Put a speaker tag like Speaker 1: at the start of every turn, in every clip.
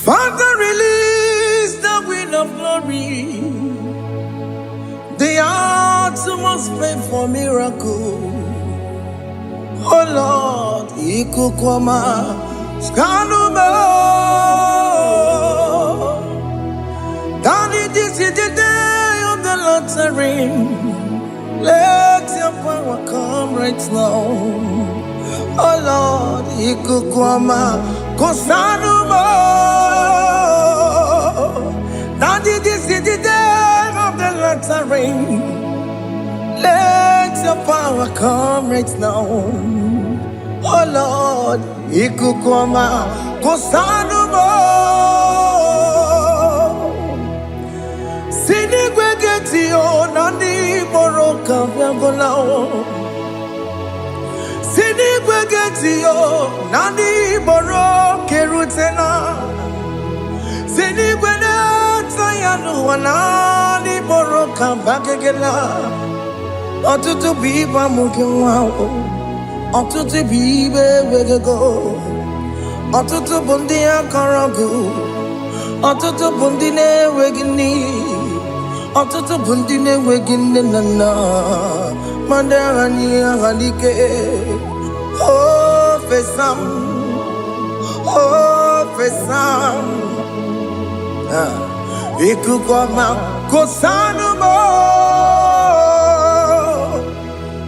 Speaker 1: Father, release the wind of glory. The heart must pray for miracle. Oh Lord, Ikukwama, Skanuma. Daddy, this is the day of the lottery. Let your power come right now. Oh Lord, Ikukwama, Kosanuma. Daddy, this is the day of the lottery. Let your power come right now. Oh Lord, Ikukwama, Kosanuma. Sini gwegeti o nani boroka vyangolao. Sini gwegeti o nani boroke rutena. Sini gwegeti yanu wanani boroka bagegela. Otutu biba mukiwao. Otutu bibe wegego. Otutu bundi akaragu. Otutu bundi ne wegini. Otutu bundi ne wegini nana. Mandarani ahalike. Oh fesam. Oh fesam. Ikukwama kosanuma.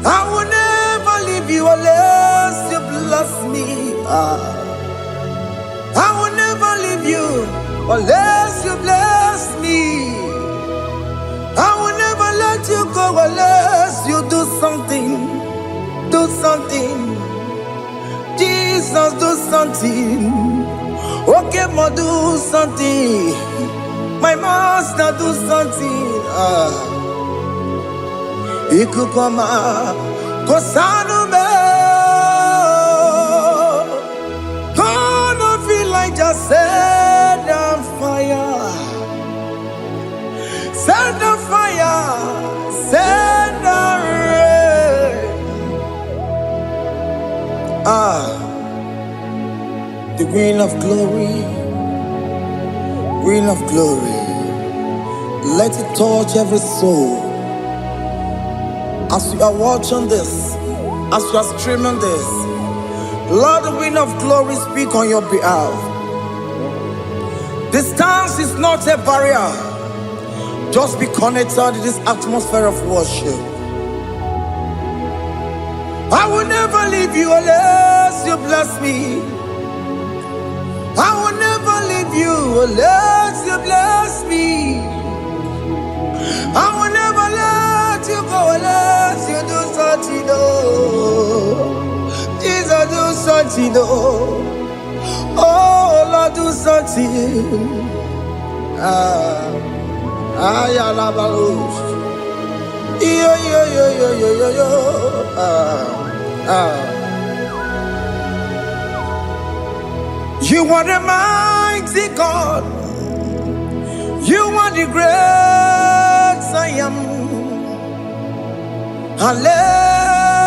Speaker 1: I will never leave you unless you bless me. I will never leave you unless you bless me. I will never let you go unless you do something. Do something. Jesus, do something. Okay, ma, do something. My master, do something. Ikukwama, Kosanume. Gonna feel like just set on fire. Set on fire. Set on rain. The green of glory. Green of glory. Let it touch every soul. As you are watching this, as you are streaming this, Lord, the wind of glory speak on your behalf. Distance is not a barrier. Just be connected to this atmosphere of worship. I will never leave you unless you bless me. I will never leave you unless you bless me. I will never let you go unless you do something. Jesus, do something. Oh Lord, do something. Ayalabalush. Yo. You are the mighty God. You are the great I am. Hallelujah.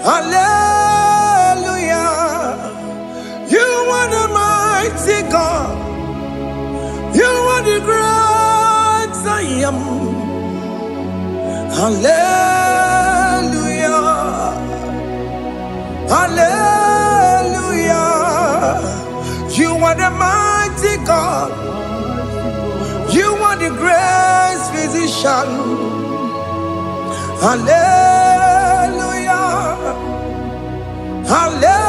Speaker 1: Hallelujah. You are the mighty God. You are the great I am. Hallelujah. Hallelujah. You are the mighty God. You are the great physician. Hallelujah. Hallelujah.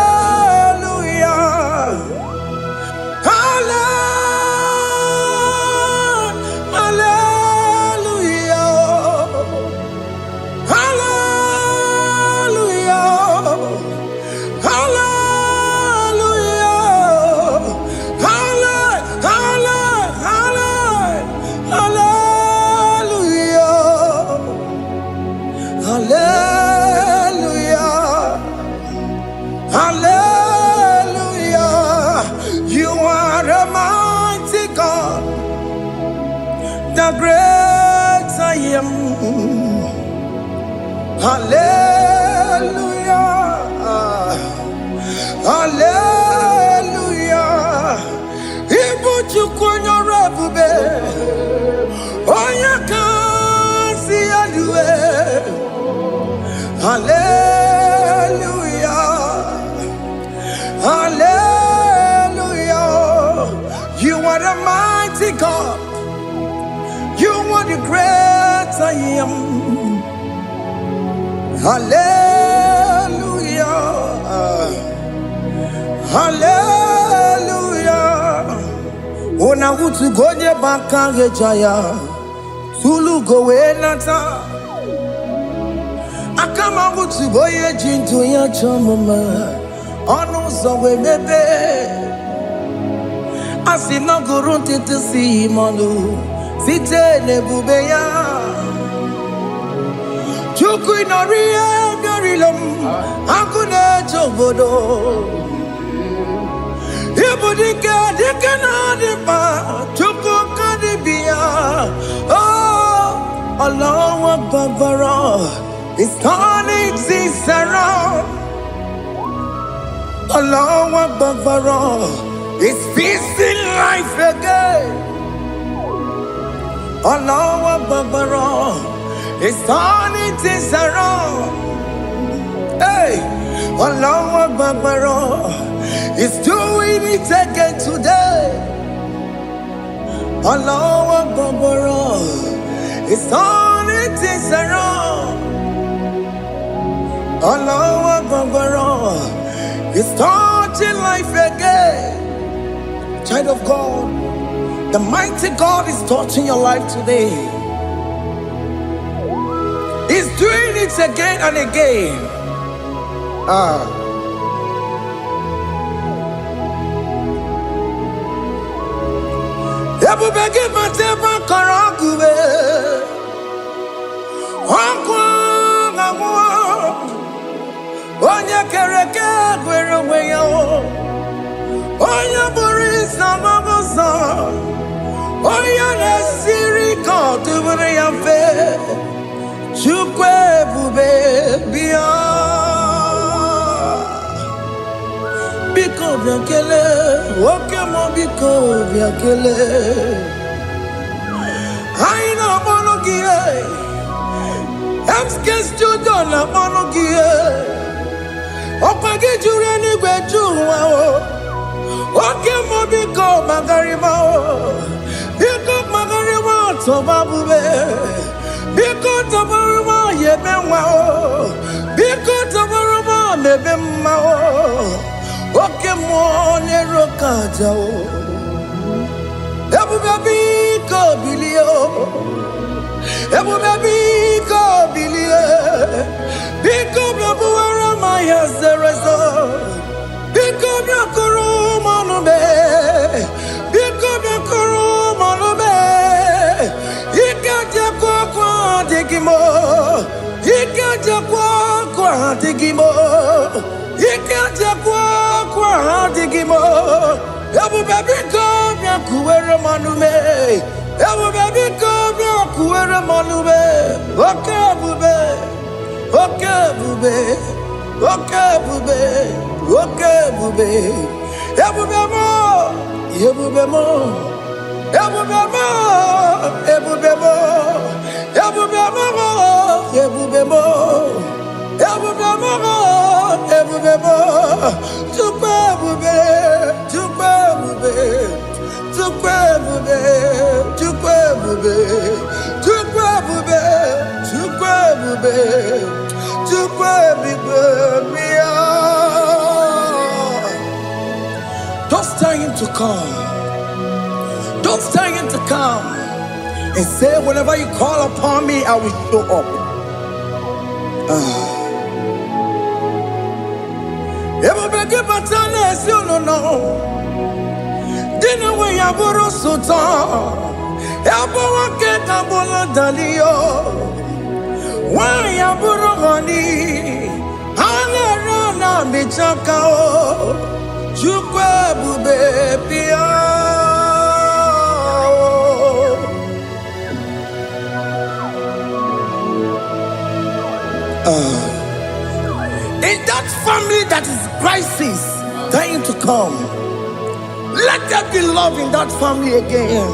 Speaker 1: The great I am. Hallelujah. Hallelujah. Hallelujah. Hallelujah. Ona utu gonye bakange jaya. Tulu gowe nata. Akama utu boye jintu ya chomoma. Onu zowe mebe. Asina gurunti tisi manu. Site nebubeya. Chuku inoria garilom. Akune chobodo. Ibudika dikana dipa. Chuku kadibia. Oh, Allah Akbar. It's turning things around. Allah Akbar. It's feasting life again. Allah Akbar. It's turning things around. Hey, Allah Akbar. It's doing it again today. Allah Akbar. It's turning things around. Allah Akbar. It's touching life again. Child of God, the mighty God is touching your life today. He's doing it again and again. Ebubege mateba karagube. Onye kereke gwere onwe ya. Onye bụrụ ịsa mabusa. Onye na-esiri ka ọ dịbụrụ ya mfe. Chukwu ebube bịa. Biko bịa kelee. Nwoke m biko bịa kelee. Anyị na-akpọrọ gị MSK Studio na-akpọrọ gị ọkwa gị juru eluigwe ju ụwa oke mmụọ biko magarịma biko magarịma tọba bube biko tọbarịma yebe nwa biko tọbarịma mebe mma oke mmụọ na-ero ka aja ebube biko bilie ebube biko bilie biko bịabuwara ma ya zerezo biko bịakọrọ manube biko bịakọrọ manube ike jekwa kwa adịghị mo ike jekwa kwa adịghị mo ike jekwa kwa adịghị mo ebube biko bịakuwere manube ebube biko bịakuwere manube oke ebube oke ebube oke ebube oke ebube ebube mo ebube mo ebube mo ebube mo ebube mo ebube mo ebube mo ebube mo Chukwu ebube Chukwu ebube Chukwu ebube Chukwu ebube Chukwu ebube Chukwu ebube Chukwu ebube bịa. Just tell him to come. Just tell him to come and say, whenever you call upon me, I will show up. Ebube gị bata na-esi ụnụnọ dị na nwe ya bụrụ sụtọ ya bụ nwoke ka bụrụ daliyo nwanyị bụrụ honi ha na-ere na mechaka Chukwu ebube bịa. In that family that is crisis, dying to come, let there be love in that family again.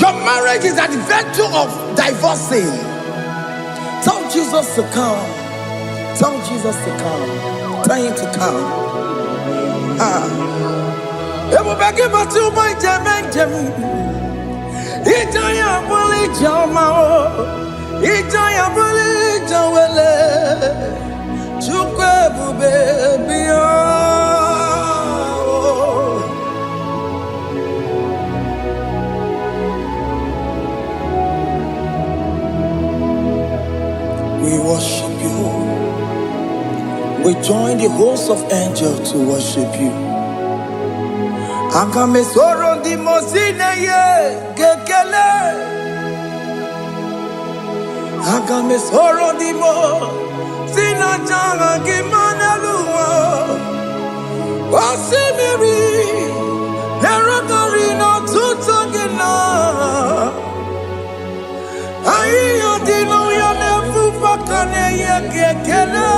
Speaker 1: Your marriage is at the verge of divorcing. Tell Jesus to come. Tell Jesus to come. Tell him to come. It will be given to my Jamaican. Itaya will eat your mouth. Ijaya buli jawele chukwe bube biya. We worship you. We join the host of angels to worship you. Akame soro di mosine ye gekele. Akame soro di mo sina janga gimana luwa. Osimiri nerokari no tutogina. Ayo dino ya nefu fakane ye gekele.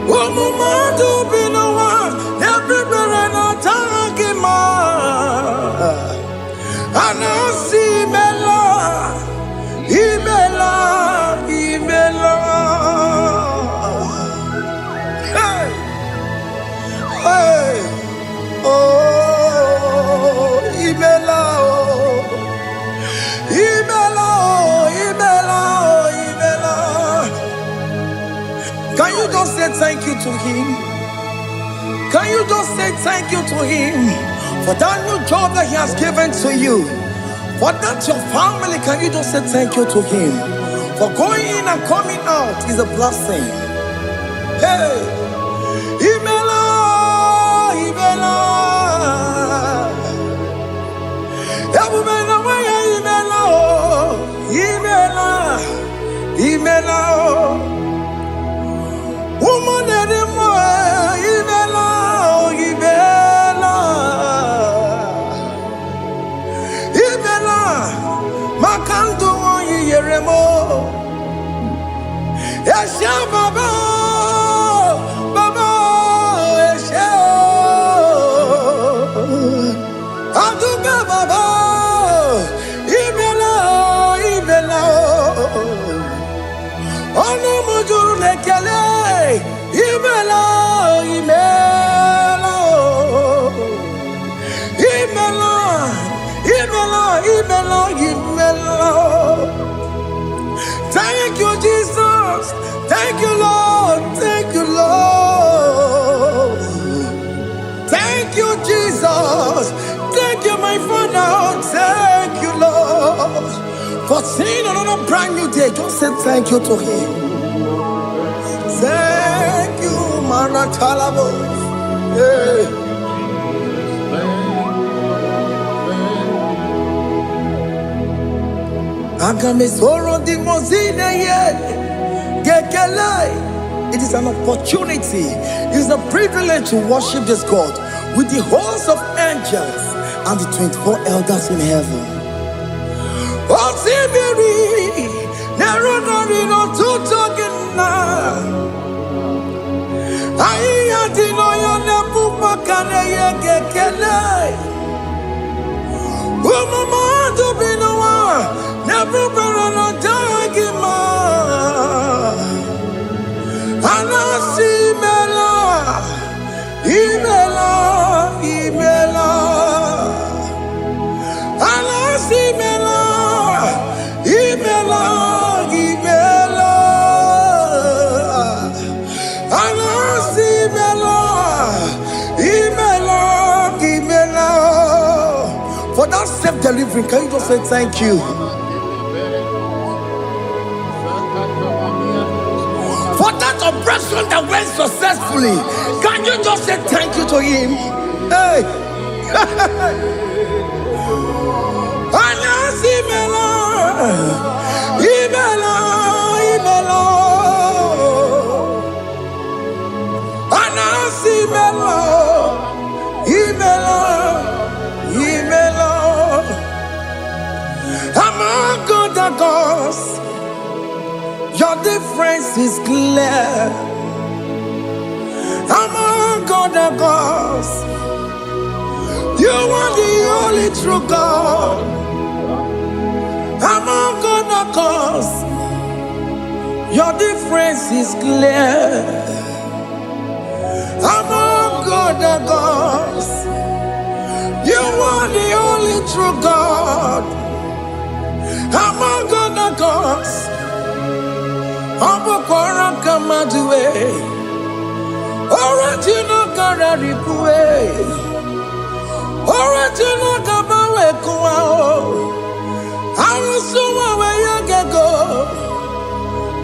Speaker 1: Omumadu binowa everybody no tangima. Anasi mela. Imela, Imela, hey, hey, oh, Imela, oh, Imela, oh, Imela, oh, Imela. Can you just say thank you to him? Can you just say thank you to him for that new job that he has given to you? For that your family, can you just say thank you to him? For going in and coming out is a blessing. Hey, Imela, Imela, Imela, Imela, Imela, woman, Imela, Imela. Makanto yeremo Esha baba Baba Esha Aduga baba Ibela Ibela Ono mujuru lekele Ibela Ibela Ibela Ibela Ibela Ibela. Thank you, Jesus. Thank you, Lord. Thank you, Lord. Thank you, Jesus. Thank you, my Father. Thank you, Lord. For seeing another brand new day, just say thank you to him. Thank you, Manatalabo. Yeah. It is an opportunity, it is a privilege to worship this God with the host of angels and the 24 elders in heaven. Never better dagima. Anasi mela, imela, imela. Anasi mela, imela, imela. Anasi mela, imela, imela. For that self-delivery, can you just say thank you? For that operation that went successfully, can you just say thank you to him? Hey. Anasi mela, imela, imela. Anasi mela, imela, imela. Among other gods, your difference is clear. Among other gods, you are the only true God. Among other gods, your difference is clear. Among other gods, you are the only true God. Among other cause. Obokora kamadue. Original kararikue. Original kabawe kuao. Arusuma we yagego.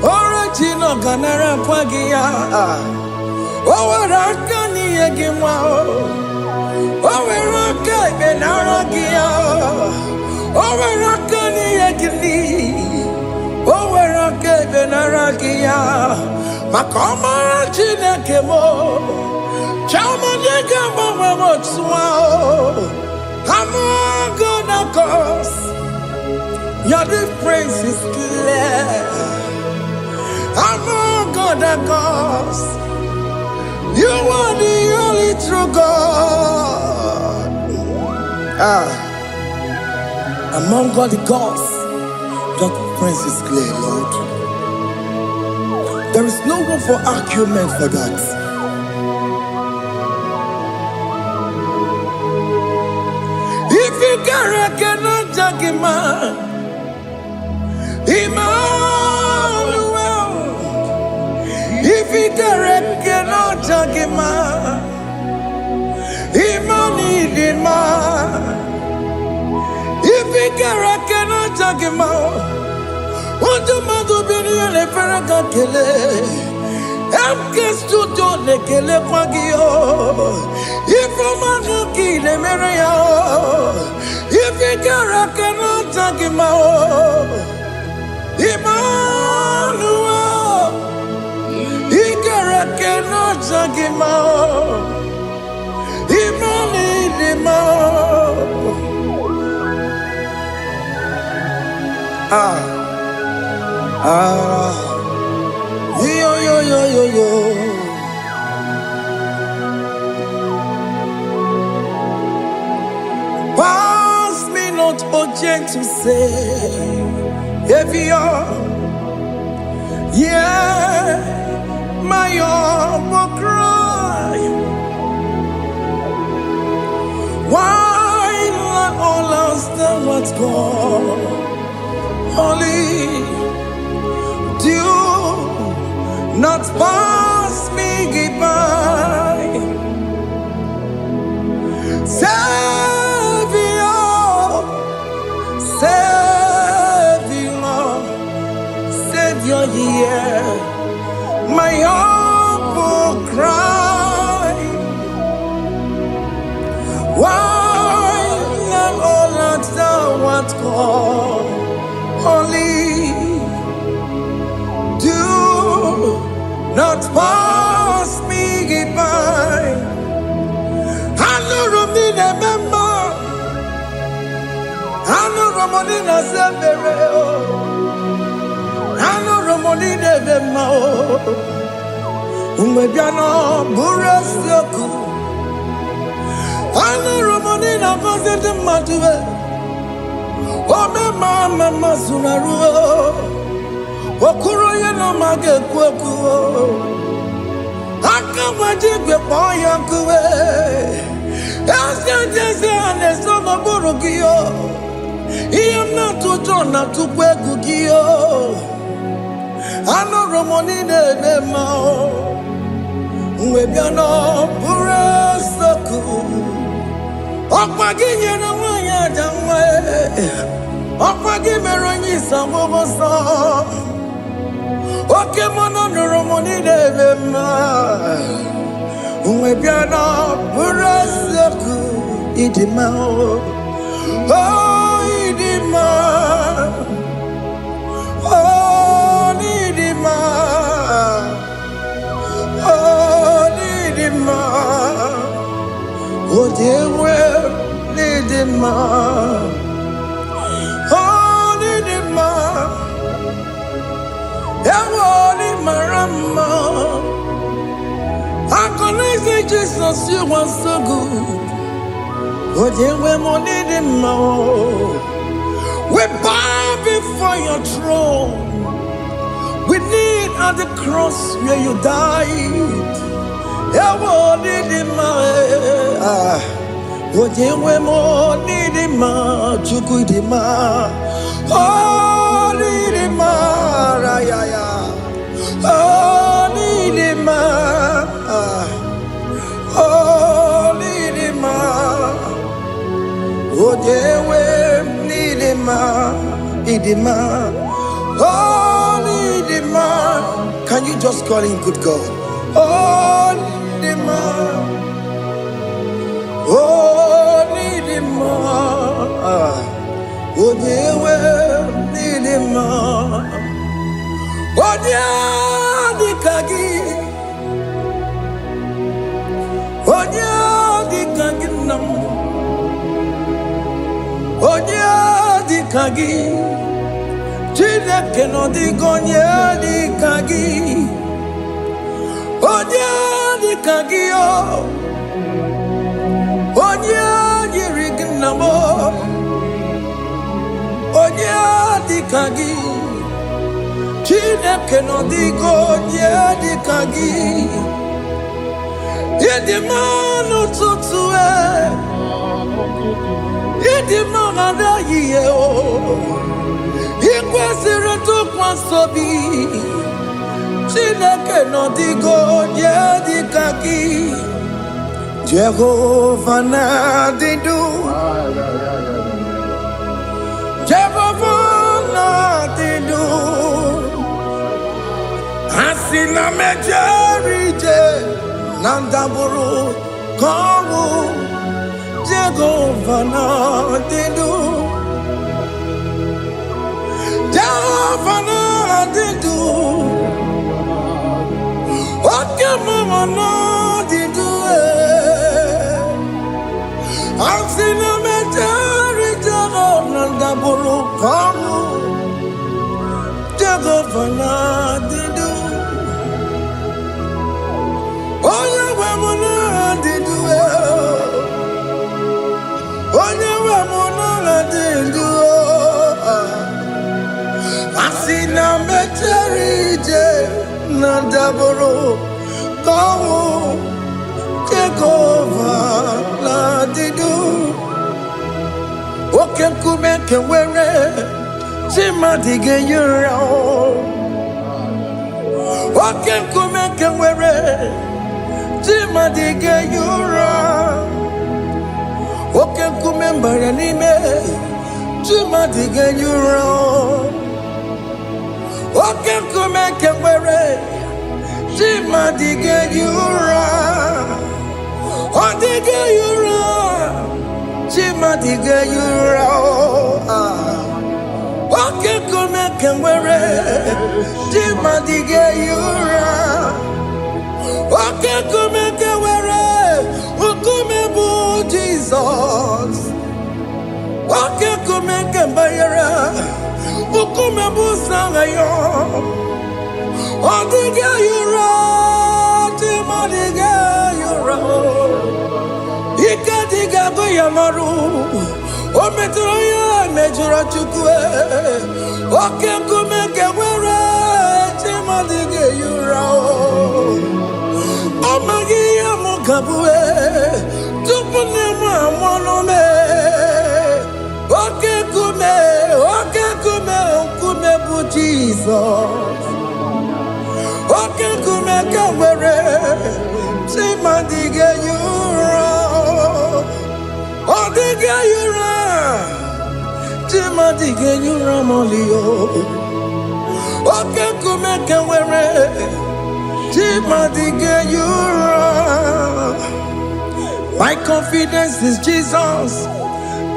Speaker 1: Original ganara kwagia. Oweraka ni yegimao. Oweraka benaragia. Oweraka ni yegini. Oweraka benaragia. Makoma chineke mo. Chama nega mama motswao. I'm gonna cause. Your difference is clear. I'm gonna cause. You are the only true God. Among all the gods, your difference is clear, Lord. There is no room for argument for that. If you cannot judge him, Emmanuel. If you cannot judge him, Emmanuel. If you cannot judge him, what do you do? Le feraka kele, emkes tuto le kele pagio. Ifomanu ki le mereya, ifikara kena tagimao. Emmanuel, ikara kena tagimao. Yo. Pass me not urgent to say, if you're, yeah, my will cry. Why not all else than what's gone? Only do not pass me by. Savior, yeah, my humble cry. Why not all that thou art called? Only do not pass me by. I know Romina member. I know Romonina Zembere. I know Romonina Vemao. Umbebiano Burasioku. I know Romonina Vasete Matue. Oh, mama Sunaru. Okuro yeno mage kweku. Akamajigwe poyankuwe. Jese anesoma burugiyo. Iyamna tutona tukwegugiyo. Ano romonine bemao. Mwebiano burasoku. Okwaginye na wanya jamwe. Okwagimeronyi samobosa. Oke mono romoni deve ma, umwebiana buraseku idima oh idima oh idima oh idima oh dewe idima oh idima. Ewoli marama, I can say Jesus, you are so good. Oh, dear, we need him more. We bow before your throne. We need at the cross where you died. Ewoli marama, oh, dear, we need him more. Chukudima, oh, need him. Can you just call him good God? Oh, Chineke no digonye dikagi, onye dikagi onye yirignamo, onye dikagi, Chineke no digonye dikagi, yedimanu tutue, yedimanu adaye Ikwesịrị ntụkwasị obi, Chineke nọ dịgonye dịka gị, Jehova na-adịdu, Jehova na-adịdu, asị na mejere ije na ndagwurugwu ka ọnwụ, Jehova na-adịdu. Jehova na-adịdu, oke mama na-adịdu, asị na mejere Jehova na ndagwurugwu ka ọnwụ, Jehova na-adịdu, onye nwe m na-adịdu, onye nwe m na-adịdu. Asị na mejere ije na ndagwurugwu ka ọnwụ, Jehova na-adịdu, oke nkume nke nwere chi mmadụ ga-eyi ụra, oke nkume nke nwere chi mmadụ ga-eyi ụra, oke nkume mbara n'ime chi mmadụ ga-eyi ụra, oke nkume nke nwere chi mmadụ ga-eyi ụra, ọ dịghị eyi ụra, chi mmadụ ga-eyi ụra, oke nkume nke nwere chi mmadụ ga-eyi ụra, oke nkume nke nwere nkume bụ Jizọs, oke nkume nke mbanyere nkume bụ Sanga ya, ọ dịghị eyi ụra, chi mmadụ ga-eyi ụra, ike dịghị agụ ya marụ, o metụrụ ya mejọrọ Chukwu, oke nkume nke nwere chi mmadụ ga-eyi ụra, ọ maghị ihe m ga-abụ tupu nne m amụọ m, oke nkume bụ Jizọs, oke nkume nke nwere chi mmadụ ga-eyi ụra, ọ dịghị eyi ụra, chi mmadụ ga-eyi ụra ma ọlị, oke nkume nke nwere chi mmadụ ga-eyi ụra. My confidence is Jesus,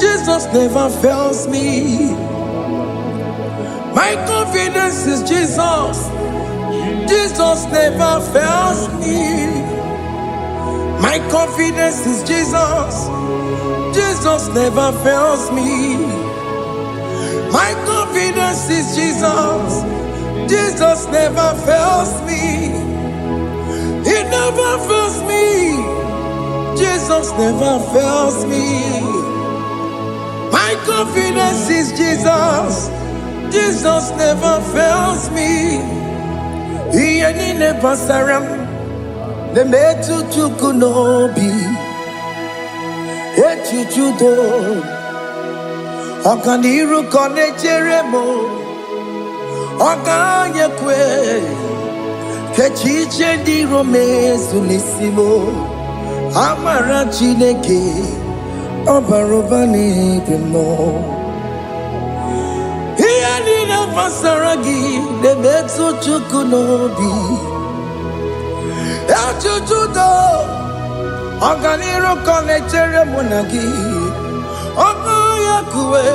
Speaker 1: Jesus never fails me. My confidence is Jesus, Jesus never fails me. My confidence is Jesus, Jesus never fails me. My confidence is Jesus, Jesus never fails me. He never fails me, Jesus never fails me. My confidence is Jesus, Jesus never fails me. He ain't never saram, the metu chukunobi, echuchudo, Okaniru kone cheremo, Oganya kwe kechiche di romezu nisimo amara Chineke obaroba n'ebimo ihe niile gbasara gị na-emetụ Chukwu n'obi echujudo ọganiru ka na-echere mụ na gị Oganya kwe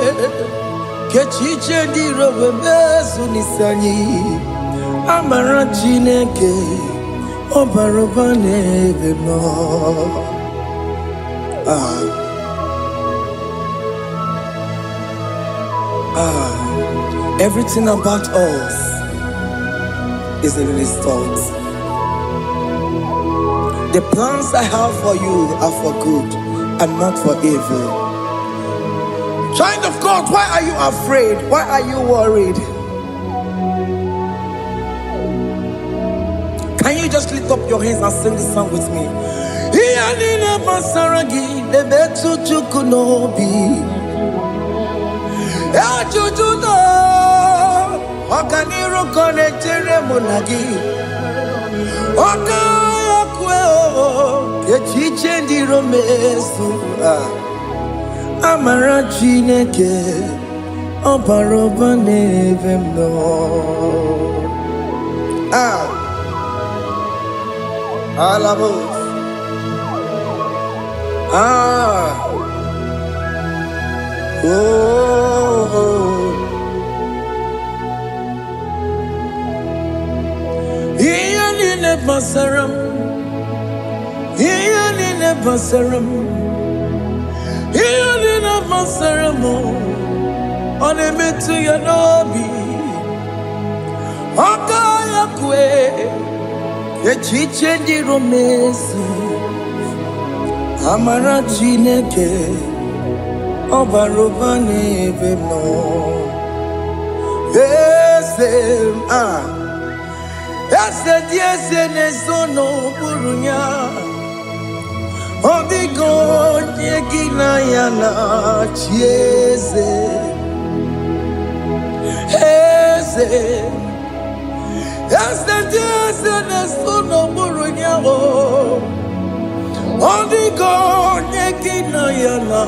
Speaker 1: kechiche di romezu nisanyị amara Chineke obaroba n'ebimo. Everything about us is in His thoughts. The plans I have for you are for good and not for evil. Child of God, why are you afraid? Why are you worried? Can you just lift up your hands and sing this song with me? Amara Chineke obaroba n'ebimo. Alabos. Iyani basaram. Iyani basaram. Iyani basaram. Onemetu ya nobi. Oganya kwe kechiche di romezu amara Chineke obaroba n'ebimo. Ese diese n'ezono burunya odigo nyegina ya na chieze Ese diese n'ezono burunya odigo nyegina ya na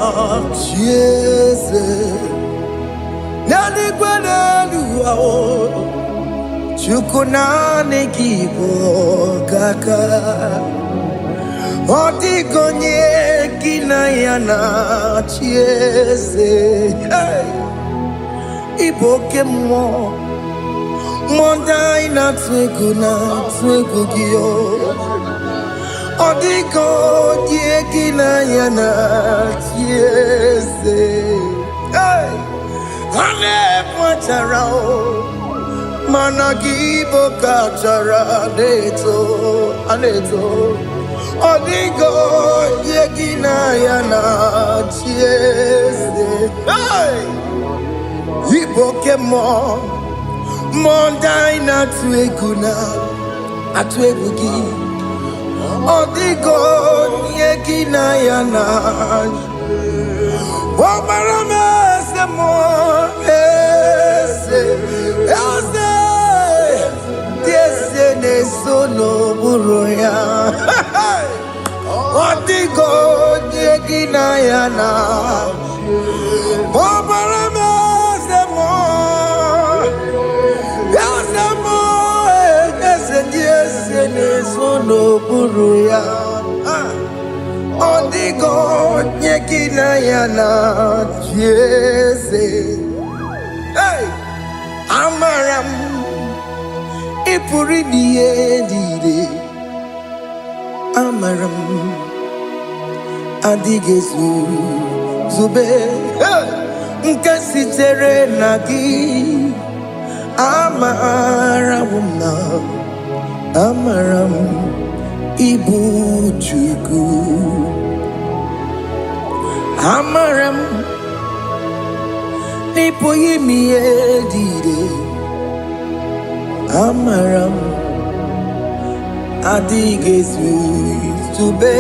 Speaker 1: chieze nani gwenelu Chukunane Igbo kaka Odigo nyegina ya na chieze Igbo kemwo Mondai na twegu giyo Odigo nyegina ya na chieze Hane mwacharao Managibo kachara aneto Odigo yegina yana chieze Ibo kemo Mondai na atuegugi Odigo yegina yana Obarame semo Nesono buruya Odigo nyegina yana Obarame semo Yase nesono buruya Odigo nyegina yana Jese Amaram Ipuri diye Amaram Adigezu Zube Nkasitere nagi Amaram Ibu Chukwu Amaram Nipoyi miedide Amaram Adigezu Zube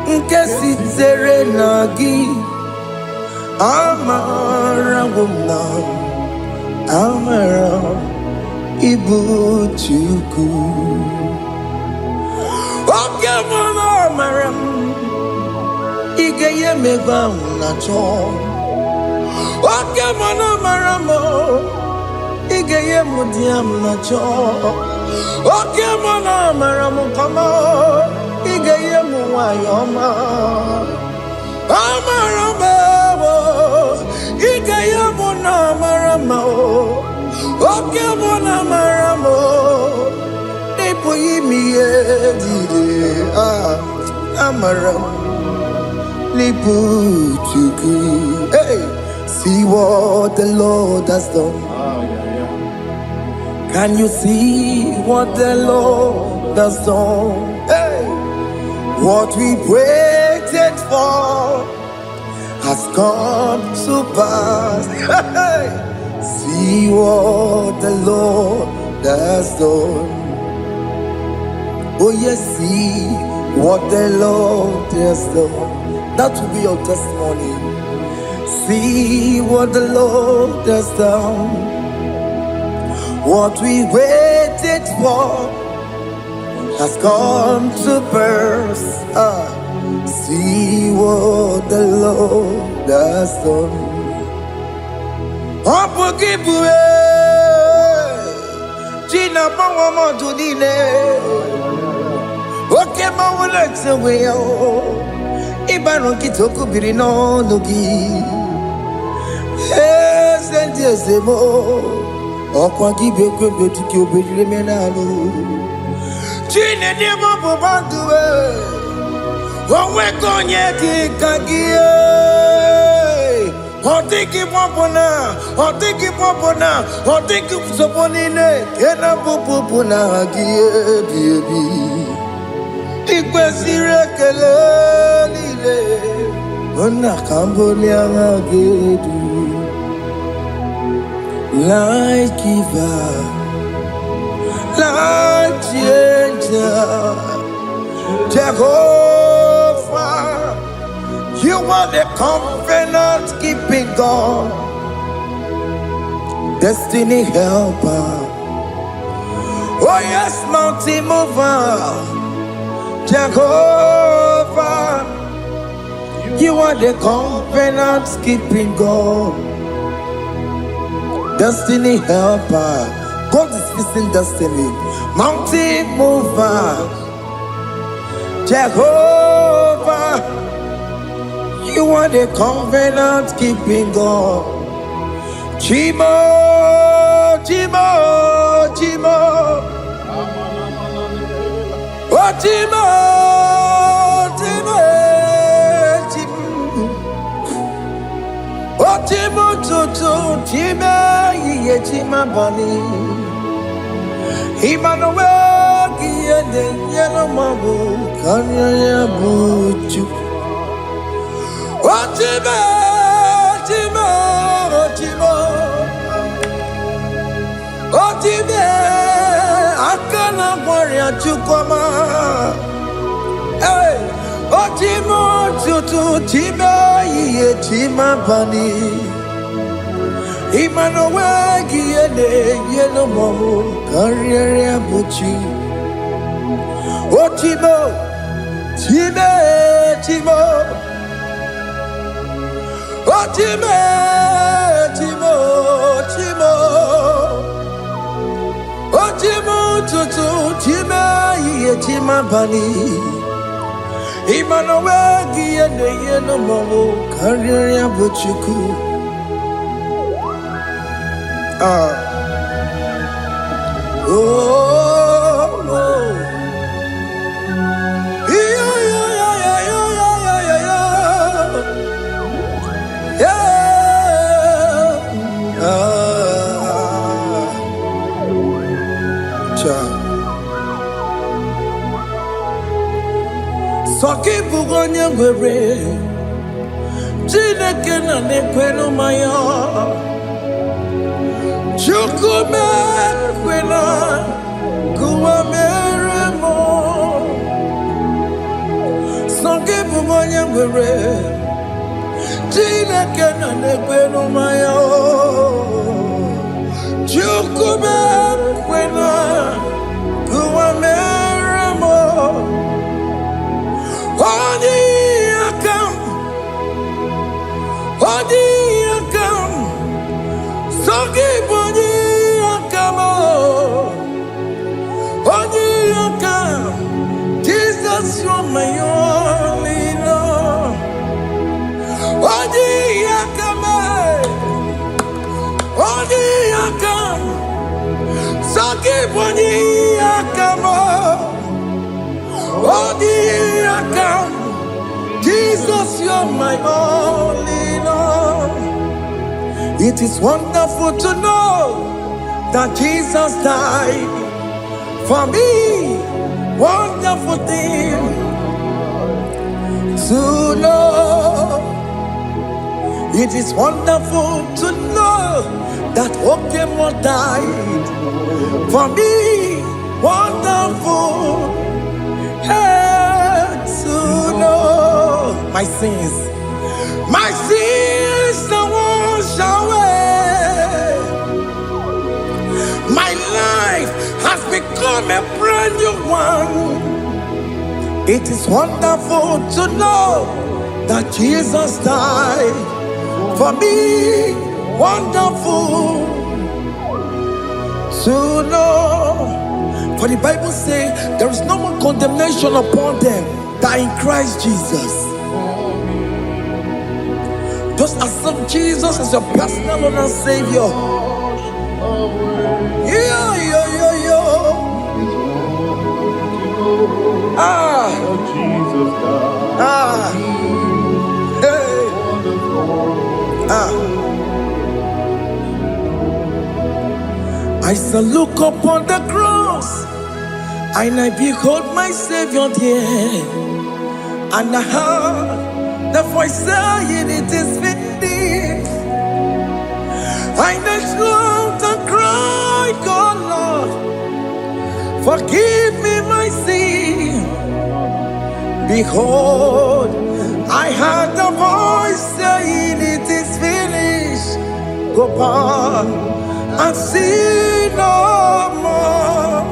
Speaker 1: Nkasitere nagi Amaram amara Igbo Chukwu. Oke mwana amara Igeye megba unacho. Oke mwana amara mo Igeye mudiam nacho. Oke mwana amara mo kama Igeye muwayoma. Amara mo Igeye mwana amara mo. Oke mwana amara mo Ipo yimiye dide amara Lipu Chukwu. Hey, see what the Lord has done. Can you see what the Lord has done? Hey, what we waited for has come to pass. Hey, see what the Lord has done. Oh yes, see what the Lord has done. That will be your testimony. See what the Lord has done. What we waited for has come to pass. See what the Lord has done. Gina Bawa Tudine. Okay, Mawalex away. Ibano Kitoku Birino Nogi. Yes, and yes, Okwa Gibeko Betiki Oberemenalo. Chine Demo Banduwe. Owe Konyeki Kagie. Otiki Popona. Otiki Popona. Otiki Soponine. Kena Popona Gie Baby. Ikwesire Kelele. Ona Cambodia Gedu. Light giver, light changer, Jehovah, you are the covenant keeping God, destiny helper. Oh yes, mountain mover, Jehovah, you are the covenant keeping God. Destiny helper, God is fixing destiny. Mountain mover, Jehovah, you are the covenant keeping God. Chimo, Chimo, Chimo, oh Chimo, Chimo, Chimo, oh Chimo, Chimo, Chimo. Chima bani Emmanuel Giyende Yellow Mabu Kanya Buchu. Oh Chima, Chima, Chima, oh Chima, Akana Warrior Chukama. Hey, oh Chima, Chutu, Chima, Ye Chima bani. Emmanuel Giyende Yellow Mabu Kanya Buchu. Oh Chima, Chima, Chima. Oh Chimo, Chimo, Chimo, oh Chimo, Tutu, Chima, Ye Chima Bani, Emmanuel Giyende Yellow Mabu Kanya Buchu. Soki bugonye gwere Chineke na nekwenu maya Chukume kwena Kuwa meremo Soki bugonye gwere Chineke na nekwenu maya Jesus, you're my only Lord. Jesus, you're my only Lord. It is wonderful to know that Jesus died for me. Wonderful thing to know. It is wonderful to know that Okemo died for me. Wonderful to know my sins are washed away. My life has become a brand new one. It is wonderful to know that Jesus died for me. Wonderful to know. For the Bible says there is no more condemnation upon them that in Christ Jesus. Just accept Jesus as your personal Lord and Savior. I shall look upon the cross, and I behold my Savior there, and I heard the voice saying, "It is finished." I knelt and cried, "God, Lord, forgive me my sin." Behold, I heard the voice saying, "It is finished. Go back and sin no more."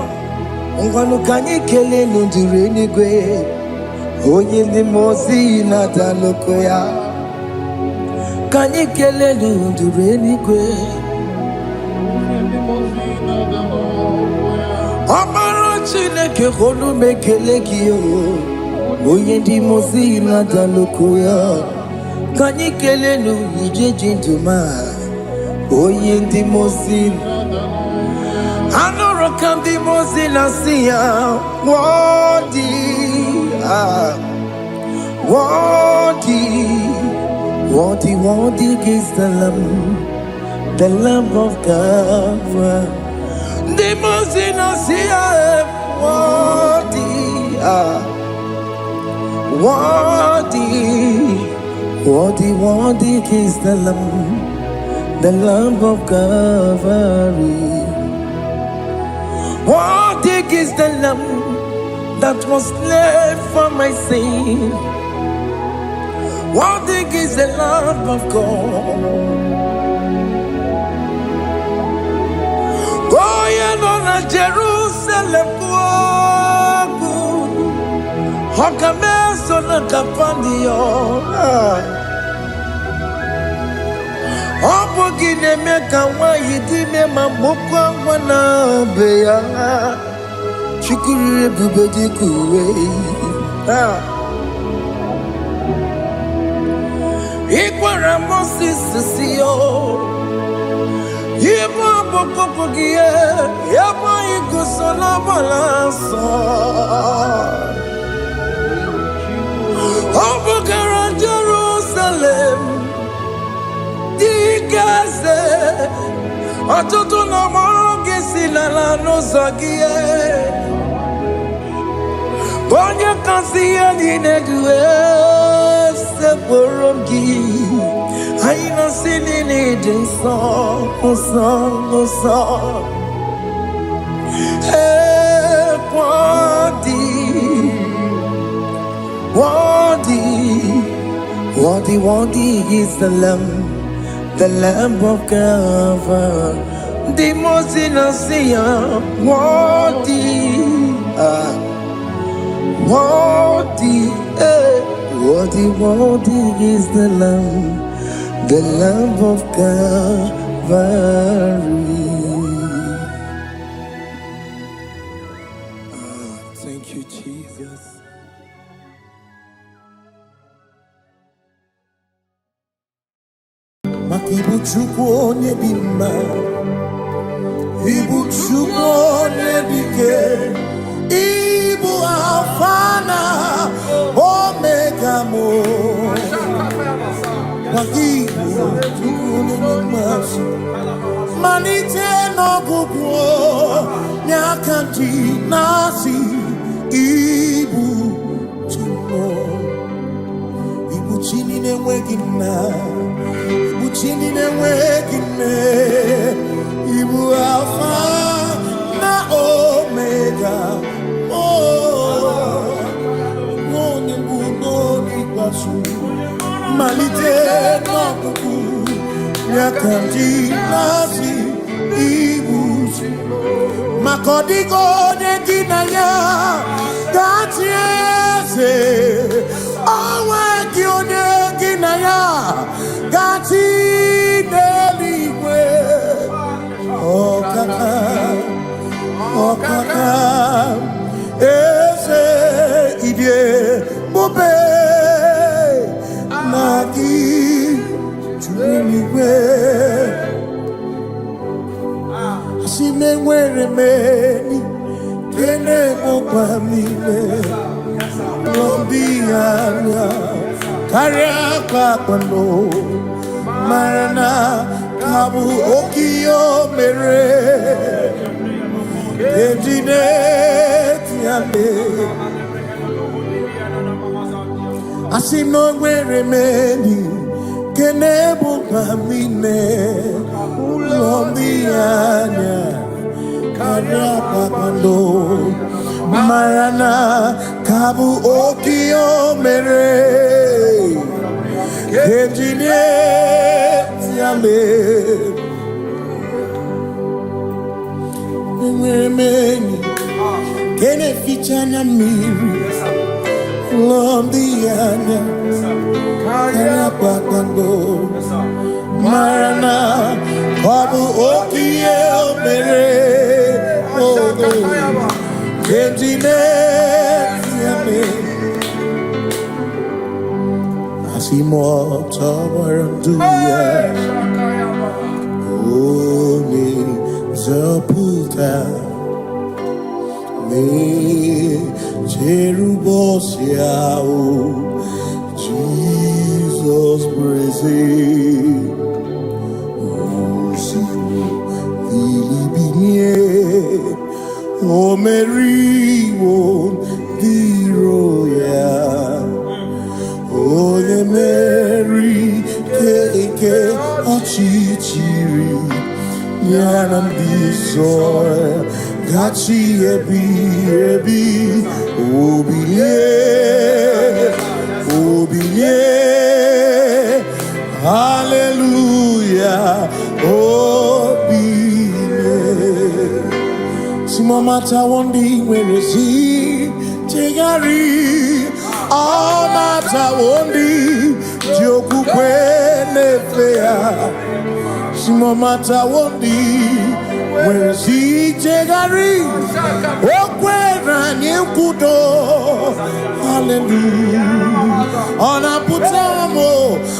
Speaker 1: Ngwanu kanyi kele nundure nigwe, oye ni mozi na daloko ya. Kanyi kele nundure nigwe, Amara Chineke honu mekele kiyo, oye ni mozi na daloko ya. Kanyi kele nu ije jintuma, oye ni mozi. Anoro kandi mozi na siya, worthy is the Lamb of God. The mozi na siya, worthy is the Lamb of God. Worthy is the Lamb that was slain for my sin. Worthy is the Lamb of God. Going on a Jerusalem, Hokameso na kapandio. Opogine meka wa yidime mamukwa wana beya. Chukuri bubedi kuwe. Ikwara Moses siyo. Yema bokopogie. Yema igusola balanso. Opogara Jerusalem. Dikaze. Atoto na moge silala no zagie. Bonye kasi ya dinedwe se borongi. Aina sinini dinso, osan. Hey, worthy is the Lamb of God. The most innocent, worthy is the Lamb of Calvary. Thank you, Jesus. Ibu chukwu onye dị mma, Ibu chukwu onye dike, Ibu Alfa na Omega mo. Ibu chukwu onye dị mma, malite n'ọgwụgwụ n'aka ndị na-asị Ibu chukwu, Ibu chi na-enweghị nna, Chini na-enweghị nne, Ibu Alfa na Omega, onye mbụ n'onye ikpeazụ, malite n'ọgwụgwụ n'aka ndị na-asị Ibu, maka ọ dịghị onye gị na ya ga-achị eze, o nweghị onye gị na ya ga-achị n'eluigwe. Ọkaka eze ibie bube na gị juru eluigwe. Asị m enwere m enyi kene mụkwa m niile, n'obi anya karịa kpakpando, mara na ka bụ oke ihe o mere, ejide tiale. Asị m na o nwere m enyi kene bụkwa m niile, n'obi anya karịa kpakpando, mara na ka bụ oke ihe o mere, ejide tiale. Enwere m enyi kene ficha anya mmiri, n'obi anya karịa kpakpando, mara na ọ bụ oke ihe o mere, ejide tiale. Asị m ọtọgbara ndụ ya, onye nzọpụta, na-echere ụbọchị ahụ Jizọs breze, bilibinie, o meriwo ndị iro ya, onye meri keke ọchịchịrị ya na ndị nsọ gachi ebi ebi. Obilie, obilie, hallelujah, obilie. Simomata wondi werezi tegari, amata wondi jokukwe nefea. Simomata wondi werezi tegari, okwera nyekudo, hallelujah. Ona putamo,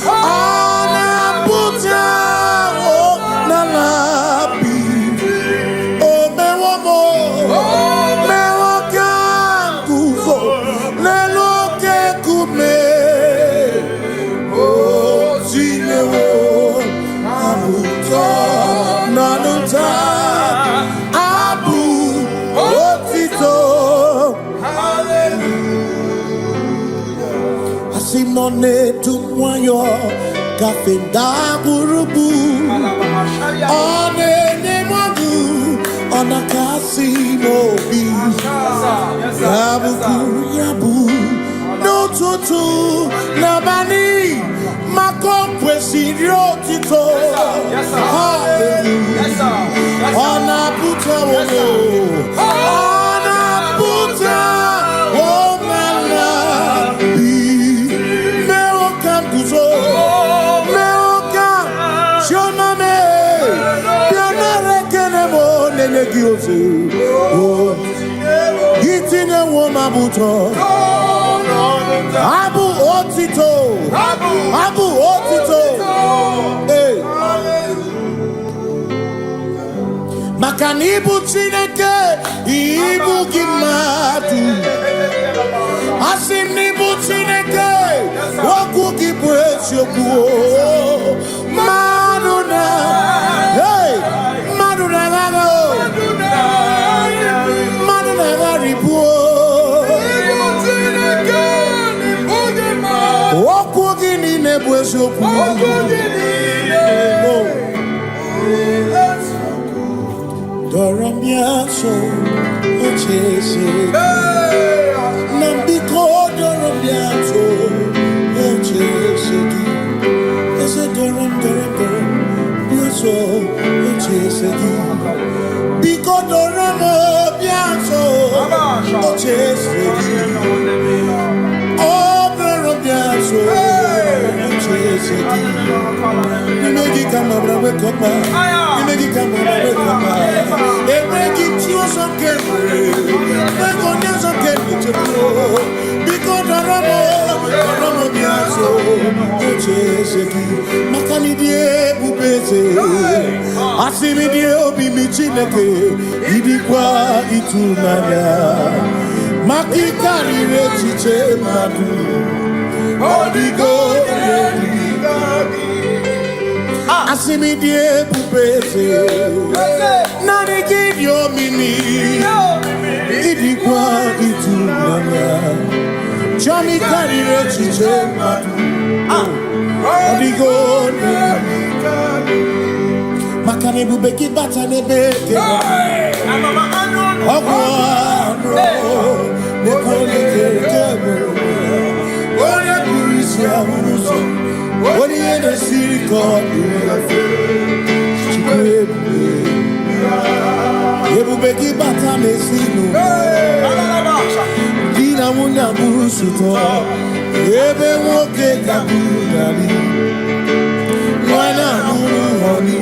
Speaker 1: ona putamo na labi, o mewomo, mewo kanguzo, neloke kume, o zinewo, abuto, nanuta, abu, otito, hallelujah. Asimone tumwayo, kafenda burubu, one nemwagu, ona kasi mobi, yabuku yabu, no tutu, nabani, makokwe siriotito, hallelujah. Ona puta wono, ona puta womala, meo kambuzo, meo kam, shoname, pianare kenemo nenegioze, Itinye womabuto. Abu otito. Abu otito. Hey. Makana ibu Chineke, ibu gimadu. Asim ibu Chineke, woku gibuesi oku. Maduna, hey, Maduna gago, Maduna garibu. Woku gini nebuesi oku. Doramiaso, ochese. Nambiko doramiaso, ochese. Ese doram, biaso, ochese. Biko doramiaso, ochese. Oh, doramiaso, ochese. Nimegi kama brawe koma. Nimegi kama brawe koma. Emegi tiyo sokere. Mekonya sokere chepro. Biko doramo biaso. Ocheseki. Makani die bubeze. Asimi die obi mi Chineke. Idikwa itunanya. Makikari rechiche madu. Odigo Asimi die pupese Nani gidio mini Idikwa itunanya Chami karire chiche madu Odigo Makane bubeki bata nebeke Ogwano Nekone kekebe Oye kurisia unuso Oye ne siriko Chikwebe Ebubeki bata mesinu Dina muna musuto Ebe woke kabunali Mwana muhoni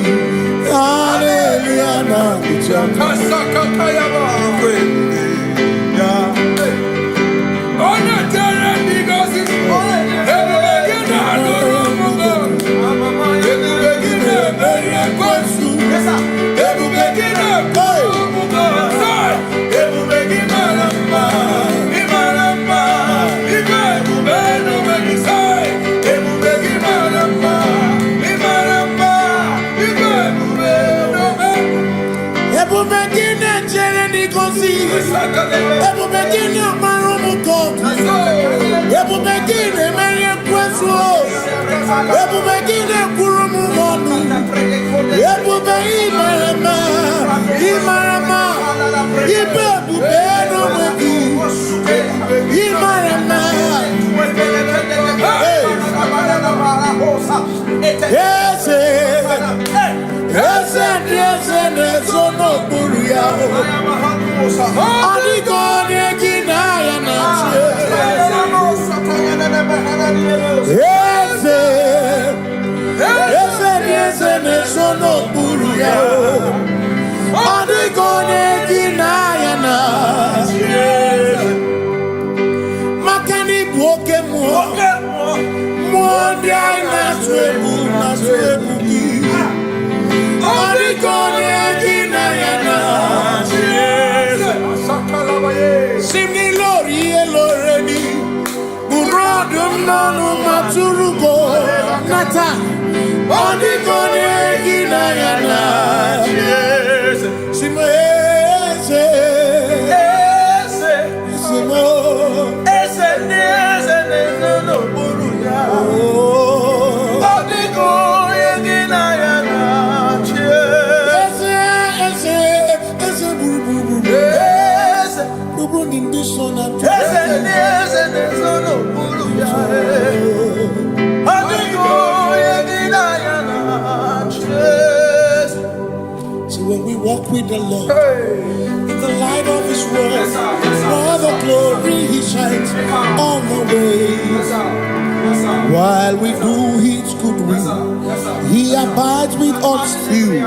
Speaker 1: Hallelujah na kuchaka Kasakakayaba Ebu begini amarumu kotu. Ebu begini menye kwesu. Ebu begini kurumu monu. Ebu begini imarama. Ibe bubeno megi. Imarama. Ese nezono buruya. Adigone ginaya na Ese nezono buruya. Adigone ginaya na Makani buoke Mwandi na swebu ki Adigone ginaya na Simni lori eloreni Burodum nonu maturugo Nata Odigone ginayana Simo ese Simo Ese no buruya Odigone ginayana Ese buru So when we walk with the Lord, in the light of His word, for the glory He shines on the way. While we do His good will, He abides with us still.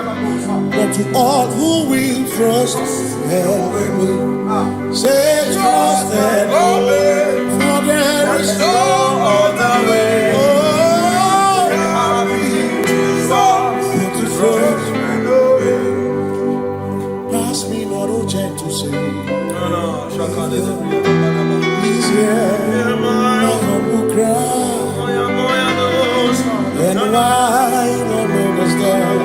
Speaker 1: But to all who will trust and believe. Say trust and obey, for there is no other way. Oh, to trust and obey. Pass me not a gentle say. He's here, my humble cry. And I don't understand.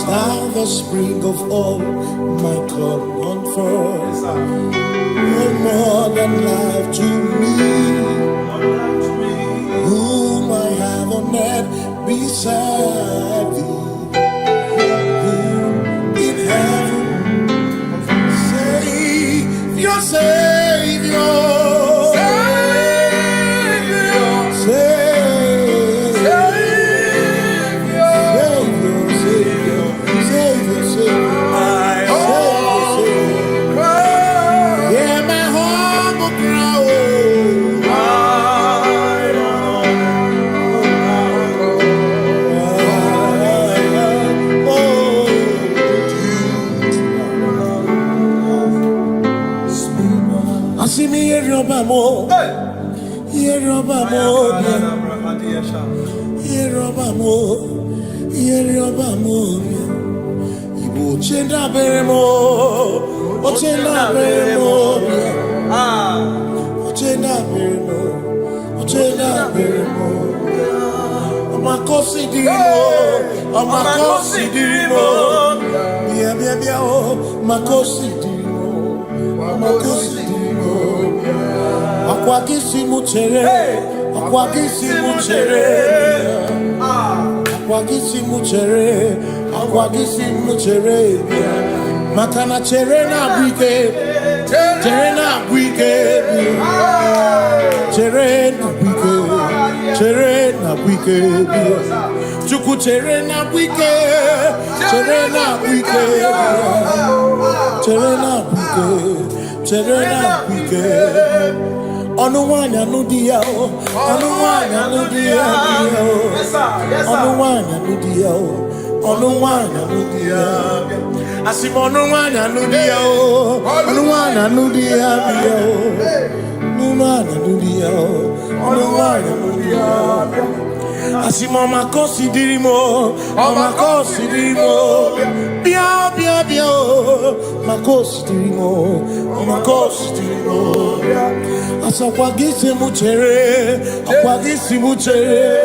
Speaker 1: Now the spring of all my cup unfurls. No more than life to me, whom I have on earth beside thee. In heaven, Savior, Savior. Igbo chenda beremo, ochenda beremo, ochenda beremo, ochenda beremo. Amakosi dirimo, amakosi dirimo, bia bia bia oh, makosi dirimo, amakosi dirimo. Akwagisi muchere, akwagisi muchere. Akwagisi muchere, akwagisi muchere. Makana chere na bwike, chere na bwike, chere na bwike, chere na bwike. Chuku chere na bwike, chere na bwike, chere na bwike, chere na bwike. Onuwanya nudia o, onuwanya nudia o, onuwanya nudia o, onuwanya nudia. Asim onuwanya nudia o, onuwanya nudia o, onuwanya nudia o, onuwanya nudia. Asim omakosi dirimo, omakosi dirimo, bia bia bia o, makosi dirimo, omakosi dirimo. Akwagisi muchere, akwagisi muchere,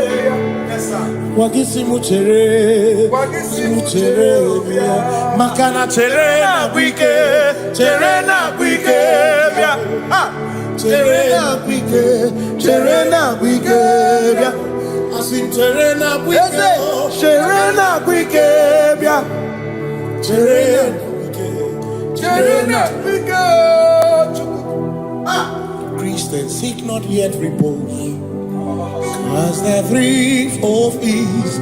Speaker 1: akwagisi muchere, muchere. Makana chere na bwike, chere na bwike, chere na bwike, chere na bwike. Asim chere na bwike, chere na bwike, chere na bwike, chere na bwike. Christians seek not yet repose, cause the brief of ease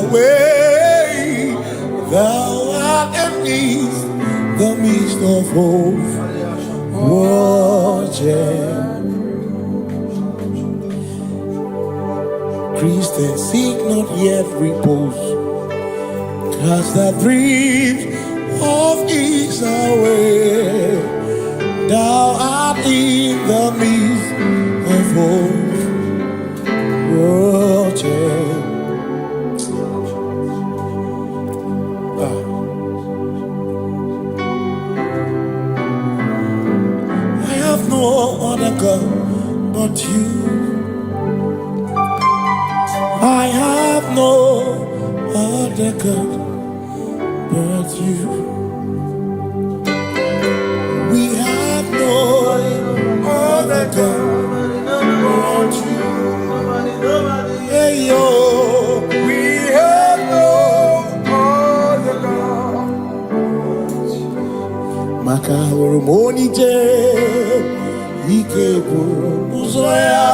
Speaker 1: away. Thou art amidst the midst of hope, watching. Christians seek not yet repose, cause the brief of ease away. Thou art in the midst of hope, watching. I have no other God but you. I have no other God but you. We have no other God but you. Hey yo, we have no other God but you. Makahuru monite, ikebu muzoya,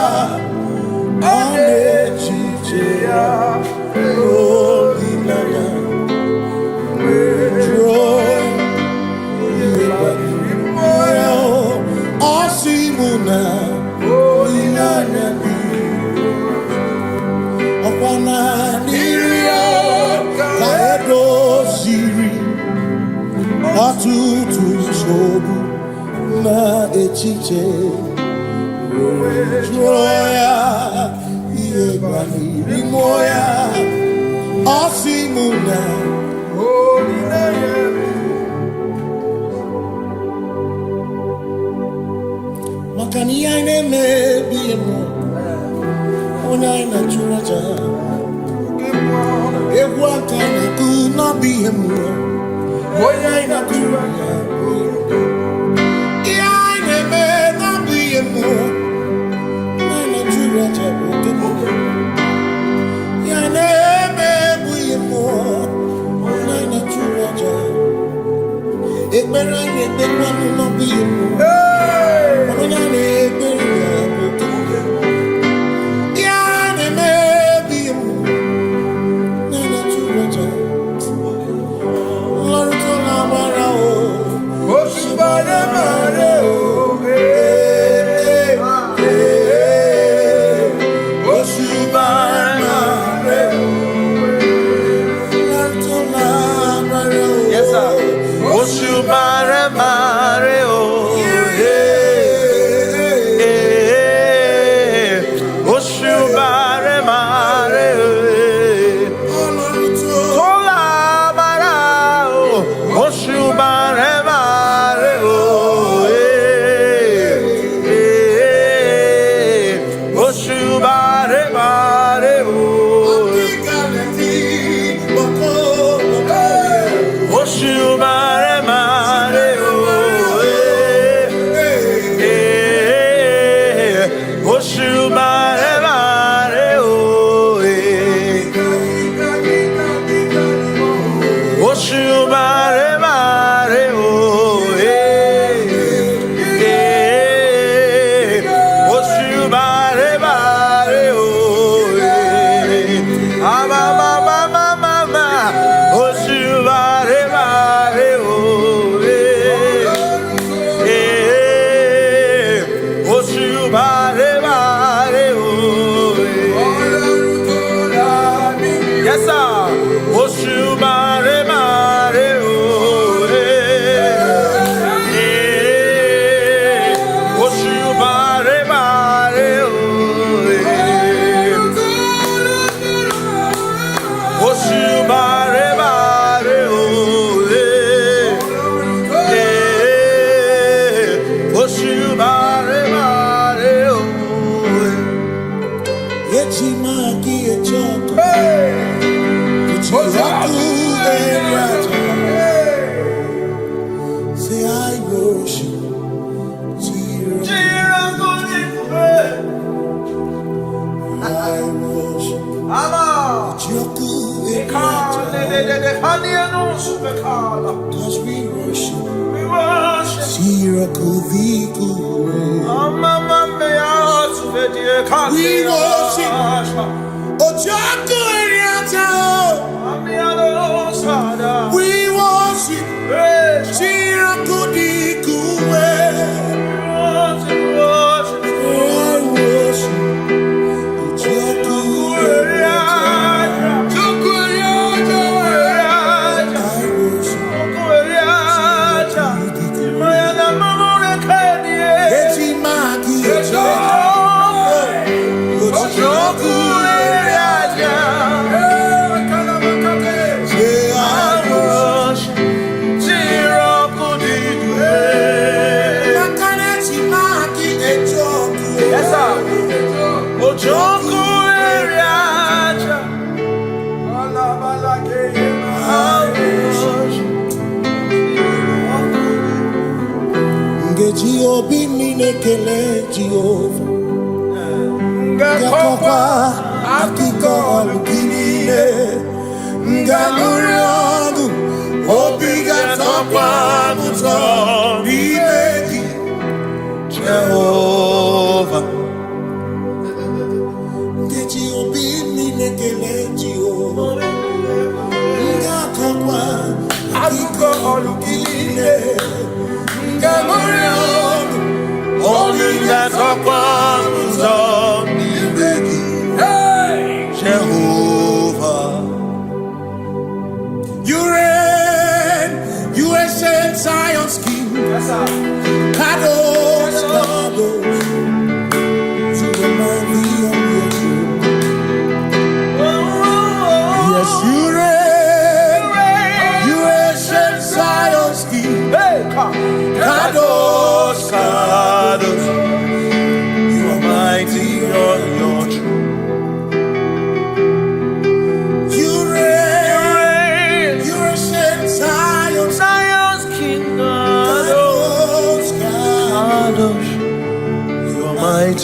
Speaker 1: ane chicheya, holy nana, joy. Osimuna, Okwana. chiche Joya Yebani Rimoya Osimuna Makani aine me biemo Ona ina churaja Ewa kana kuna biemo Ona ina churaja Iaine me na biemo Ona ina churaja Iaine me biemo Ona ina churaja Ekbera ine tekwa no biemo Ona ina Cause we worship, Jehovah. Jehovah. You reign, you ancient Zion's King. Kadosh,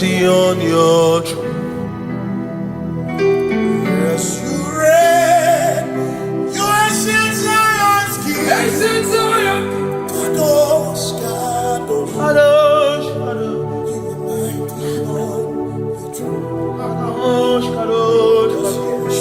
Speaker 1: mighty on your throne. Yes, you reign. You ancient Zion's king. Ancient Zion. Kadosh, Kadosh, Kadosh, Kadosh. You are mighty on your throne. Kadosh, Kadosh, Kadosh.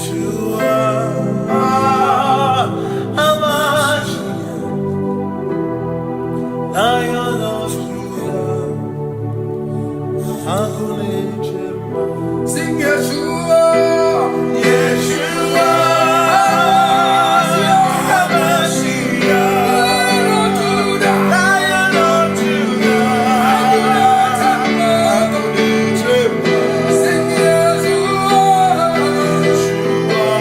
Speaker 1: You are Hamash, Lion of Judah. Sing Yeshua, Yeshua, Lion of Judah, Lion of Judah, sing Yeshua, Yeshua,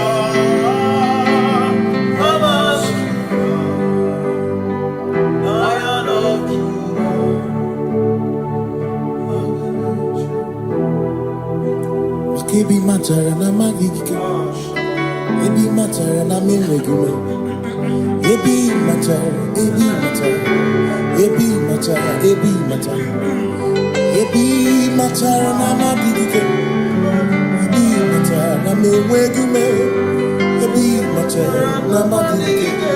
Speaker 1: Lion of Judah. Ebi matara na magigike, ebi matara na menwegume, ebi matara, ebi matara, ebi matara, ebi matara, ebi matara na magigike, ebi matara na menwegume, ebi matara na magigike,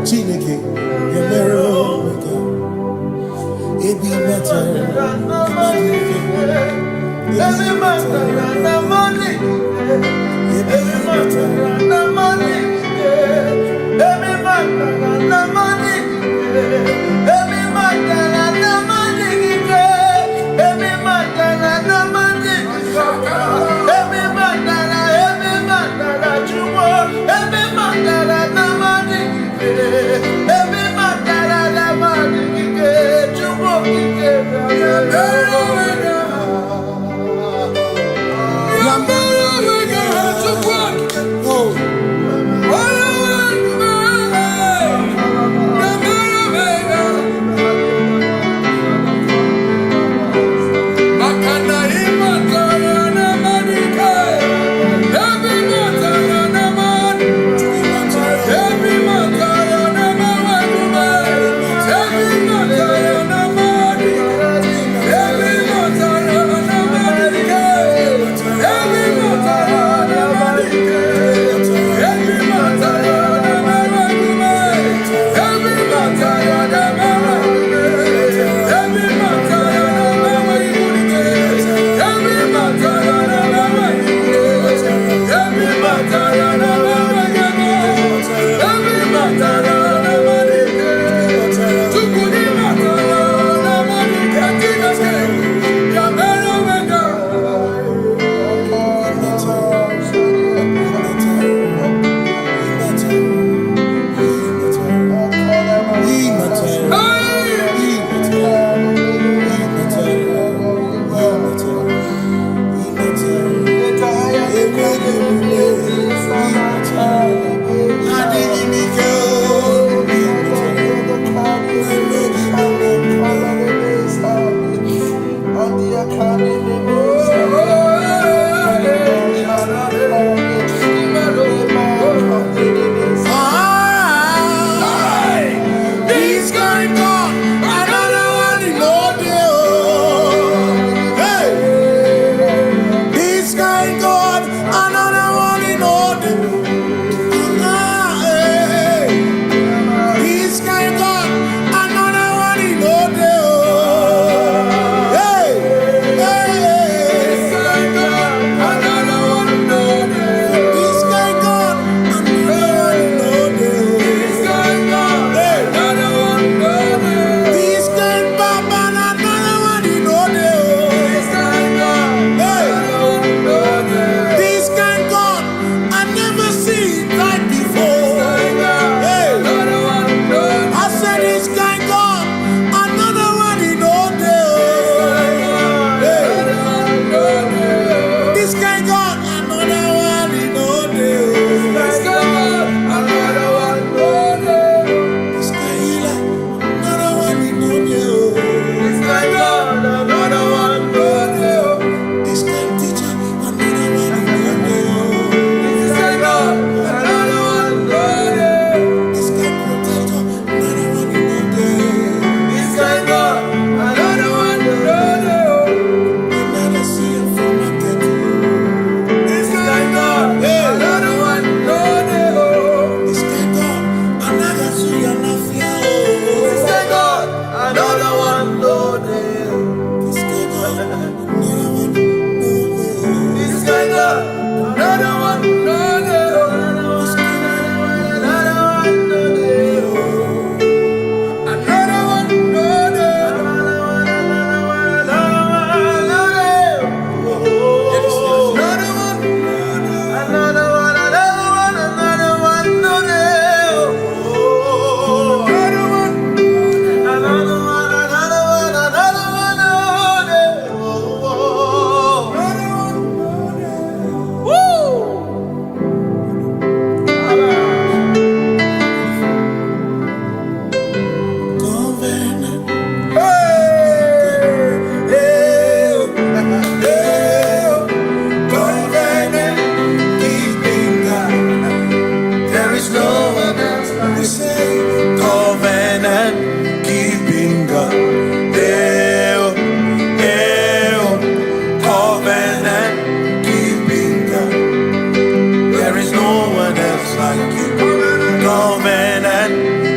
Speaker 1: Chineke yemero wega, ebi matara na magigike. Every matter na money, every matter na money, every matter na money, every matter na money, every matter na money, every matter na chumo, every matter na money, every matter na money, chumo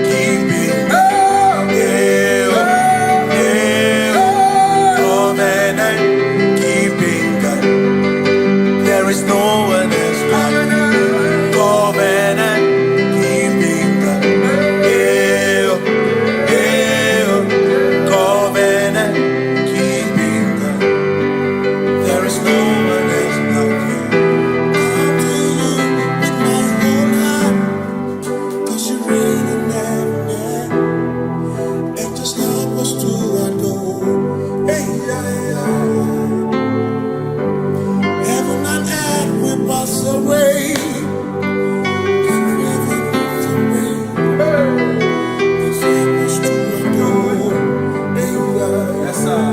Speaker 1: keeping God. Covenant keeping God. There is no one else like covenant keeping God. Covenant keeping God. There is no one else like you. Come to you with my whole heart, 'cause you reign in heaven, and just help us to adore. Hey, heaven and earth will pass away. Forever pass away. Just help us to adore. Hey, yes, sir.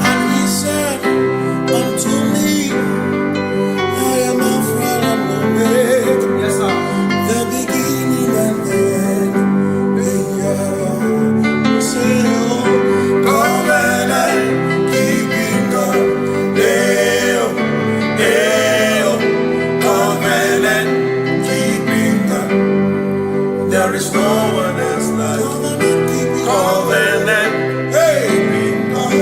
Speaker 1: And he said unto me, I am Alpha and Omega. Yes, sir. The beginning and the end. Say, oh, covenant keeping God. Covenant keeping God. There is no one else like covenant keeping God.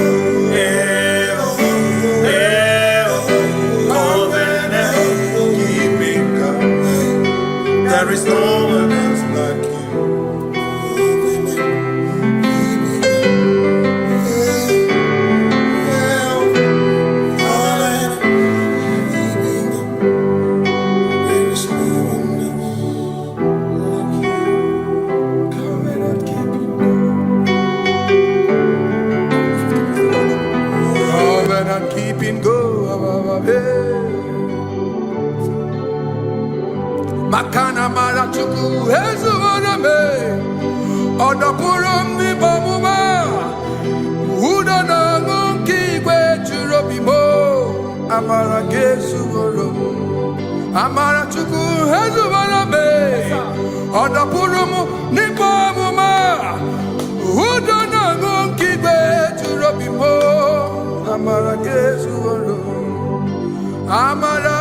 Speaker 1: Covenant keeping God. There is no one else like you. Covenant keeping God. Makana marachuku ezuwaname odapurum ni bamuma udana ngunki gwechurobimo amara gezuworo amara chuku ezuwaname odapurum ni bamuma udana ngunki gwechurobimo amara gezuworo amara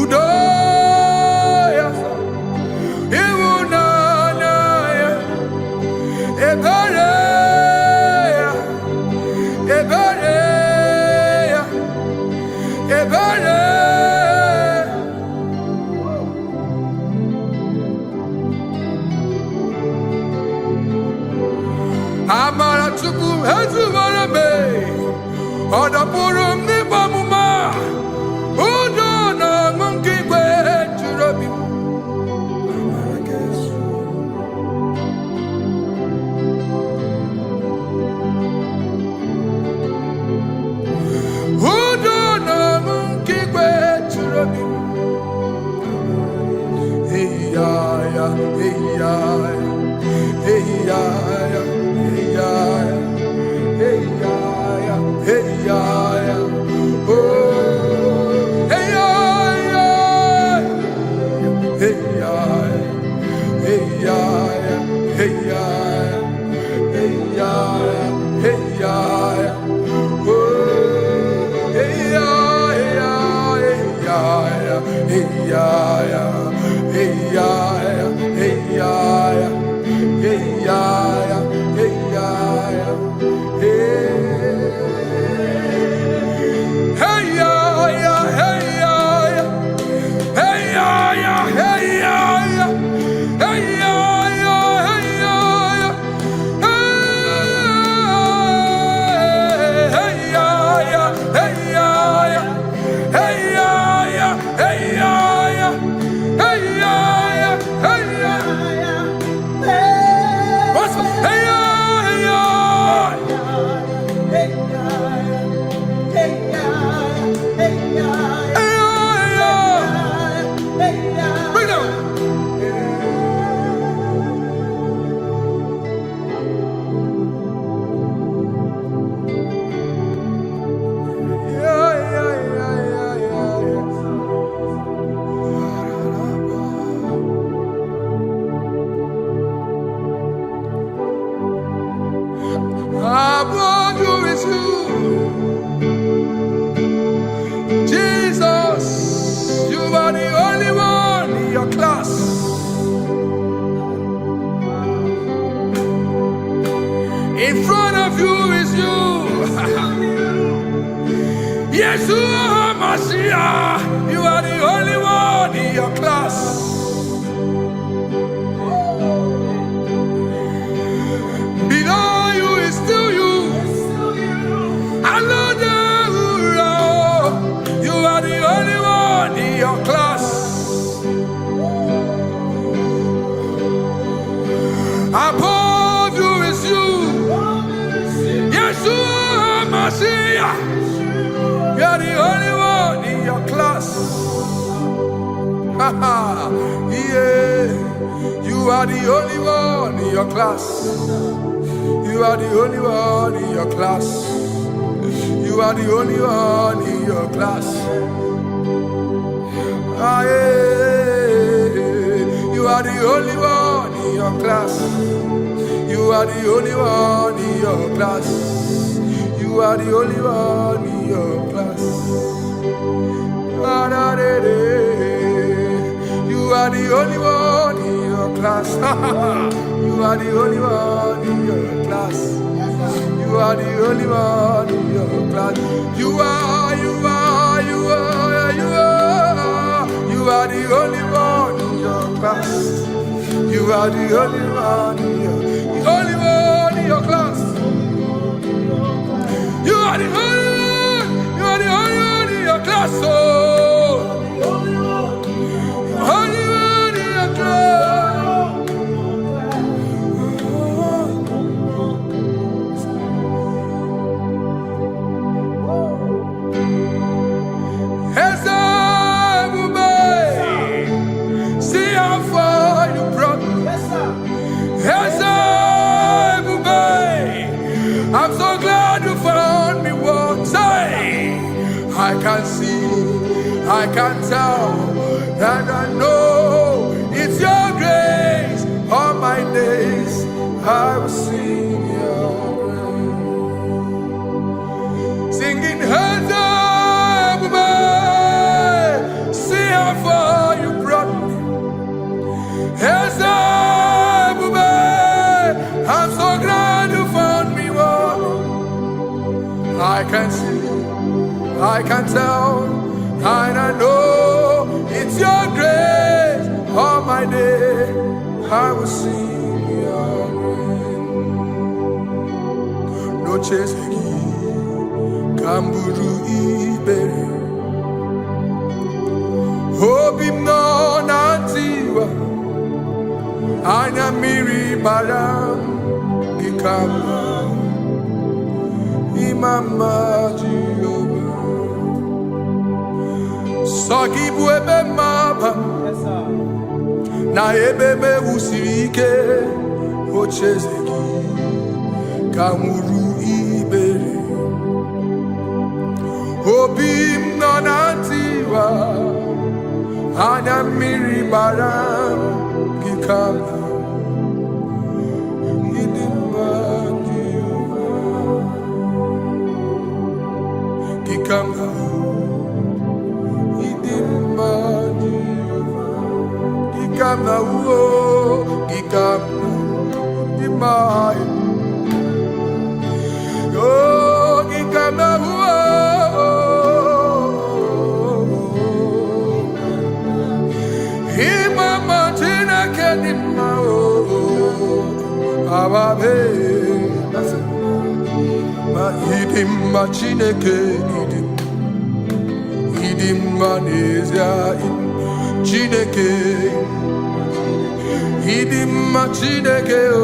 Speaker 1: Udoya, Iwunanaya, Ebereya, Ebereya, Ebereya. Amara chuku ezuwarabe, odapurum ni bamuma. In front of you is you. Yeshua Mashiach, you are the only one in your class. Below you is still you. Hallelujah, you are the only one in your class. Above you is you. Yeshua Mashiach, you are the only one in your class. Yeah, you are the only one in your class. You are the only one in your class. You are the only one in your class. Ah, yeah. You are the only one in your class. You are the only one in your class. You are the only one in your class. Ah, da, da, da. You are the only one in your class. You are the only one in your class. You are the only one in your class. You are the only one in your class. You are the only one in your class. You are the only one in your class. Oh, only one in your class. I'm so glad you found me one day. I can see, I can tell, and I know it's your grace. All my days I will sing your grace. Singing hands up, see how far you brought me. Hands up, I'm so glad you found me one. I can see, I can tell, and I know it's your grace. All my day I will sing your grace. No chasing, Kamburu ibere. Hobim no nantiwa, anya miri baram gikama. Mama Jehovah, Sagibu ebe maba, na ebe me usirike, ochezegi, kamuru ibere, obim nonantiwa, anya miri baram gikama. Chineke idim manezia Chineke idim Chineke o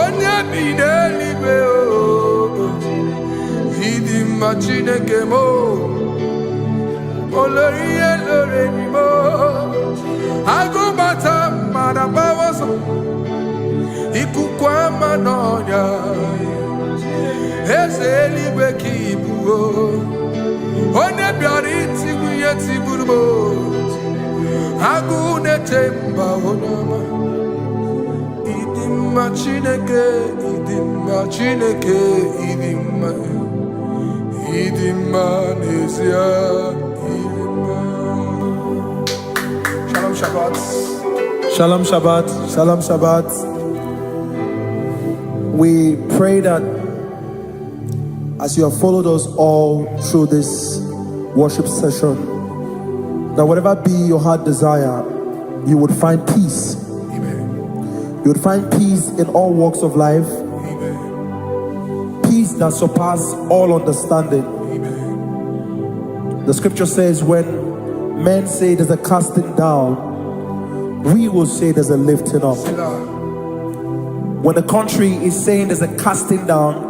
Speaker 1: onye bidelibe o idim Chineke mo oloriye loreni mo agubata marabawoso ikukwa manonya ezeligwe kibuo onye bịara itigbu ihe tigburu m agụ na-eche mba onyeọma ịdị mma Chineke ịdị mma Chineke ịdị mma n'ezie ịdị mma. Shalom Shabbat.
Speaker 2: Shalom Shabbat. Shalom Shabbat.
Speaker 1: We pray that as you have followed us all through this worship session, that whatever be your heart desire, you would find peace. Amen. You would find peace in all walks of life. Amen. Peace that surpasses all understanding. Amen. The scripture says, when men say there's a casting down, we will say there's a lifting up. When the country is saying there's a casting down,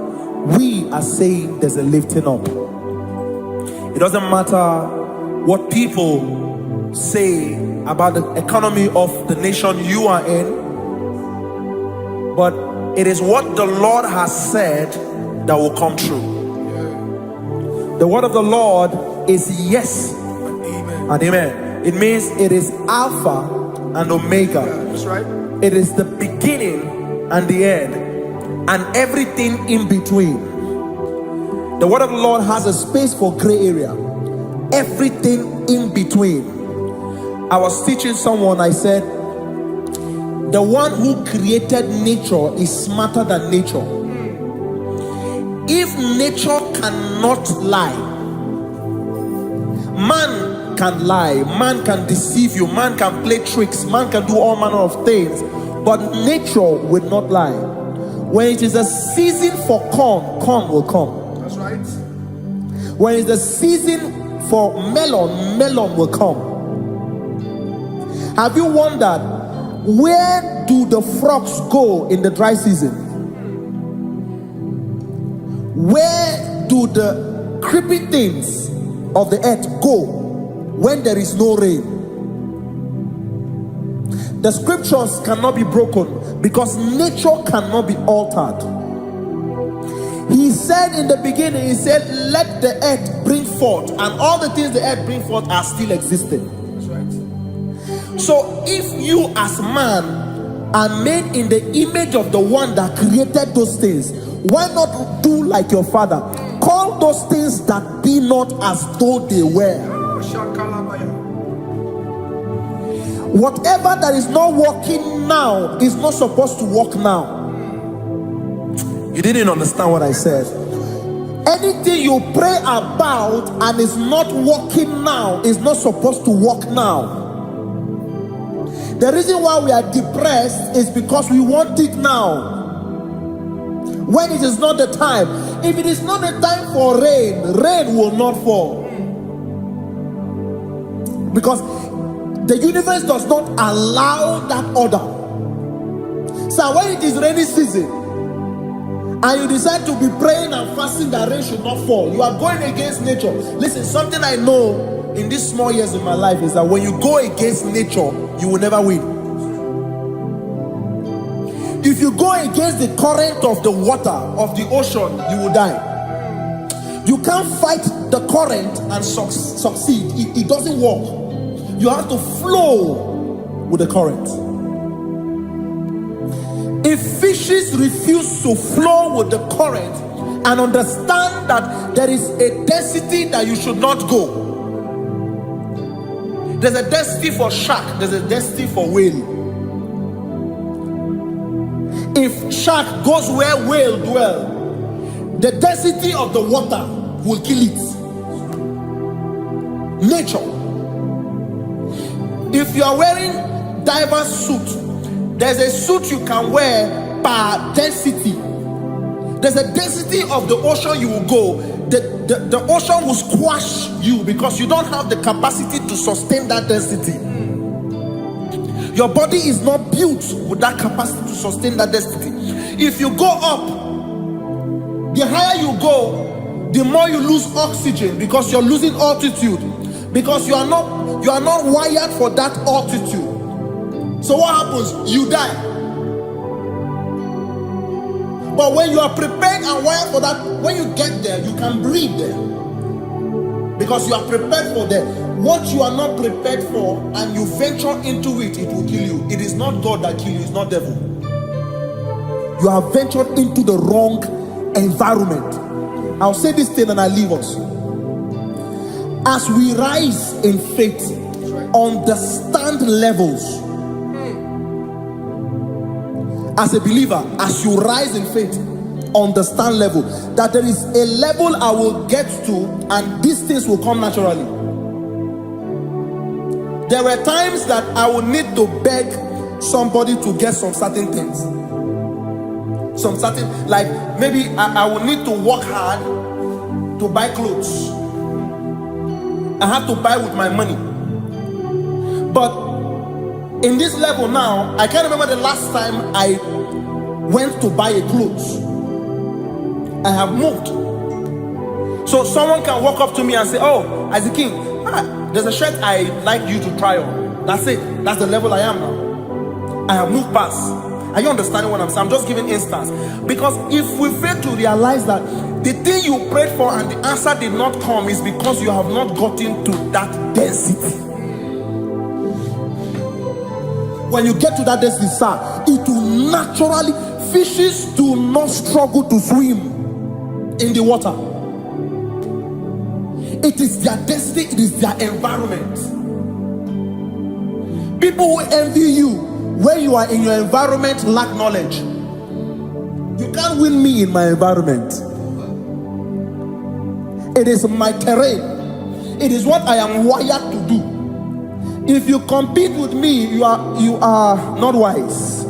Speaker 1: we are saying there's a lifting up. It doesn't matter what people say about the economy of the nation you are in, but it is what the Lord has said that will come true. The word of the Lord is yes and amen. It means it is Alpha and Omega.
Speaker 2: That's right.
Speaker 1: It is the beginning and the end, and everything in between. The word of the Lord has a space for gray area, everything in between. I was teaching someone, I said, the one who created nature is smarter than nature. If nature cannot lie, man can lie, man can deceive you, man can play tricks, man can do all manner of things, but nature will not lie. When it is a season for corn, corn will come.
Speaker 2: That's right.
Speaker 1: When it's the season for melon, melon will come. Have you wondered, where do the frogs go in the dry season? Where do the creepy things of the earth go when there is no rain? The scriptures cannot be broken because nature cannot be altered. He said in the beginning, he said, let the earth bring forth, and all the things the earth bring forth are still existing.
Speaker 2: That's right.
Speaker 1: So if you as man are made in the image of the one that created those things, why not do like your father? Call those things that be not as though they were. Whatever that is not working now is not supposed to work now. You didn't understand what I said. Anything you pray about and is not working now is not supposed to work now. The reason why we are depressed is because we want it now, when it is not the time. If it is not the time for rain, rain will not fall, because the universe does not allow that order. So when it is rainy season and you decide to be praying and fasting that rain should not fall, you are going against nature. Listen, something I know in these small years of my life is that when you go against nature, you will never win. If you go against the current of the water of the ocean, you will die. You can't fight the current and succeed. It doesn't work. You have to flow with the current. If fishes refuse to flow with the current and understand that there is a density that you should not go, there's a density for shark, there's a density for whale. If shark goes where whale dwell, the density of the water will kill it. Nature. If you are wearing diver's suit, there's a suit you can wear per density. There's a density of the ocean you will go. The ocean will squash you because you don't have the capacity to sustain that density. Your body is not built with that capacity to sustain that density. If you go up, the higher you go, the more you lose oxygen because you're losing altitude, because you are not wired for that altitude. So what happens? You die. But when you are prepared and wired for that, when you get there, you can breathe there, because you are prepared for that. What you are not prepared for and you venture into it, it will kill you. It is not God that kills you, it's not devil. You have ventured into the wrong environment. I'll say this thing and I leave us. As we rise in faith, understand levels.
Speaker 3: as a believer, as you rise in faith, understand level, that there is a level I will get to and these things will come naturally. There were times that I would need to beg somebody to get some certain things. Some certain, like maybe I would need to work hard to buy clothes. I have to buy with my money. But in this level now, I can't remember the last time I went to buy a clothes. I have moved. So someone can walk up to me and say, oh, as a king, there's a shirt I like you to try on. That's it. That's the level I am now. I have moved past. Are you understanding what I'm saying? I'm just giving instance. Because if we fail to realize that the thing you prayed for and the answer did not come is because you have not gotten to that density. When you get to that density, sir, it will naturally, fishes do not struggle to swim in the water. It is their destiny, it is their environment. People who envy you when you are in your environment lack knowledge. You can't win me in my environment. It is my terrain. It is what I am wired to do. If you compete with me, you are not wise.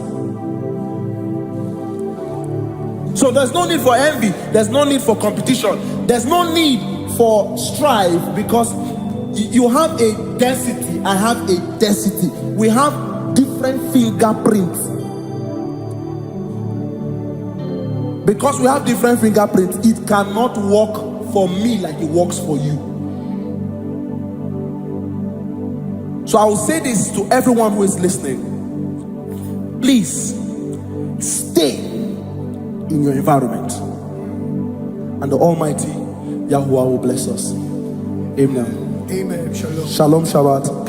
Speaker 3: So there's no need for envy. There's no need for competition. There's no need for strife, because you have a density. I have a density. We have different fingerprints. Because we have different fingerprints, it cannot work for me like it works for you. So I will say this to everyone who is listening. Please stay in your environment, and the Almighty Yahuwah will bless us. Amen.
Speaker 1: Amen. Shalom.
Speaker 3: Shalom Shabbat.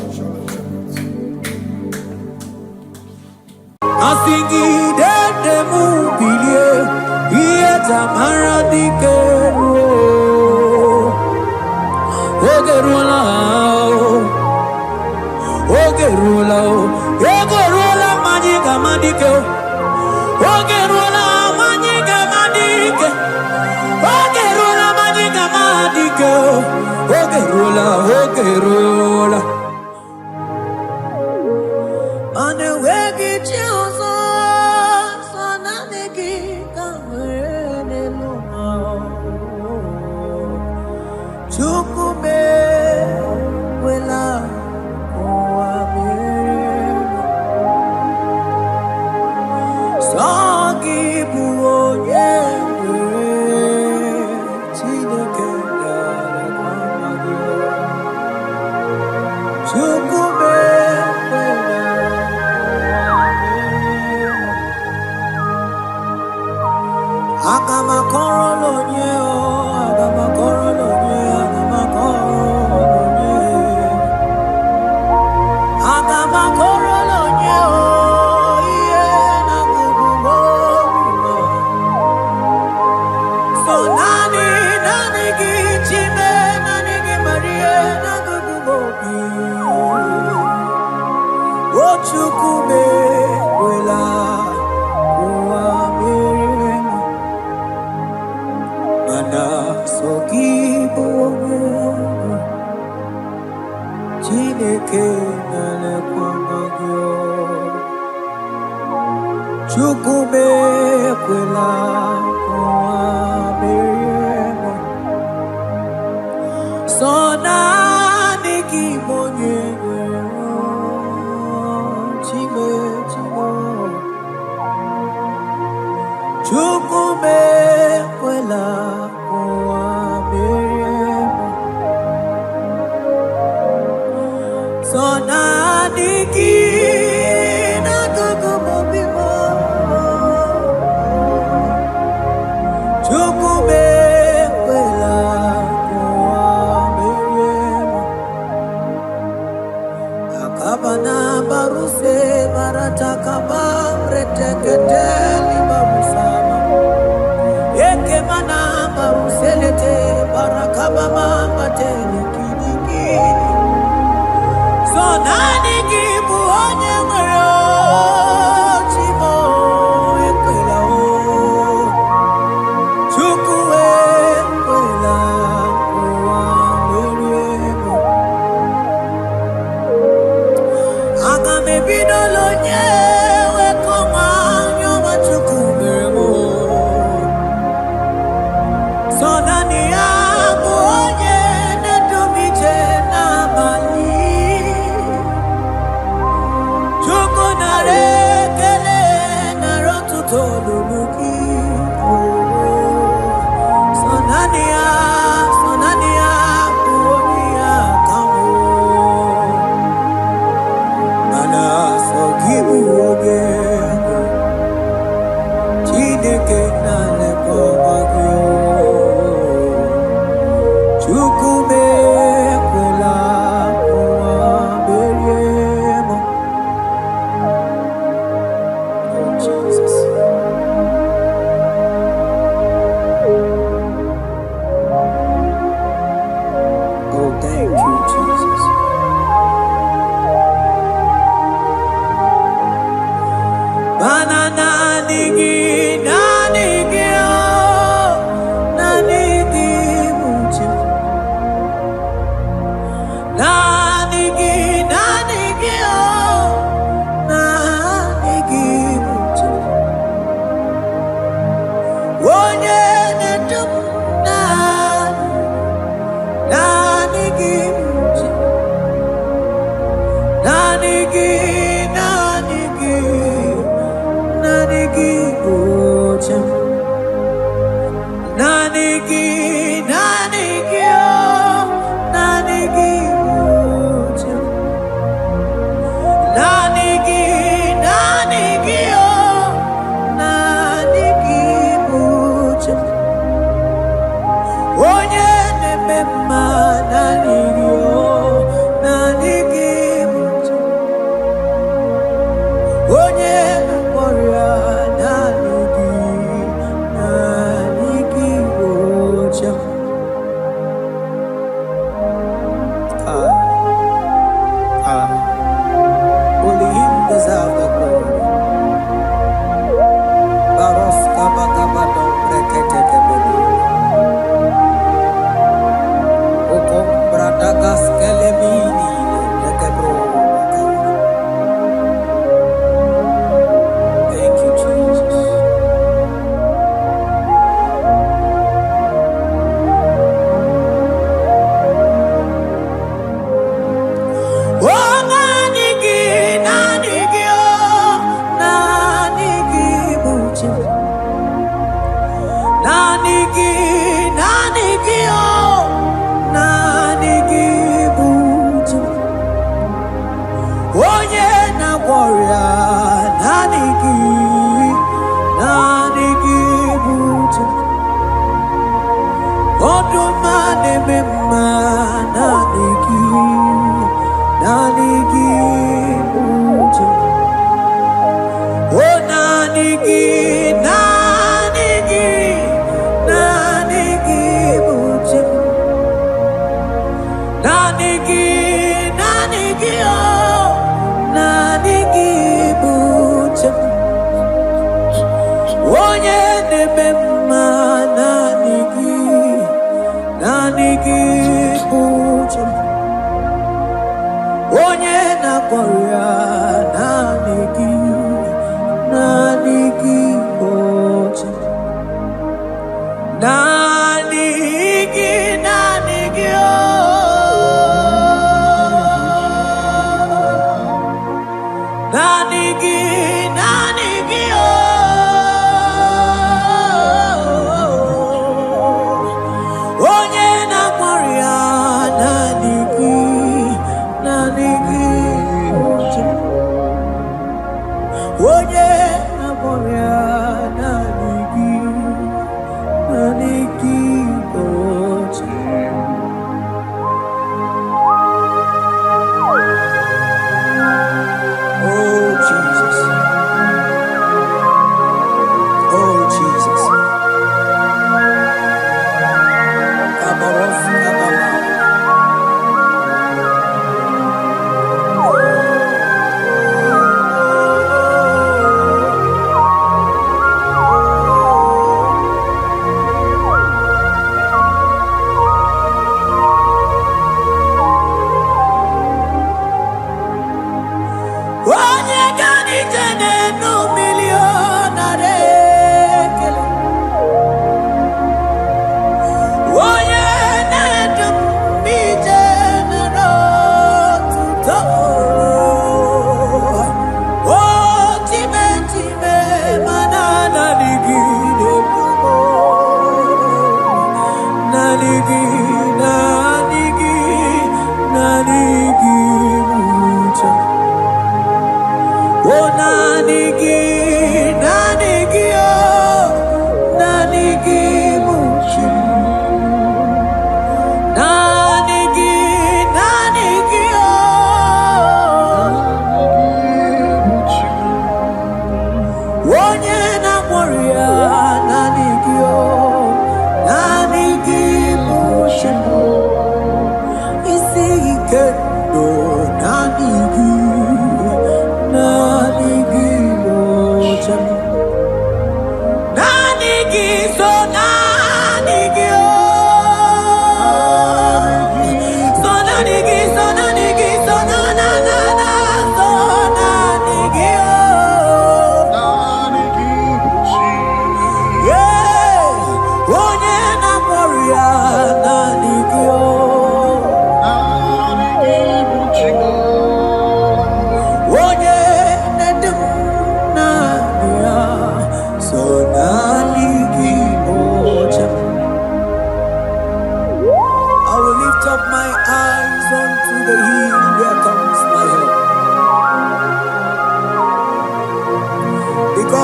Speaker 1: Nani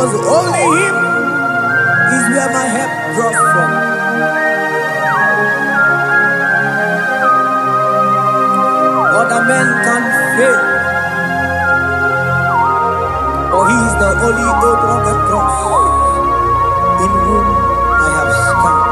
Speaker 1: because only Him is where my help draws from. Other men can fail, for He is the only hope of the cross, in whom I have stand.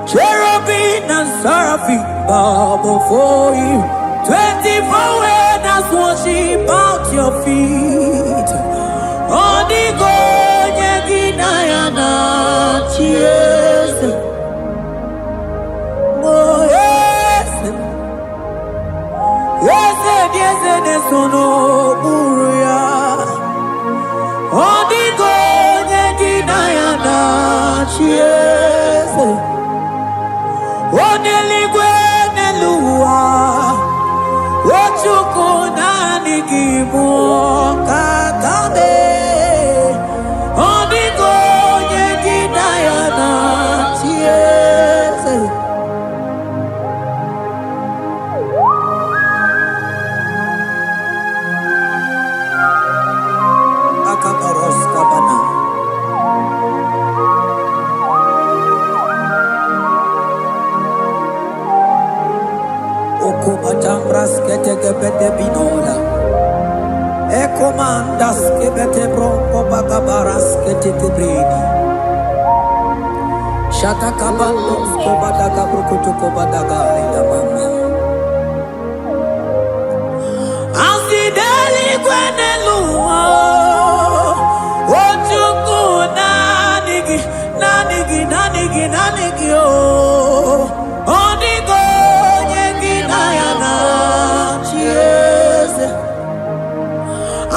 Speaker 1: Cherubim and seraphim bow before you. 24 elders worship at your feet. Odigo yeginayana cheers. Oh yes, yes, yes, yes, no buria. Odigo yeginayana cheers. Oneligwe nelua, ochuku nani gibu kakabe. Odigo yeginayana tiese. Akabaros kabana. Batambras kete gebete binola. Ekomandas kebete bronco bagabaras kete kubrini. Shata kabandos kobadaga brukutu kobadaga ila mama. Asideli kwenelua. Ochuku nanigi, nanigi, nanigi, nanigi oh. Onigo.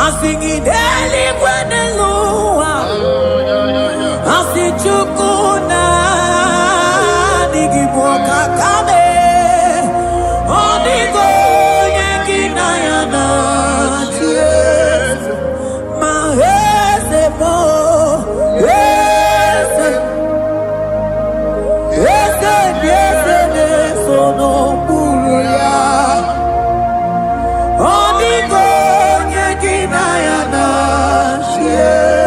Speaker 1: Asingi deli kwenelua, asichukuna nigiboka kabe, onigo yeginayana cheers, mahese mo, yese, yese, yese nesono buria, onigo yeginayana cheers.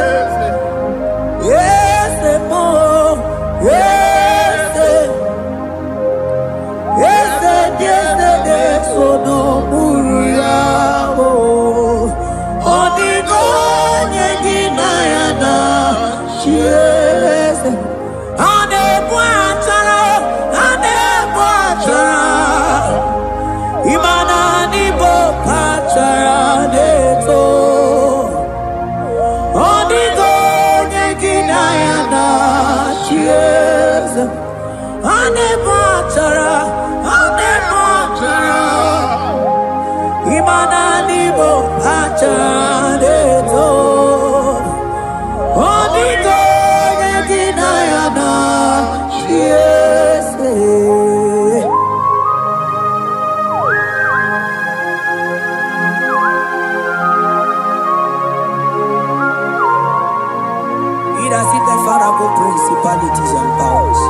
Speaker 1: Imana nibo achadeto. Onigo yeginayana yes. It has in the Pharaoh principalities and powers.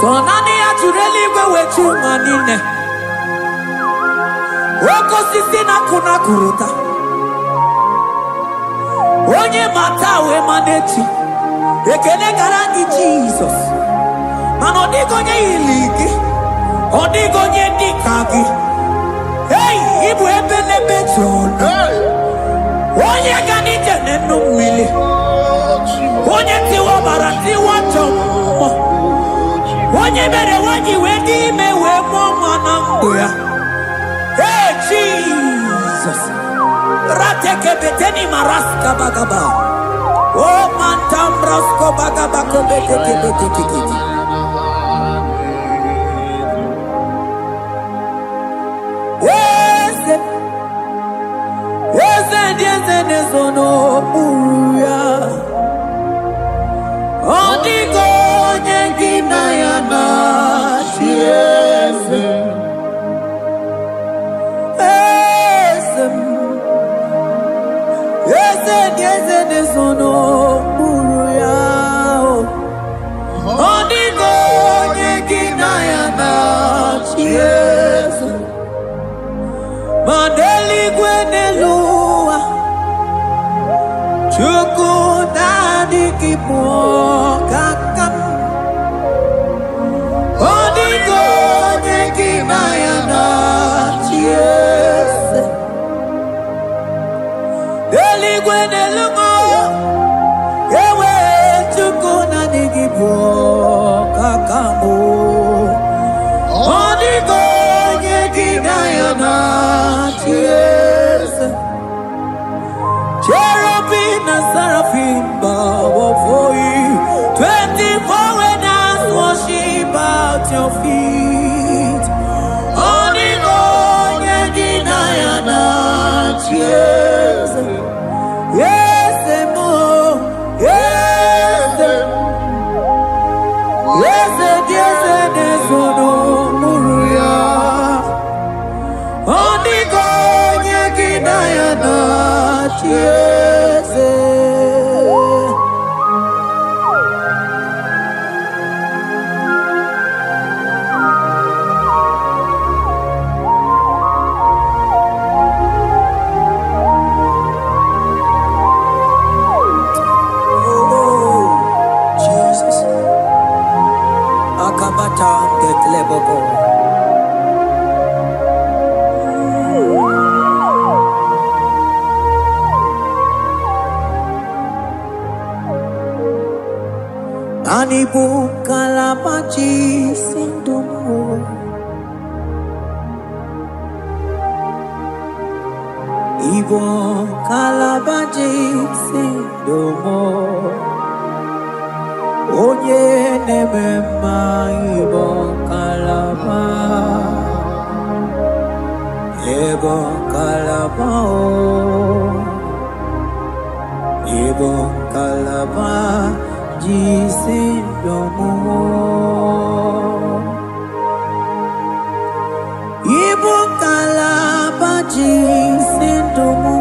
Speaker 1: So nani actually go with you manine. Woko sisi na kuna kuruta. Onye matawe manechi. Ekele garangi Jesus. Man odigonye iligi. Odigonye dikagi. Hey, ibu ebele beton. Onye ganije nenu mili. Onye tiwa barati wachomo. Onye mere wanyi wedi mewe moma nanguya. Hey Jesus. Rateke beteni maraska bagaba. Oh mantam rasko bagaba kobeteke beteke. Yes. Yes, nezono uya. Odigo nyengina yana yes. Yes, nezono uya. Odigo nyengina yana yes. Mandeli gwenelua Chuku nadi kipo kakam Odigo nyeki mayana yes. Deli gwenelungo Ewe chuku nadi kipo kakamu Odigo nyeki mayana yes. Cherubim and seraphim bow before you. 24 elders worship at your feet. Onigo yeginayana yes. Yes, mo. Yes. Yes, yes, yes, no muruya. Onigo yeginayana yes. Oh, Jesus. Akabata getleboko. Anibu kalamachi sindumo. Ibo kalabachi sindumo. Onye nemema ibo kalaba. Ibo kalaba Ibo kalaba Jisindomo Ibo kalaba Jisindomo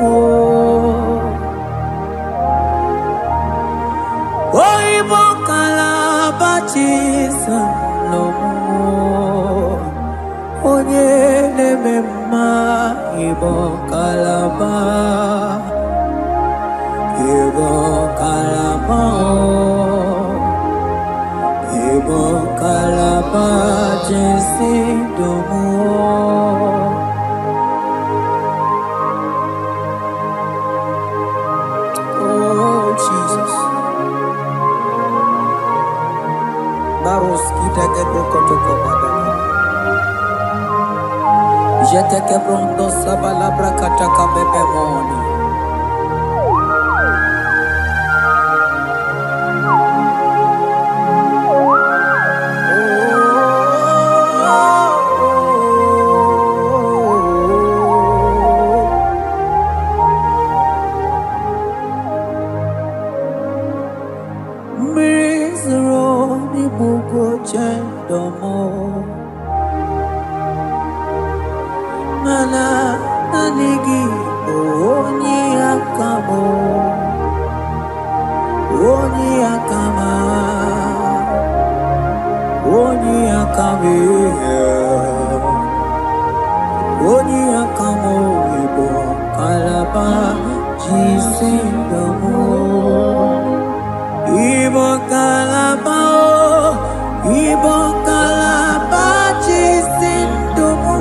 Speaker 1: Oh Ibo kalaba Jisindomo Onye nemema Ibo kalaba Ibo kalaba Ibo kalaba Jisindomo Oh Jesus Baros kita kedokotoko badana Jete kebrondo sabalabra kataka bebemoni sindomo Igbo kalabao Igbo kalabachi sindomo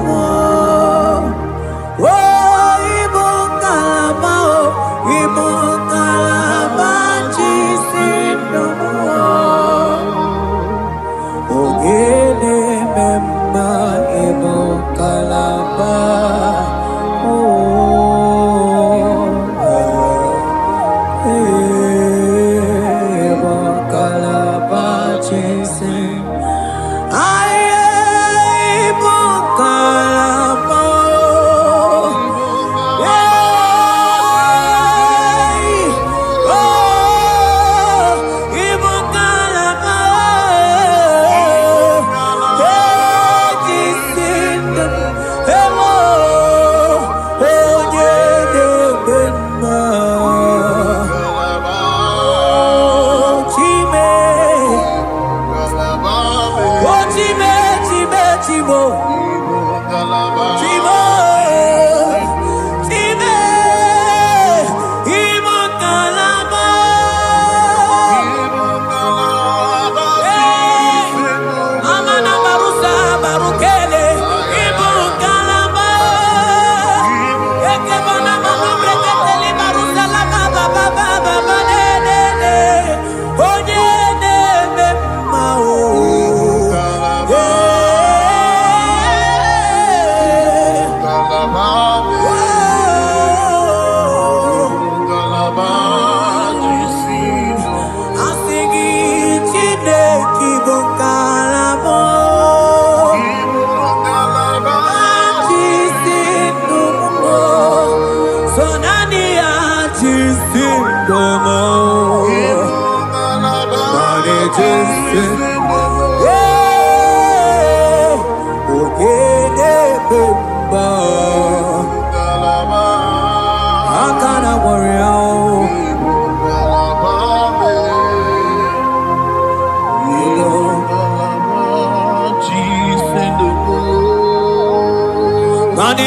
Speaker 1: Oh Igbo kalabao Igbo kalabachi sindomo Ogele memma Igbo kalaba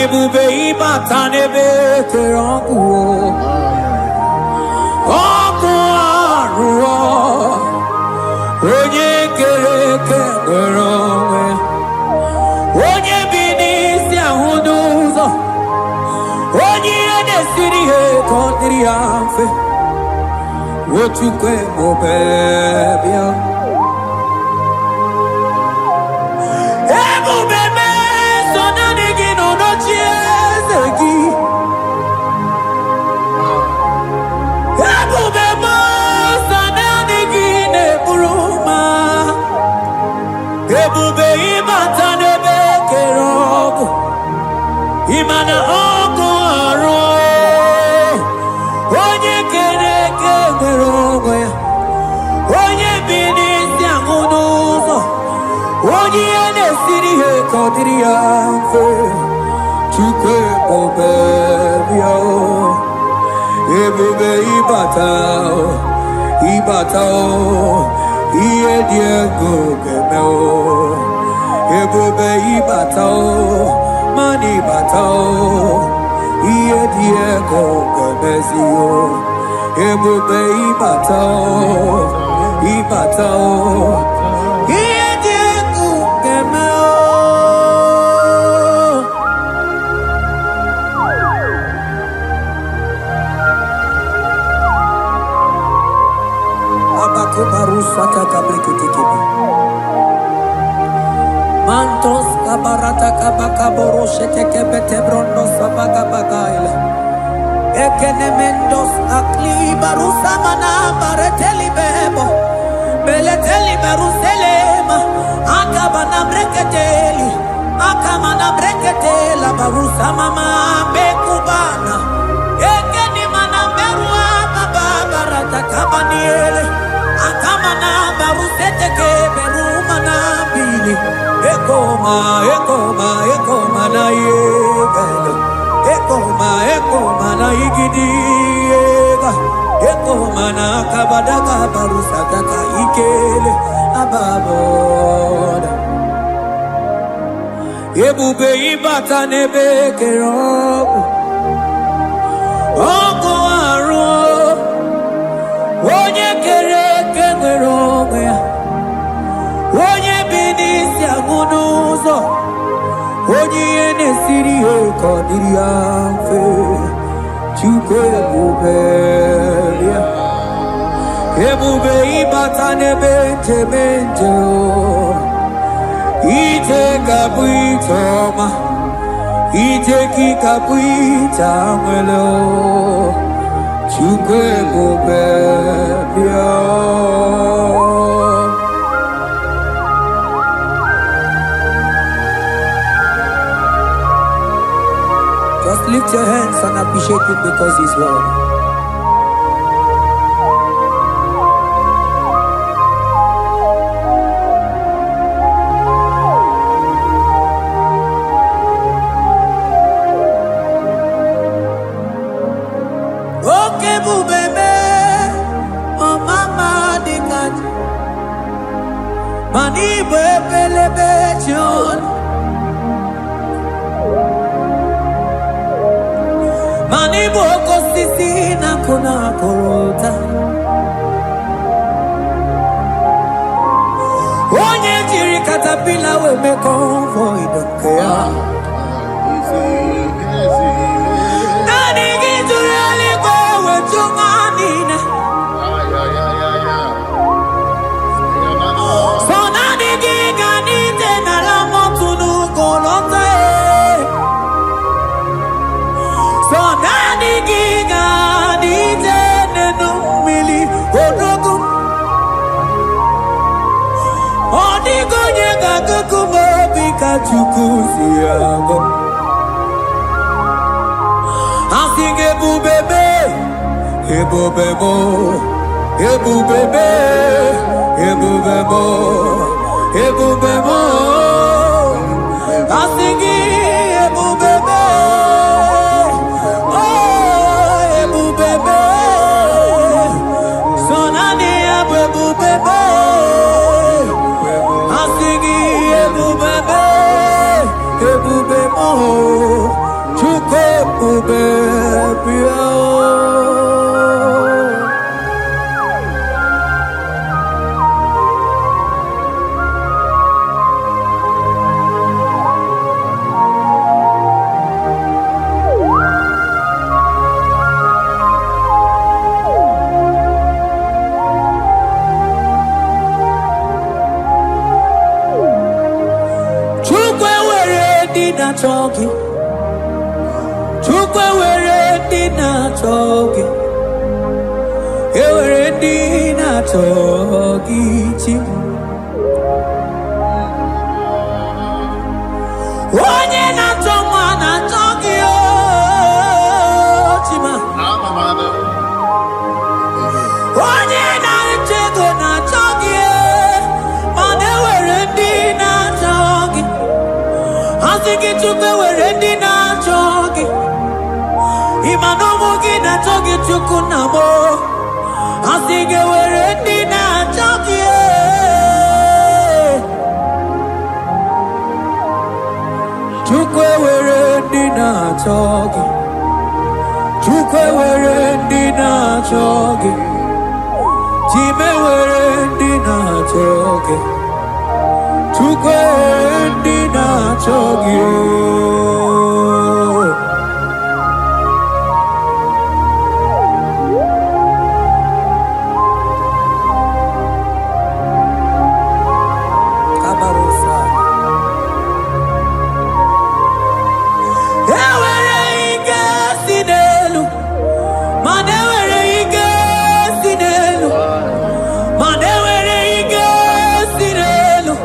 Speaker 1: Ebube ibata n'ebe tere ọkụ arụọ onye kere eke nwere onwe onye bi n'isi ahụ n'ụzọ onye ihe na-esiri ihe ka ọ dịrị ya mfe Ochukwu ebube bịa Imana ọkụ arụ onye kere eke nwere onwe ya onye bi n'isi ahụ n'ụzọ onye ihe na-esiri ihe ka ọ dịrị ya mfe Chukwu ebube bịa ebube ịbata ihe dị ego ga-eme ebube ịbata Mani batao, iye diego gabezio, ebube ibatao, iye diego gameo. Abaku barusata kabreketikibi. Mantos kabarata kabakaboro shetekebete brondo sabaga bagaila Ekenemendos akli barusa mana bareteli bebo Beleteli baruselema Akabana breketeli Akamana breketela barusa mama bekubana Ekeni mana berua baba barata kabaniele Akamana baruseteke berumana bili Ekoma na yegalo Ekoma na igidiega Ekoma na kabadaga barusaka ka ikele ababoda Ebube ibata n'ebe kere ọkụ arụ onye kere eke nwere onwe ya, onye bi n'isi agụ n'ụzọ, onye ihe na-esiri ya ka ọ dịrị ya mfe. Chukwu ebube ya, ebube ịbata n'ebe njem ije ga-abụ ije ọma, ije gị ga-abụ ije nwere. Chukwu ebube bịa. Just lift your hands and appreciate Him because He's worthy. Okay, bubebe, oh mama dikat, mani bebelebe John. Mani boko sisi na kuna korota. Onye jiri katapila we me convoy dokea. Nani gijuri aliko we chunganina. So nani giganite na la motunu kolota. So nani giga dite nenu mili odogu. Odigo nyega kukumo bika chukusi yago. Asing ebubebe, ebubebo, ebubebe, ebubebo, ebubebo. Asing ebubebe. Choki, chukwe were dina choki, were dina choki chi. Onye na choma na choki o chima. Onye na chego na choki, mane were dina choki. Asiki chukwe were dina choki. Imanomo gina choki chukunamo. Asiki were dina choki. Chukwe were dina choki. Chukwe were dina choki. Chime were dina choki. Chukwe dina choki. Kabarusa. Ewere ike sinelu, mane were ike sinelu, mane were ike sinelu.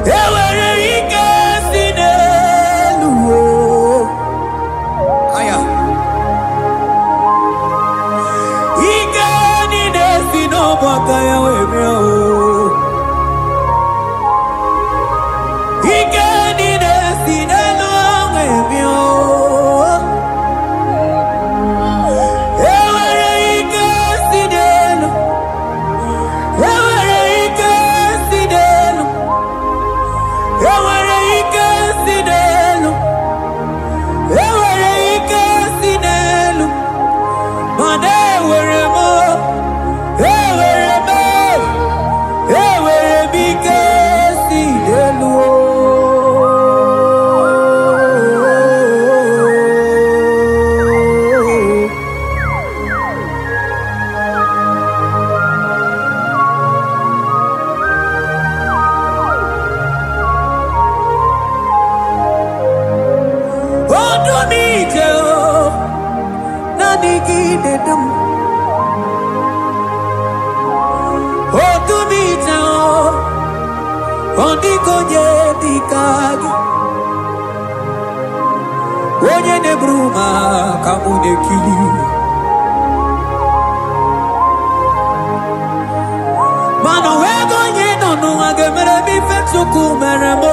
Speaker 1: Ewere ike si n'elu aya ike niile si n'ọgbakọ ya wee bịa ike niile si n'elu wee bịa ewere ike si n'elu ewere ike si n'elu ewere ike si n'elu ewere ike si n'elu mana ewere m ike si n'elu onye na-eburu ma ka mụ na-ekiri mana onwego onye nọ n'ụwa ga-emere m ife Chukwu mere m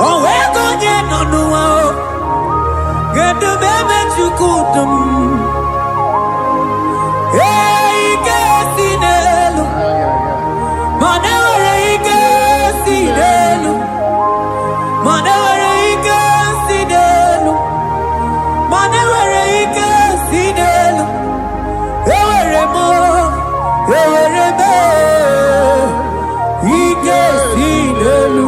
Speaker 1: onwego onye nọ n'ụwa ga-edube ebe Chukwu dum ike si n'elu mana enwere ike si n'elu mana enwere ike si n'elu mana enwere ike si n'elu ewere m ike si n'elu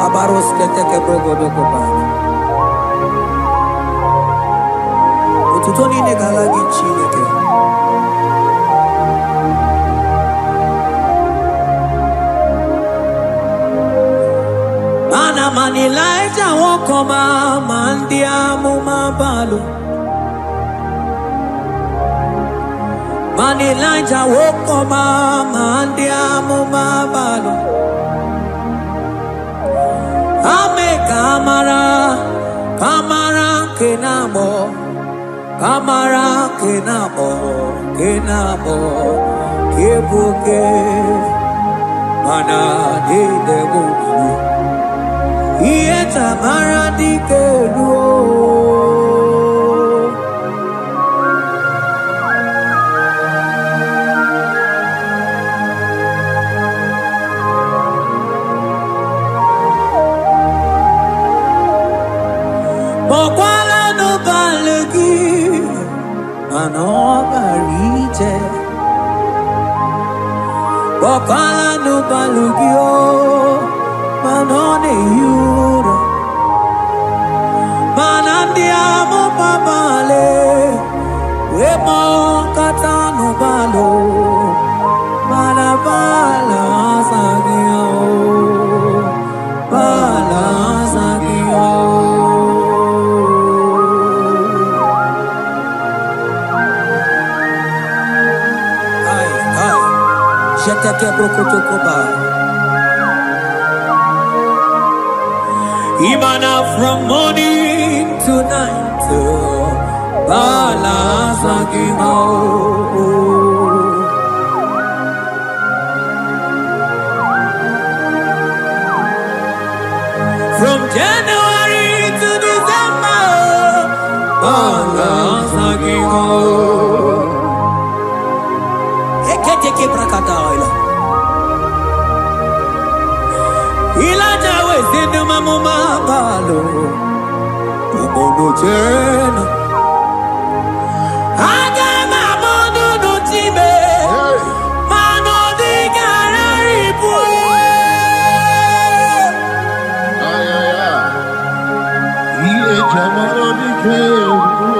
Speaker 1: Abaros keteke brogodo kopana otuto niile gara gị Chineke mana Elijah wokoma ma ndị amụma balụ mana Elijah wokoma ma ndị amụma balụ ame kamara kenabo kamara kenabo kebuke mana debu iye tamara dikelu Mokwala no balegi ano barije Mokwala no balegi o manone yuro manandi amo babale we mo kata no balo manabala sagio bala sagio Imana from morning to night, Balasagimo. From January to December, Balasagimo. Eketeke brakadaila. Ilaja wezinu mamuma balo Umono jena Aga mamono no time Mano di gara ripu
Speaker 2: Ile jamaro di kebu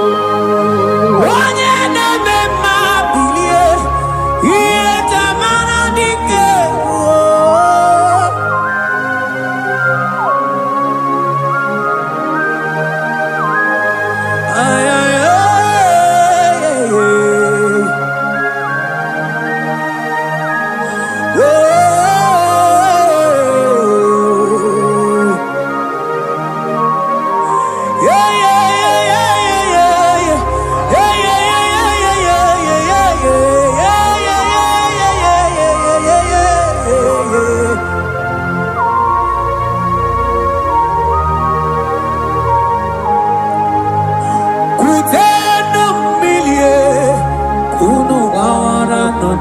Speaker 1: Onye neme mabili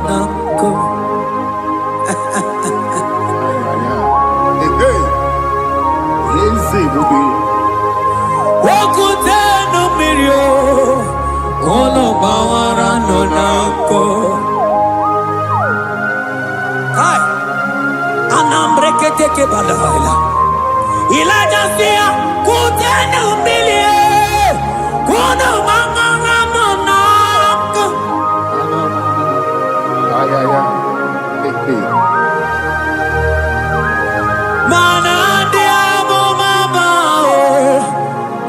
Speaker 1: nanko. Okute no mirio, ono bawara no nanko. Hai, anambreke teke balaila. Ilaja siya kute no mirio, ono bawara no nanko. Mana dia mo mabao,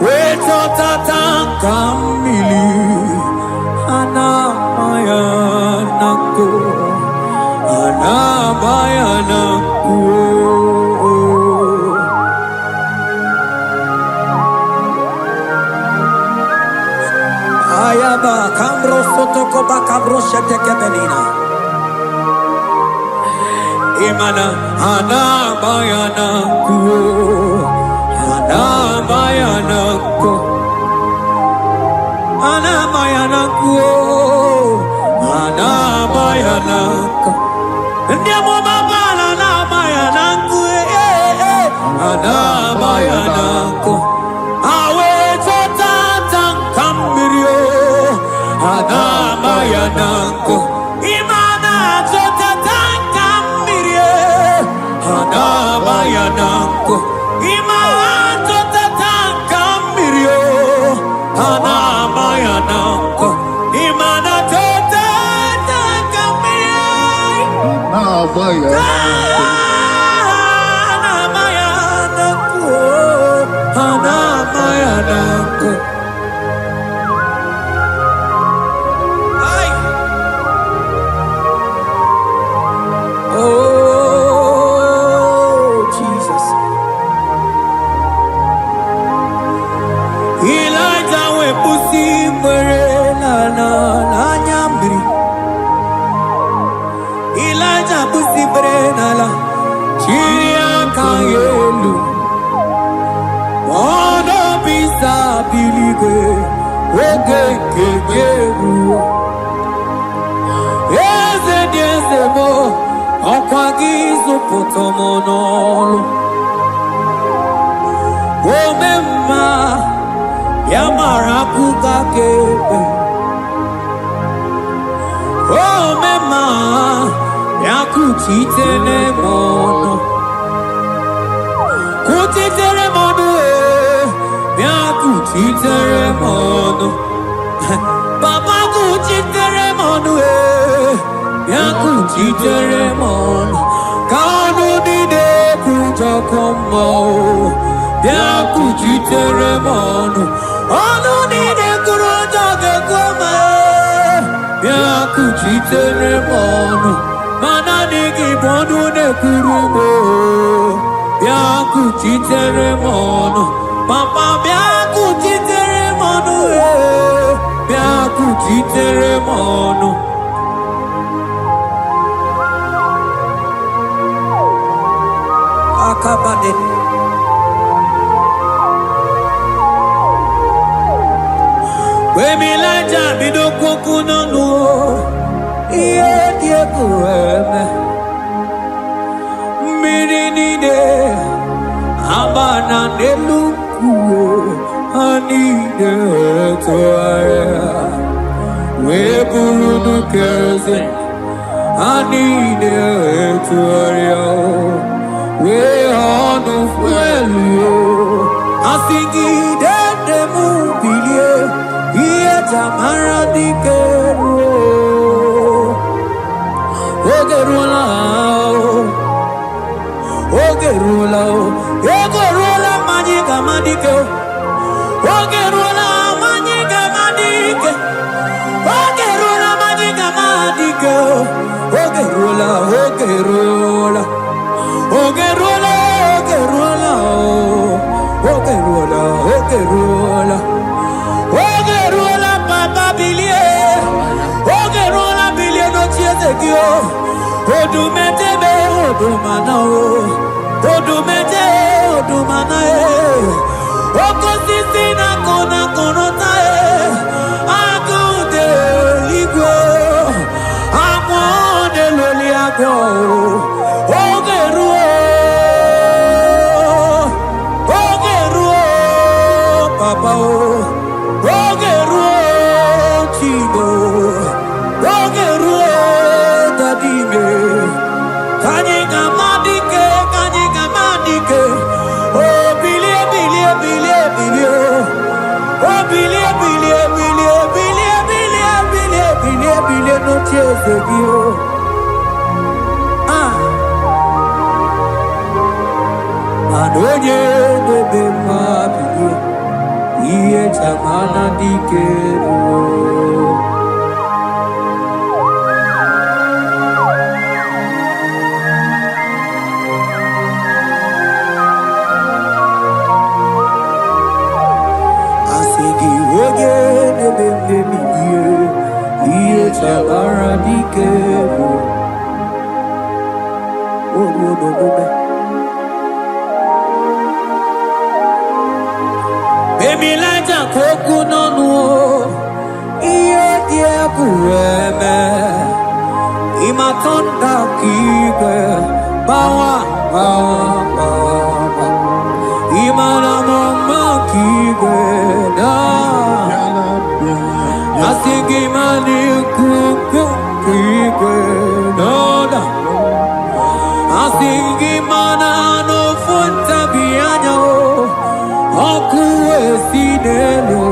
Speaker 1: weto tatankamili. Anamayanaku, anamayanaku. Ayaba kambro sotoko bakabro sheteke benina. Imana anamayanaku, anamayanaku. Anamayanaku, anamayanaku. Ndiamo mabala anamayanaku, anamayanaku. Awe totatan kamirio, anamayanaku. Imana totatan kamirio, anamayanaku. Imana totatan kamirio, anamayanaku. Imana totatan kamirio, anamayanaku, anamayanaku. Ay. Oh, Jesus. Elijah we pusi mwere na nyambiri. Elijah pusi mwere na la chiria kayelu. Ono bisa biligwe oge kegeru. Eze diese mo okwagizu potomonolo. Omemma yamara kukakebe. Omemma yakuchitere mono. Kuchitere mono yakuchitere mono. Papa kuchitere mono yakuchitere mono. Kanu nide kujakomo yakuchitere mono. Anu nide kurujagekome yakuchitere mono. Mana nigi bono ne kurumo yakuchitere mono. Papa yakuchitere mono yakuchitere mono. Akabade. Wemilaja bidoko nanu, iye diego eme. Mirinide, abana neluku, anide toaya. Weburu nukeze, anide toaya. We hanu fuelu, asingi dede mubilie. Iye jamara dikeru, ogerula, ogerula, ogerula majiga madike, ogerula majiga madike, ogerula majiga madike, ogerula, ogerula, ogerula, ogerula, ogerula, ogerula. Ogerula papa bilie, ogerula bilie no chiezekio. Odumetebe odumana o, odumete odumana e. Okosisi na kona konota e, agude ligwe, akwa Papa, Chido, Dadime, Kanyika Madike, oh, Billy, oh, Billy, no tears of you. Adoye, baby, Iye chamana dikero. Asigi woge nebe iye chamana dikero. Oh no. Baby Lighter koku nonu iye die kueme imatonda kike bawa imana mama kike da asigi mani kuku kike da asigi mana no funta bianyo Oku esinelo,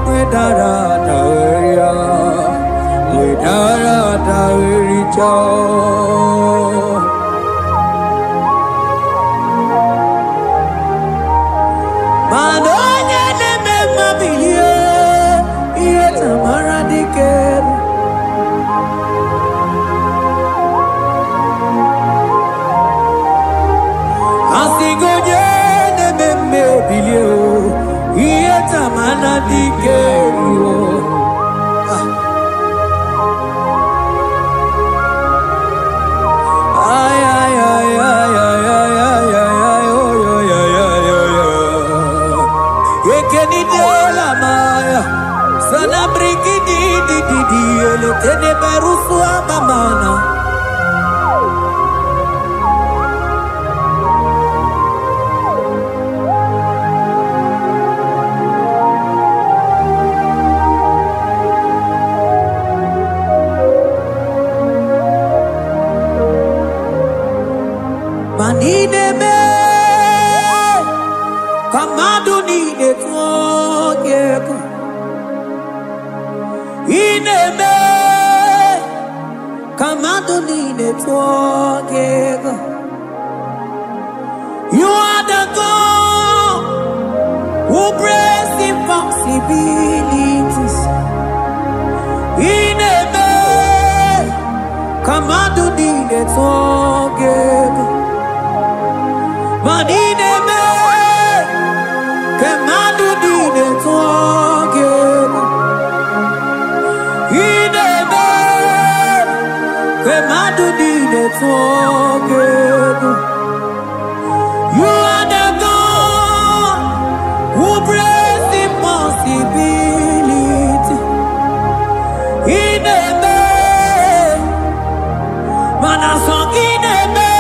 Speaker 1: wedara daweria. Manonya neme mabiye, iye tamara dikeru. Asigonye bilio iye tamana dikero ay ekeni de la maya sana brigidi di ele tene berusu amamana Manideme, Kamadu nide twogeko. Ineme, Kamadu nide twogeko. You are the God who breaks impossibilities. Ineme, Kamadu nide twogeko. Manideme, Kamadu nide twogeko. Ineme, Kamadu nide twogeko. You are the God who breaks impossibility. Ineme, Manasong ineme.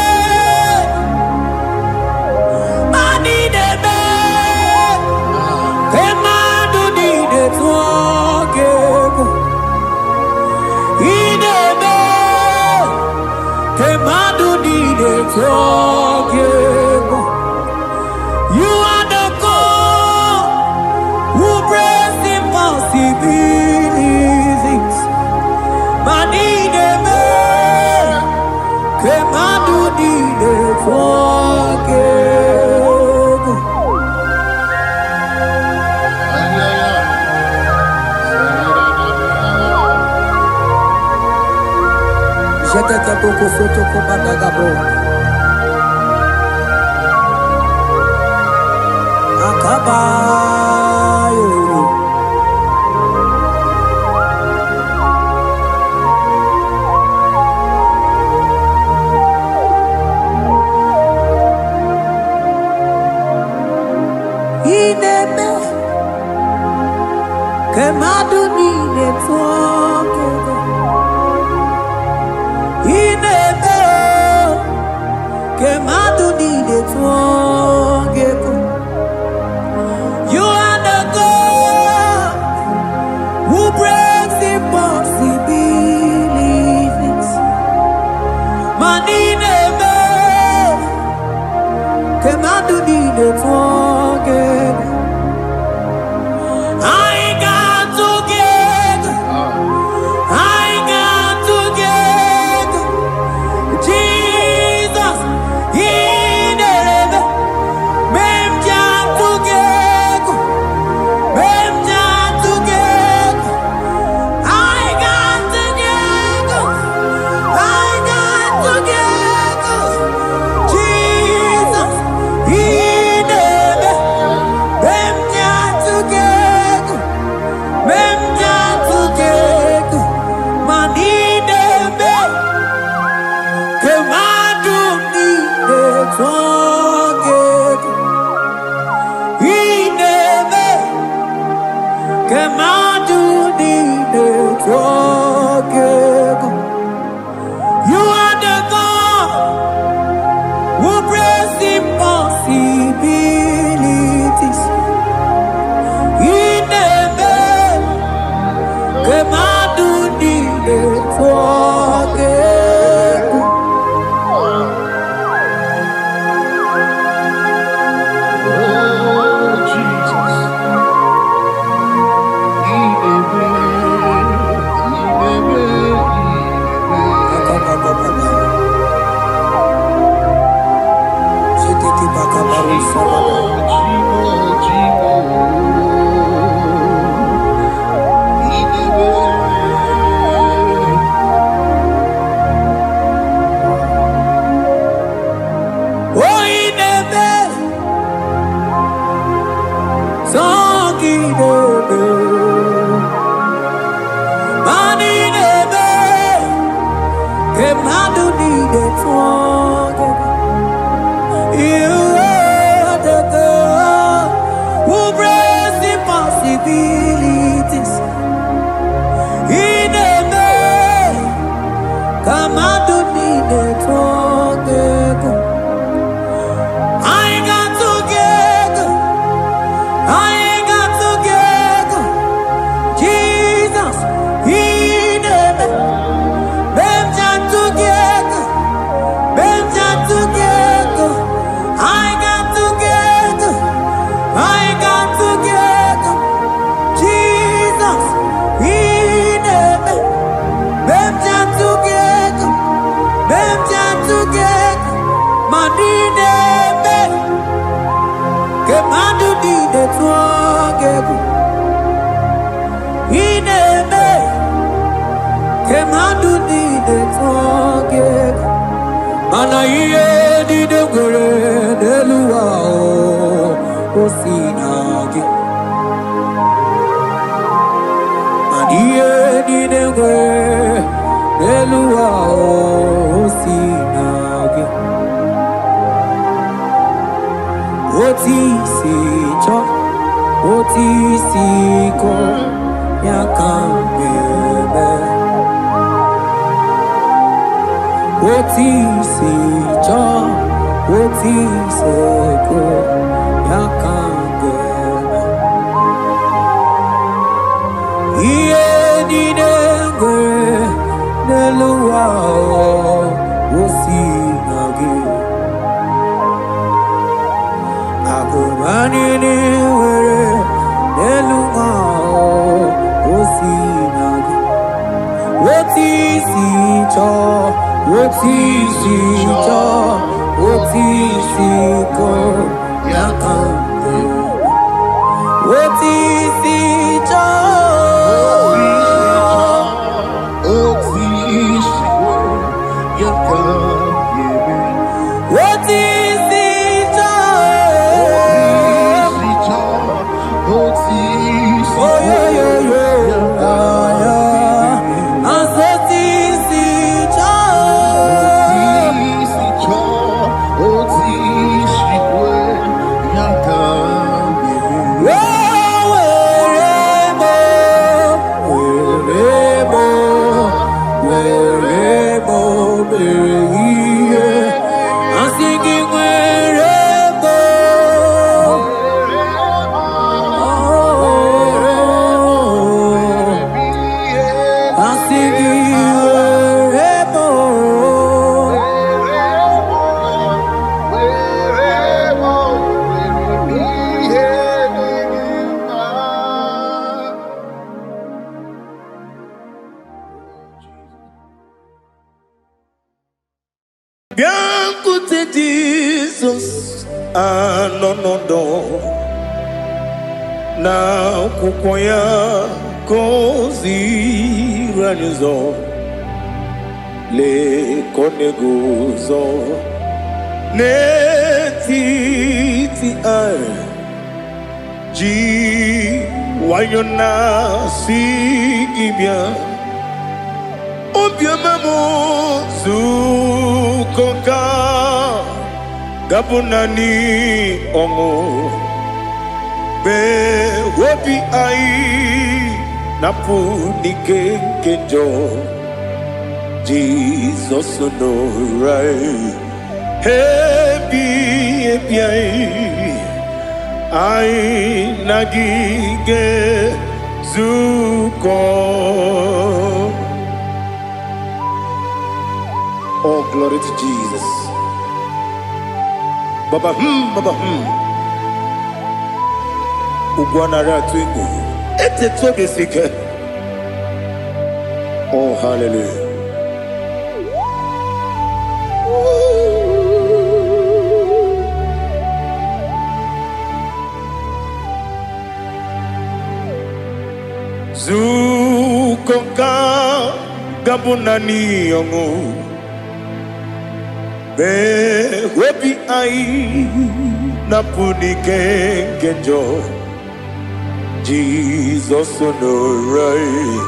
Speaker 1: You are the God who breaks impossibilities. Manideme, Kemadu dide twogeko. Jetete boko soto komadagabo. Akabayo. Ineme, Kemadu nide twogeko. Ineme. mmadụ niile tụọ gị. You are the God who breaks impossibilities. In a way, ka mmadụ niile tụọ gị. I got together, I got together, Jesus, in a way. Together, I got together, Jesus, we never, together, money never, get my duty that's wrong, we never, get my duty that's wrong. Mana iye di dengere deluwa o sinagi. Mana iye di dengere deluwa o sinagi. Oti si cho, oti si ko yakambebe. Oti si cho, oti se ko yakangena. Iye di dengere deluwa o sinagi. Ako manini were deluwa o sinagi. Oti si cho, oti si cho, oti si ko yakangena. Oti si cho,
Speaker 2: oti si ko yakangena.
Speaker 1: oti si cho,
Speaker 2: oti si ko
Speaker 1: Biancote Jesus anonodo na kukoya kozi ranizo le koneguzo netiti ai ji wayona sigibia obiamamo zukoka gabunani omo be wobi ai napunike kenjo Jesus no right hebi ai nagige zuko. Oh, glory to Jesus. Baba Baba Ugwanara twingu. Ete toge sike. Oh, hallelujah. Zukoka gabunani yongu. Be wepi ai napunike kenjo Jesus no right.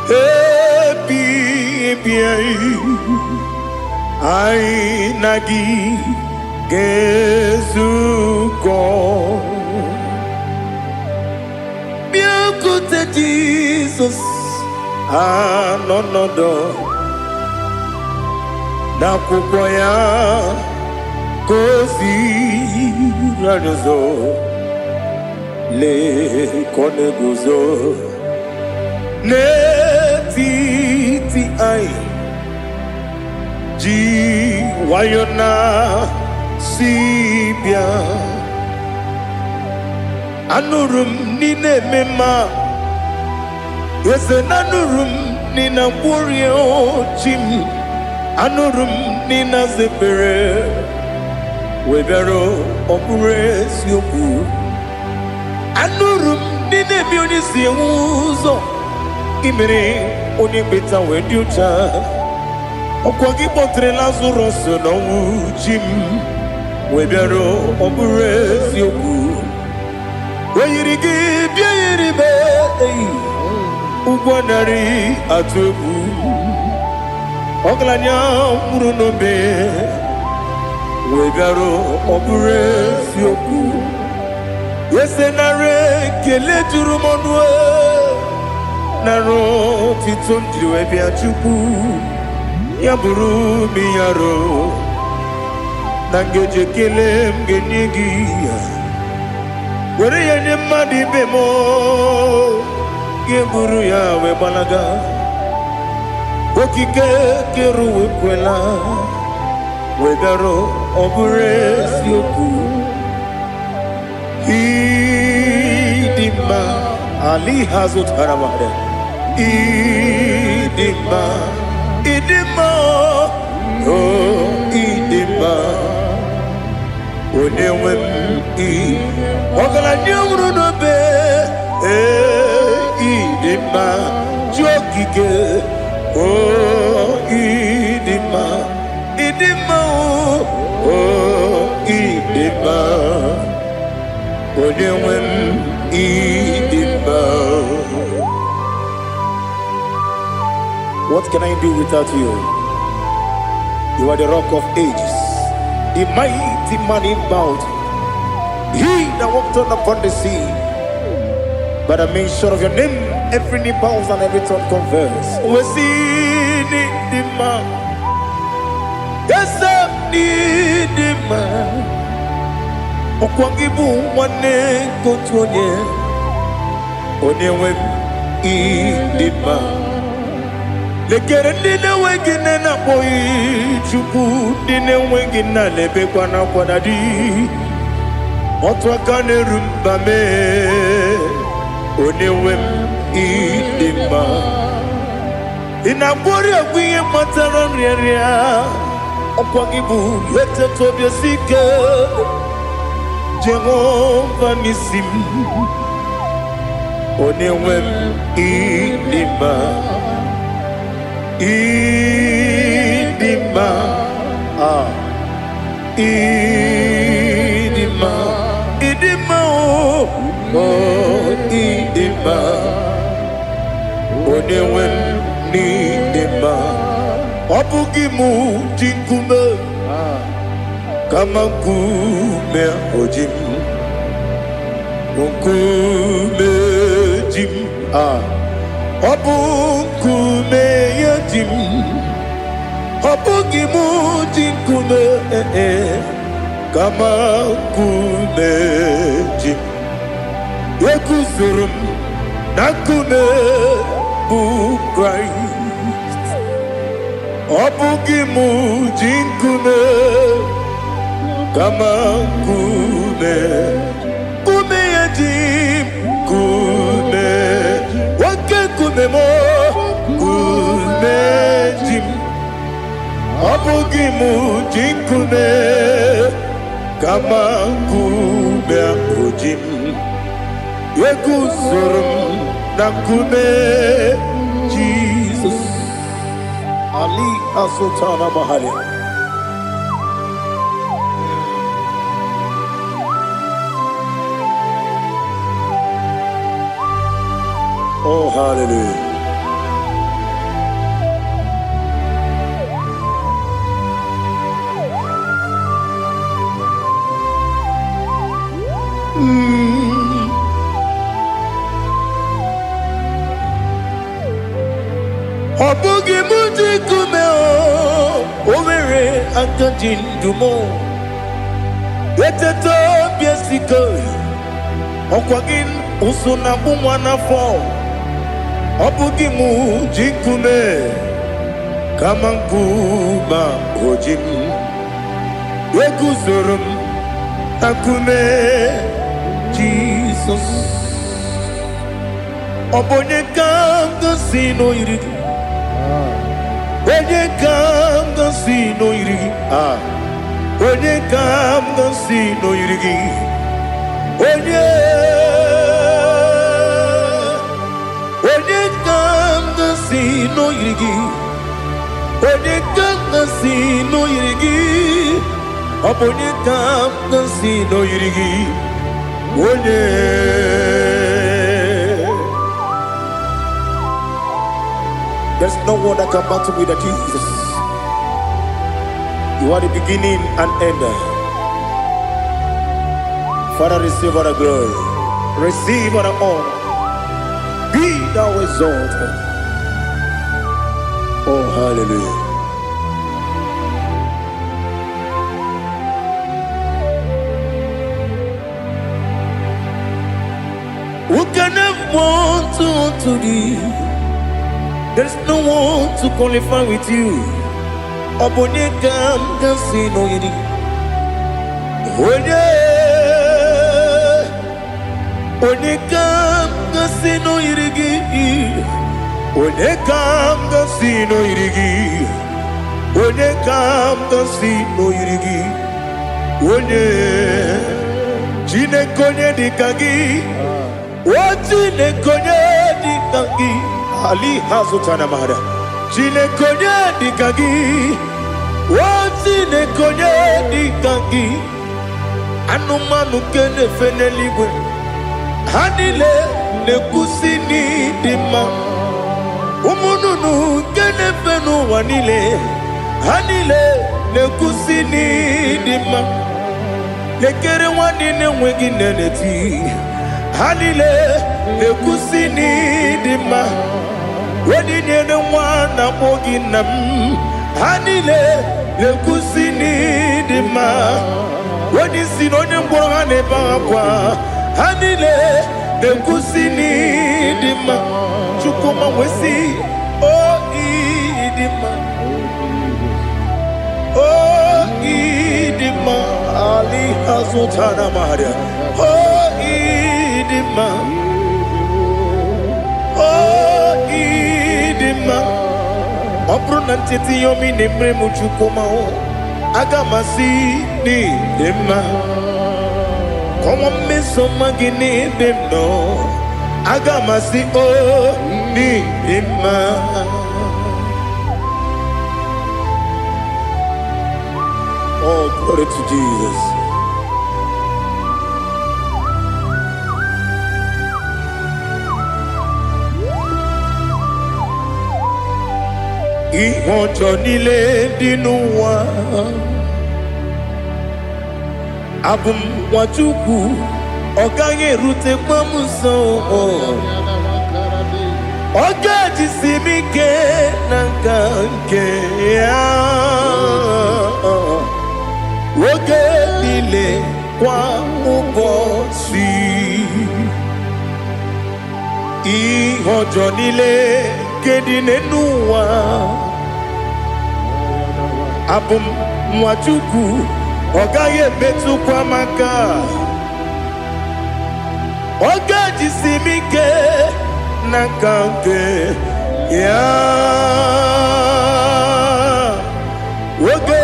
Speaker 1: Happy Ai nagi gezuko Biakute Jesus anonodo Nakwụkwọ ya kozi radozo Le kone guzo Netiti ai Ji wayona sibia Anurum nine mema Yese nanurum nina warrior chim Anurum nina zepere Webero opure sioku Anurum nine bionisi uzo Imere onibeta wediucha Okwagi potre Lazarus no uchim Webero opure sioku Weyirigi biayiribe Ugwanari atubu Oglanya murunobe Wegaro opure sioku Yesenare kele turumonwe Naro titondriwe biachuku Yaburu miyaro Nangeje kele mgenyigi Were yenye madi bemo Geburu ya webalaga Okike keru wekwela Wegaro obure sioku Idima Ali hazut haramade Idima Oh Idima Onewem Ogala nyumru nobe Idima Jokike Oh Idima Oh Idima Onewem Idima What can I do without you? You are the rock of ages, the mighty man in battle. He that walked on upon the sea. By the mention of your name, every knee bows and every tongue confess. We see the man. Yes, I need the man. Okwangibu wane kotonye. Onyewe the man. Lekere ndine wengine na boyi chuku ndine wengine lebe kwa na kwa dadi. Otwa kane rumba me Onewem idima Inabori agwiye matara nriya Okwangibu yete tobye sike Jehova nisim Onewem idima Idima Idima Idima oh Idima Onewem Idima Obugimu jinkume Kama kume ojim Unkume jim Obukume yajim Obugimu jinkume Kama kumeji Yekuzurum Nakume Christ Obugimu jinkume Kama kume Kume yajim Kume Wake kume mo Kume jim Obugimu jinkume Kama kume ojim Yekuzurum Nakume Jesus Ali Asotana Mahali Oh hallelujah akajin dumo. Eteto biesiko. Okwagin usuna bumwana fo. Obugimu jikume. Kamankuba ojim. Weguzorum akume. Jesus. Obonye kanga sino irigi. Onye kanga sino irigi. Onye kanga sino irigi. Onye kanga sino irigi. Onye kanga sino irigi. Obonye kanga sino irigi. Onye. There's no one that can battle with Jesus. You are the beginning and end. Father, receive all the glory. Receive all the honor. Be thou exalted. Oh, hallelujah. Who can have one to thee? There's no one to qualify with you. Obonye kam sino yidi. Onye kam sino yidi. Onye kam sino yidi. Onye kam sino yidi. Onye Chinekonye dikagi. Chinekonye dikagi. Ali hazutana mahada. Chinekonye dikagi. Chinekonye dikagi. Anumanu kene feneligwe. Hanile nekusini dima. Umununu kene fenu wanile. Hanile nekusini dima. Lekere wanine wengi neneti. Hanile nekusini dima. Wedi nyene mwana moginam. Hanile nekusini dima. Wedi sinonye mbwangane bangwa. Hanile nekusini dima. Chukuma wesi oh idima. Oh idima. Ali hazutana maria. Oh idima. Oh idima. Opronantiti yomi nemre muchukoma o. Agamasi ni dema. Como meso magini demno. Agamasi o ni dema. Oh, glory to Jesus. Ihojo nile dinuwa. Abum wachuku. Ogange rute kwamuso. Oga jisimike nanganke ya. Oge nile kwa ubosi. Ihojo nile kedinenuwa. Abum mwachuku. Ogaye betu kwa maka. Oga jisimike nanganke ya. Oge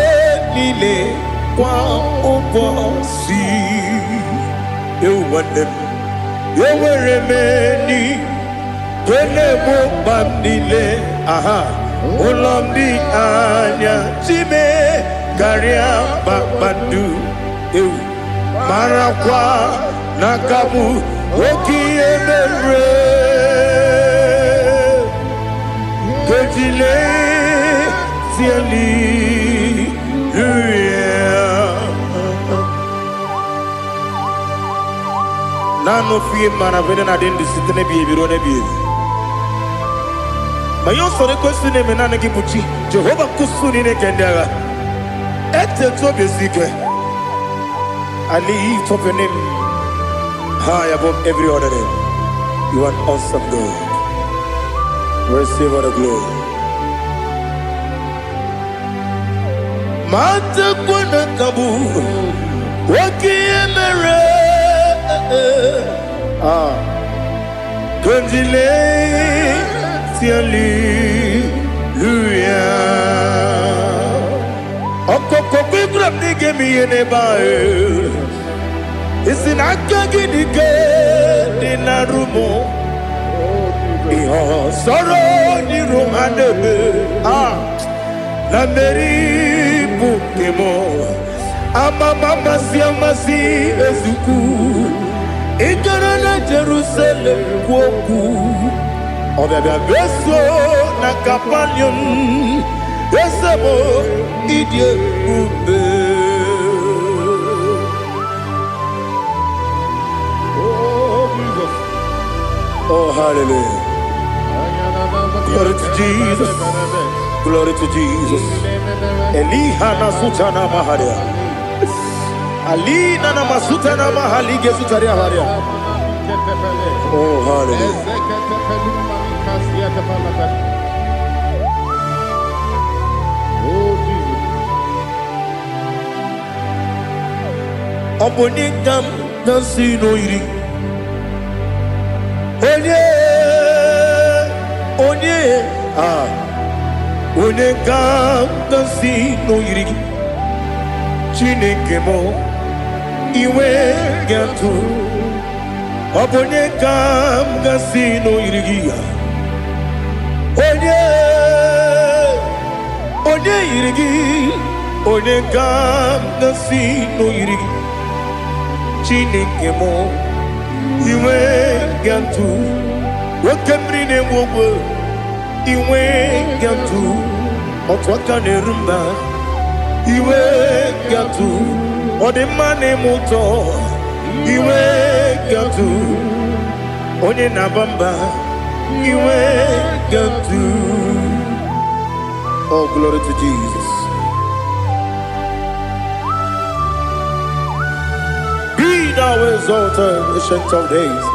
Speaker 1: nile kwa ubosi. Ewanem Eweremeni Kenebo Bamnile Aha Ulomdi Anya Chime Garia Babandu Eu Marakwa Nakamu Oki Emere Kejile Siali Nano fie maravene na den disitene bi ebiro na bi. Mayo sore kwesune menana gibuchi. Jehova kusuni ne kendara. I lift up your name high above every other name. You are awesome God. Receive all the glory. Mata kwana kabu wakiemere Konjile tiali luya Okoko kwikrap nige miyene bae Isinaka gidike dinarumo Iho soro ni romanebe La meri bukemo Amama siamasi ezuku Ikarana Jerusalem woku Obebe beso na kapanion Esemo idye ube Oh hallelujah. Glory to Jesus. Glory to Jesus. Elihana sutana maharia. Alina na masutana mahali gesutaria haria. Oh hallelujah. Obonikam nasino iri. Onye ka nasi no yiri Chineke mo iwe gatu Onye ka nasi no yiri Onye yiri Onye ka nasi no yiri Chineke mo iwe gatu Wakemri ne mwogo iwe gatu Otwaka ne rumba iwe gatu Odemane moto iwe gatu Onye nabamba iwe gatu. Oh, glory to Jesus. Be thou exalted, ancient of days.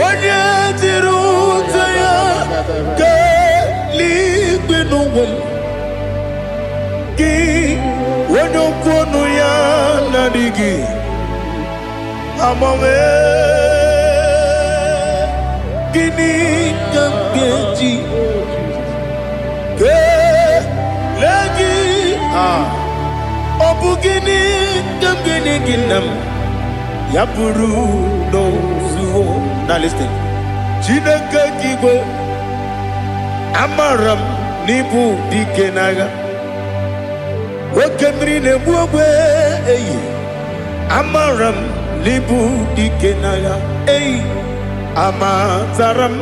Speaker 1: Onye tiruta ya keligbe n'ụwa gị onye kwonu ya n'adịghị agbanwe gịnị ka m ga-eji kelee gị ọ bụ gịnị ka m ga-enye gị nna m ya bụrụ n'ozuo. Now listen. Chineke kigwe amaram n'ibu dike n'agha oke mmiri na-egbu ogbe eyi amaram n'ibu dike n'agha eyi amataram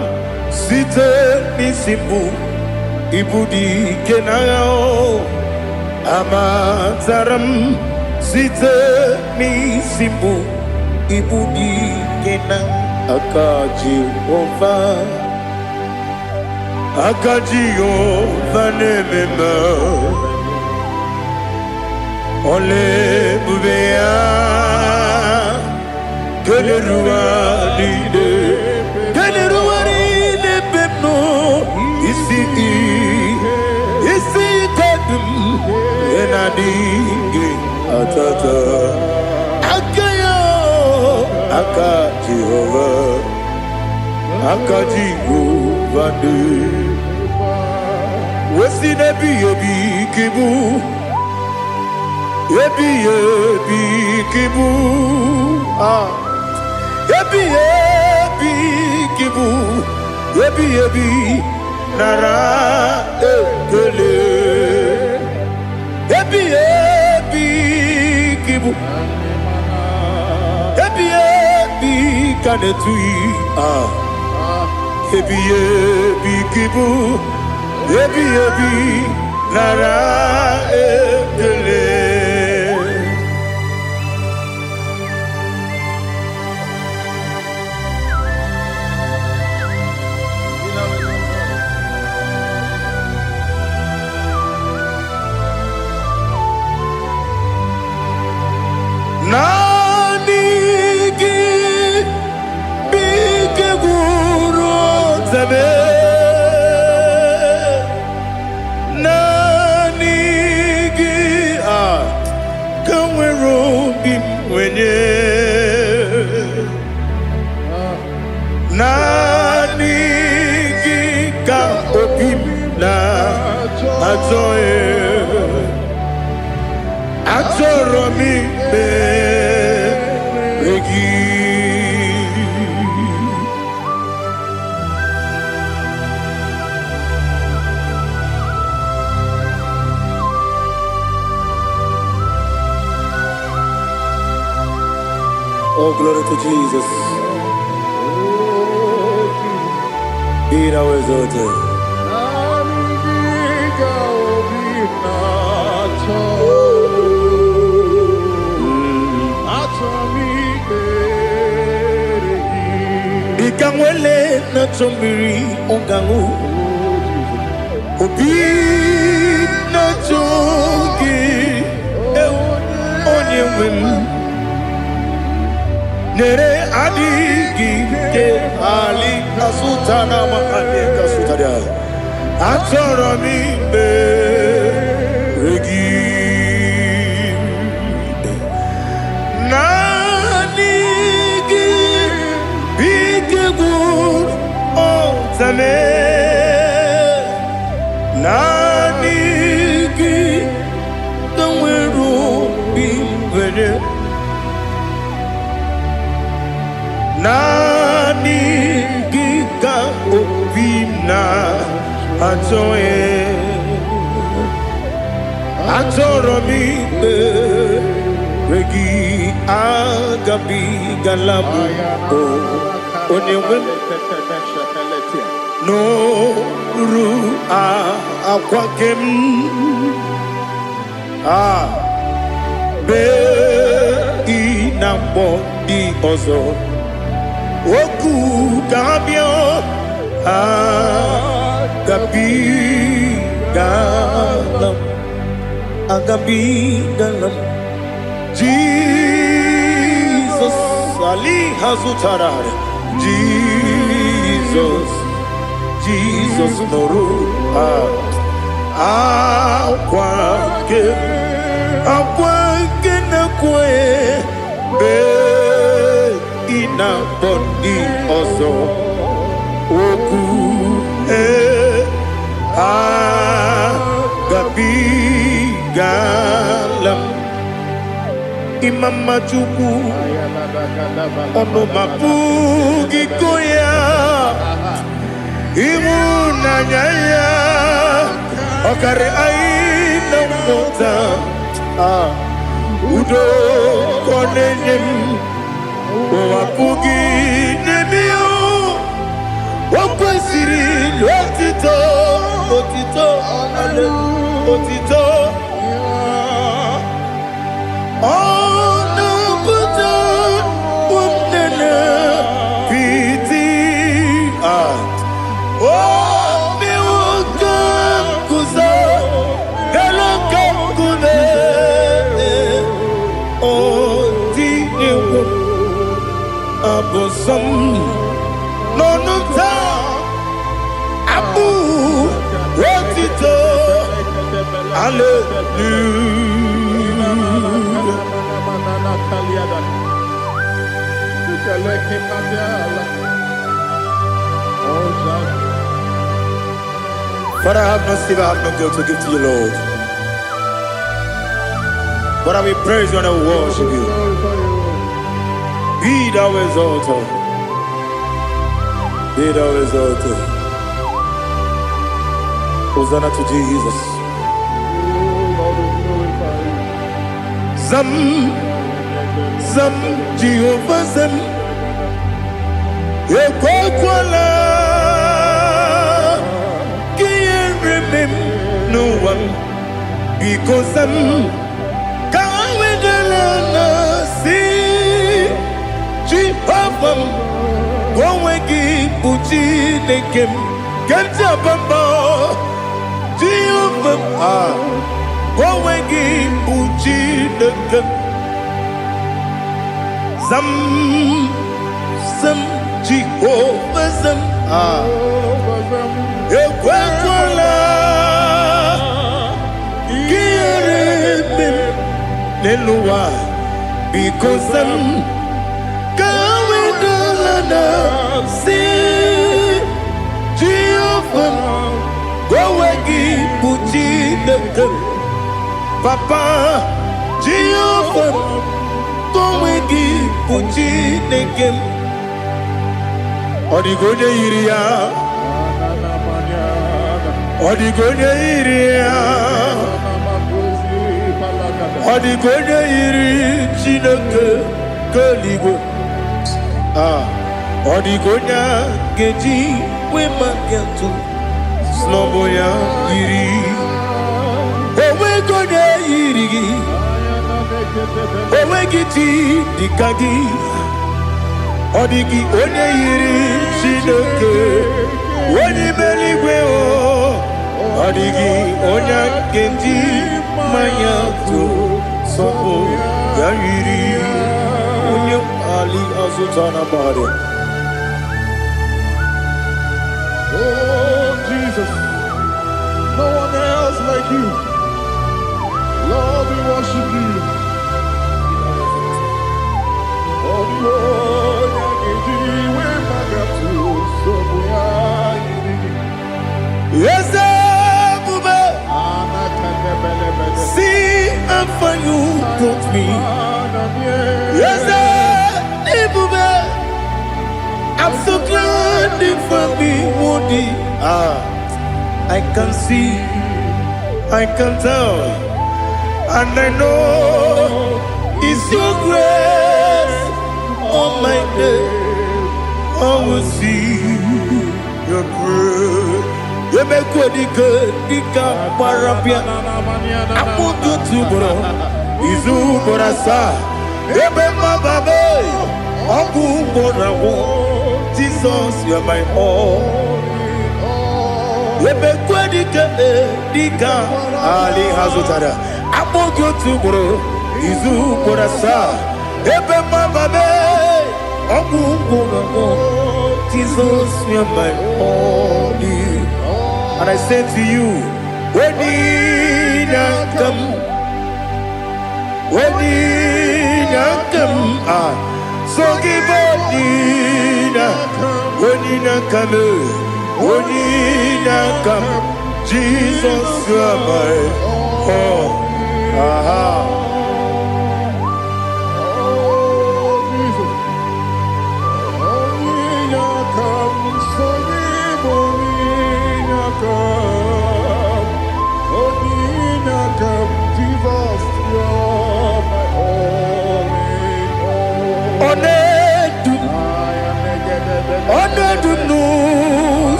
Speaker 1: site n'isi mbụ ibu dike n'agha amataram site n'isi mbụ ibu dike n'agha. Akaji Ova nemema Ole bubea Kelerua lide pepno Isi kadum Enadinge atata Aka Jehovah, Aka Jehovah, Wesi nebi kibu, ebi kibu, ebi kibu, ebi nara ekele, ebi kibu. Kanetui ebi kibu ebi nara ekele. zame nanigi kanwero bim wenye nanigi ka obim na atoye atoro mi be regi. Oh, glory to Jesus. Be thou exalted. Ikangwele na chombiri ongangu obi na chogi onye wim nere adigi ke ali asutana mahane kasutaria atoro mi be regi nanigi bigegu zame nanigi kanwero bimwere nanigi ka obimna atoye atoro mi regi agabi galabu onyewe no ru akwakem be inambo di ozo oku gabio agabi galam agabi galam Jesus ali hazutarare Jesus noru akwake na kwe be ina boni ozo oku gabi galam imama chuku ono mapugi koya imu nanyaya okare aina mota udo konenyem wapugi nemio wakwesiri lotito otito ale otito ono buto umnene piti mi wakam kuza galakam kune abosam nonuta abu wotito Father, I have no silver, I have no gold to give to you, Lord. But I will praise you and I will worship you. Be thou exalted. Be thou exalted. Hosanna to Jesus. Zam, Zam, Jehovah Zam. Ekwakwala. Can't remember no one. Because Zam. Jehovah, go wegi puchi nekem, kenta bamba. Jehovah, go wegi puchi nekem. Zam, Jehovah, Zam. Ekwekwala Giyere Neluwa because I'm going to see Jehovah go wagi puji dekem Papa Jehovah go wagi puji dekem Odigonya iria Odigonya iria Odigonya iri Chineke Keligo Odigonya geji Wemaketu Sloboya iri Owegonya iri Owegiti dikagi Odigi onye iri Chineke Onye meligwe o Odigi onye kendi manya to Sobo ya iri Onye ali azutana bade
Speaker 2: Oh Jesus, no one else like you. Lord, we worship you.
Speaker 1: Yes, see how far you brought me. Yes, I'm so glad you found me worthy. I can see, I can tell, and I know it's your grace on my day. I will see your grace. You make what you could, you can't parapia. I'm going to bro. Izu borasa. You make my baby. I'm going to Jesus, you're my all. You make what you can, Ali Hazutada. I'm going to bro. Izu borasa. You make my baby. I'm going to Jesus, you're my all. And I say to you, when you come, so give up when you come, Jesus, you are my all.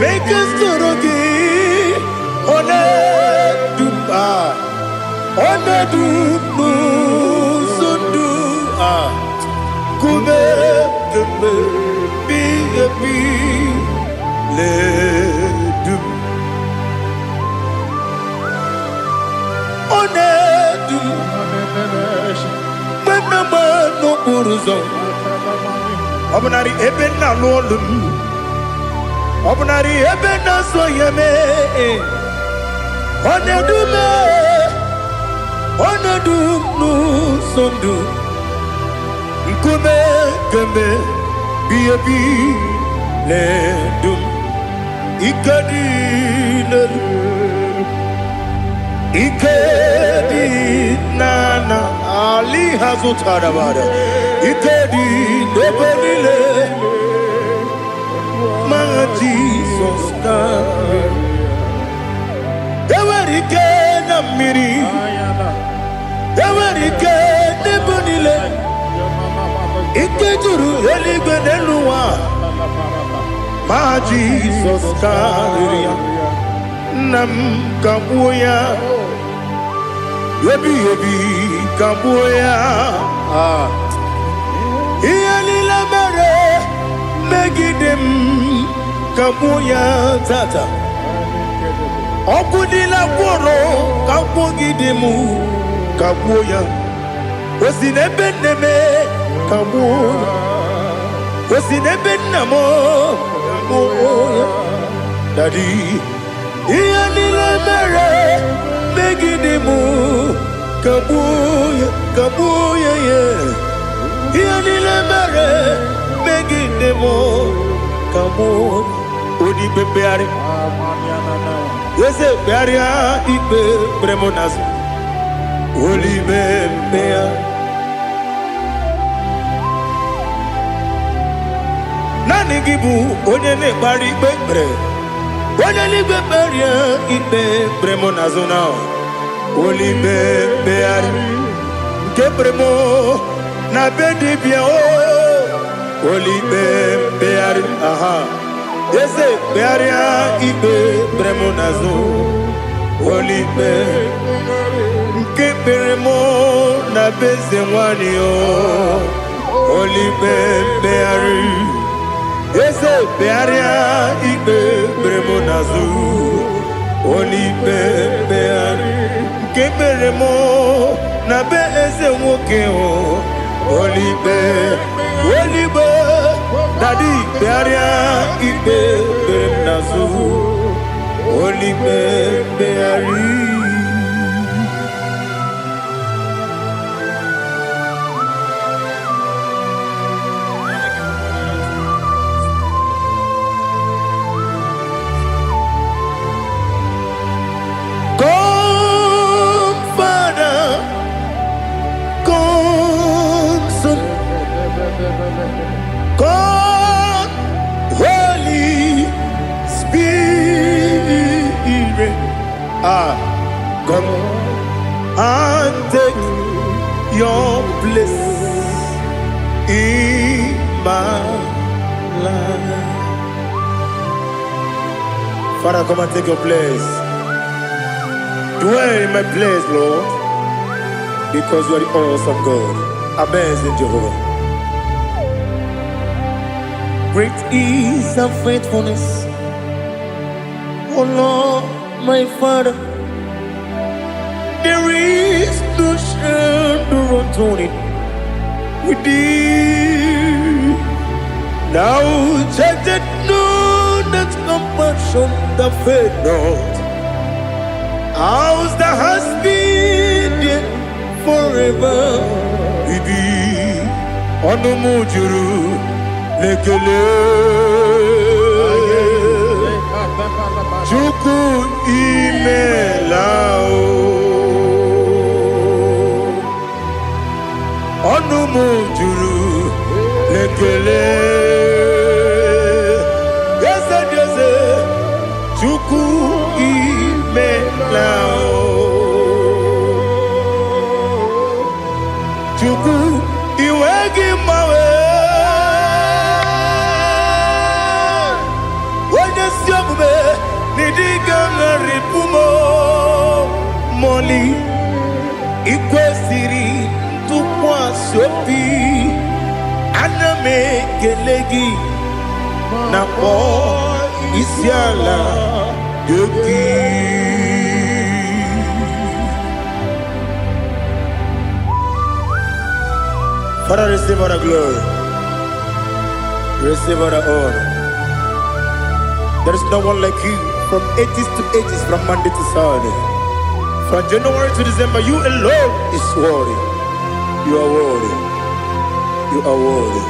Speaker 1: Make us Obnari ebena lolum Obnari ebena soyeme Onedu nu sondu Nkume kembe Biebi ledum Ikadi Ikedi nana Ali Hazutada bada Ikedi nebenile Manga Jesus kame Ewerike na miri Ewerike nebenile Ikejuru eligwe neluwa Ma Jesus kame Nam kabuya Yebi kabuya Iyalila mere Megidem kabuya tata Okudila kworo kabugidemu kabuya. Osinebe neme kabuya. Osinebe namo kabuya. Daddy, iyanile mere megidimu kabuya kabuya yeah. Iyanile mere megidimu kabuya. Odi bebeari. Yese bearia ibe bremonas. Oli bebea. Nani gibu onye ne bari bebre. Onye ni beberia ibe bremonas ona. Oli bebeari. Ke bremo na bedi bia o. Oli bebeari aha. Yese bearia ibe bremonazo olibe nke beremo na beze nwani o olibe beari. Yese bearia ibe bremonazo olibe beari nke beremo na beze nwoke o olibe olibe. Daddy, bearia ibe bernazu, oli beari. Come, Father, come, Son, come, Holy Spirit, come and take your place in my life. Father, come and take your place. Dwell in my place, Lord, because you are the awesome God. Amazing Jehovah. Great is thy faithfulness, O Lord, my Father. There is no shadow unto it with thee. Thou judgest none that compassion that faith not. Ours that has been there forever with thee. Onomujuru lekele Chuku imelao Onumujuru lekele Yese yese Chuku imelao Chuku iwegi mawe Nidigangaripumo Moli Ikwesiri Tukwa sopi Aname kelegi Napo Isiala Yoki. Father, receive all the glory. Receive all the honor. There is no one like you. From ages to ages, from Monday to Saturday, from January to December, you alone is worthy. You are worthy. You are worthy.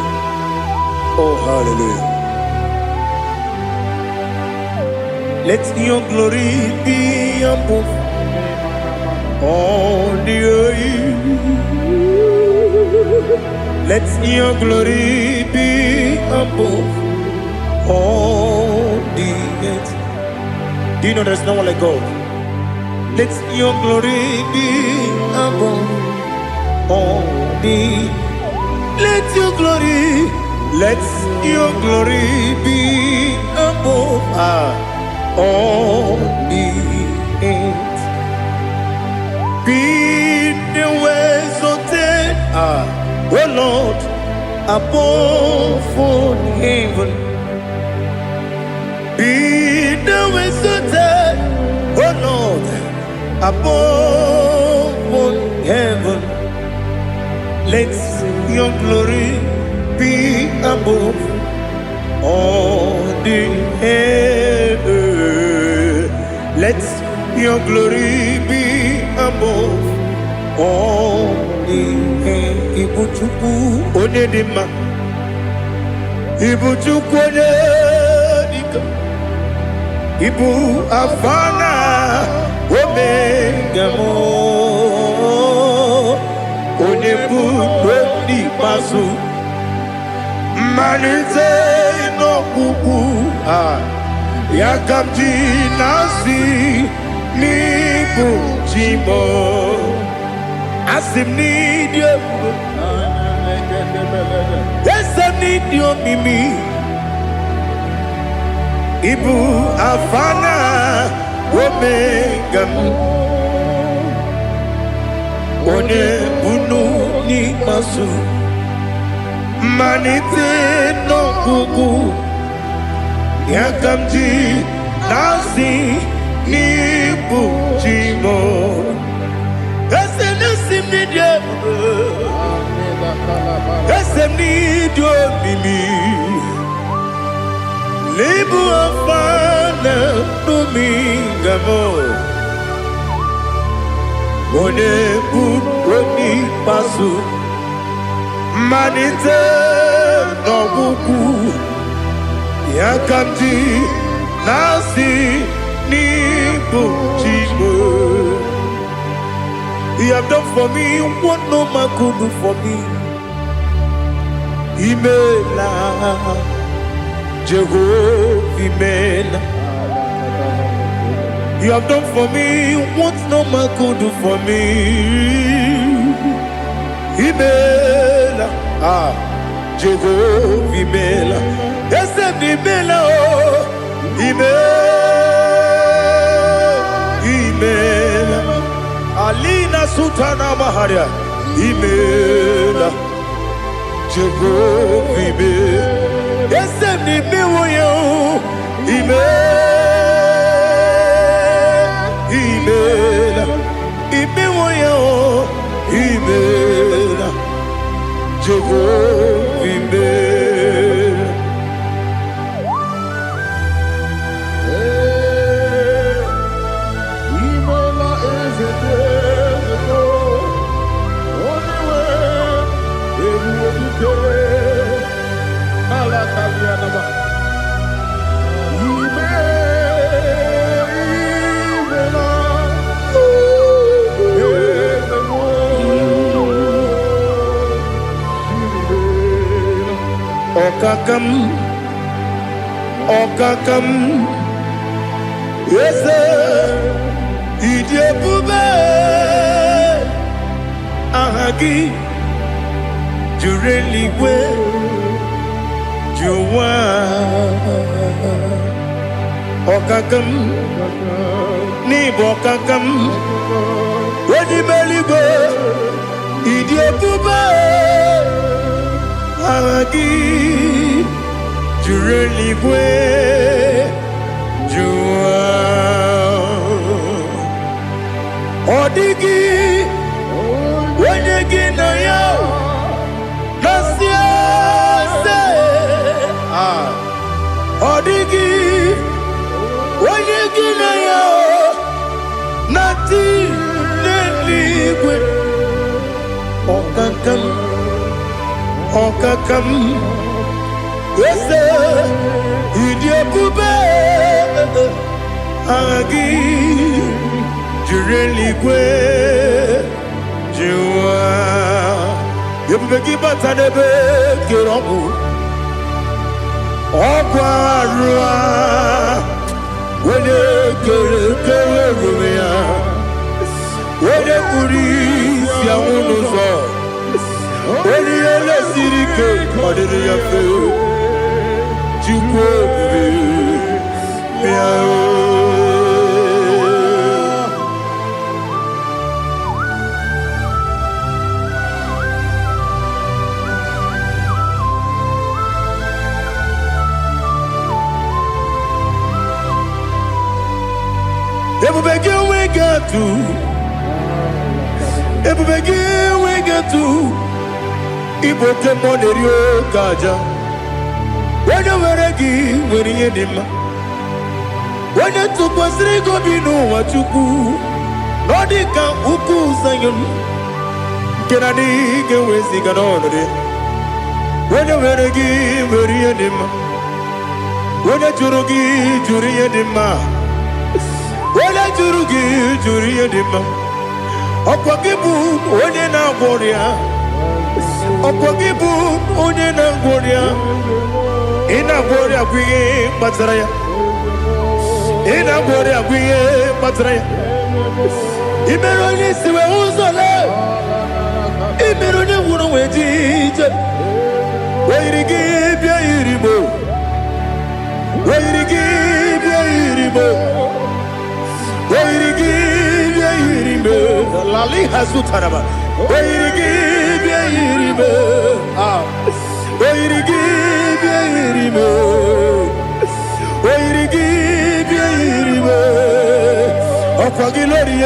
Speaker 1: Oh, hallelujah. Let your glory be above all the earth. Let your glory be above all the earth. Do you know there's no one like God? Let your glory be above all the. Let your glory be above all the earth. Be the ways of death, oh Lord, above all heaven. Be the ways of death, oh Lord, above all heaven. your glory be above all the Igbo Chukwu Onedima Igbo Chukwu Onedika Igbo Afana Omega Mo Onebu Dodi Pasu Manite no Kuku Yakamji Nasi Nibu Jimo Asim need you Yes I need you Mimi Ibu Afana Omega One Bunu Ni Masu Manite no Kuku Yakamji Nasi Nibu Jimo Esenesim Nidio Esem Nidio Mimi Libu Afana Numingamo One Buni Pasu Manite no Kuku Yakamji Nasi Nibu Jimo You have done for me what no man could do for me. Imela Jehovah Imela You have done for me what no man could do for me. Imela Jehovah Imela Yes, Imela Imela Alina Sultana Maharia Imela Jehovah Imela Yes, Imela Imela Imela Jehovah Imela Okakam Yes Idiopube Ahagi Jureliwe Juwa Okakam Nibokakam Wedimeligo Idiopube Ahagi Jureligwe Jua Odigi Wenyegi na yo Nasia se Odigi Wenyegi na yo Nati Neligwe Okakam Yes, Idiopube Agi Jureligwe Jua Yepubeki Batanebe Kiromu Okwarua Wene Kere Rumia Wene Kuri Siamunuzo Wene Ele Sirike Kodini Yafe Ebubegi we get to Igbo Kemonerio Kaja When you were a gee, when you did onye tụkwasịrị gị obi n'ụwa Chukwu na ọ dị ka ukwu Zayọn nke na-adịghị ga-eweziga n'ọnọdụ ya. Onye nwere gị nwere ihe dị mma, onye jụrụ gị jụrụ ihe dị mma, onye jụrụ gị jụrụ ihe dị mma. Ọkwa gị bụ onye na-agwọ ọrịa, ọkwa gị bụ onye na-agwọ ọrịa. Ị na-agwọ ọrịa bụ ihe kpatara ya, ị na-agwọ ọrịa bụ ihe kpatara ya. I mere onye isi wee ụzọ lee, I mere onye nwụrụ wee dị ije. Oyiri gị bịa yiri mo, oyiri gị bịa yiri mo, oyiri gị bịa yiri mo. Lali hazutara ba. Oyiri gị bịa yiri mo, oyiri gị bịa yiri mo, oyiri gị bịa yiri mo. Ọkwa gị lórí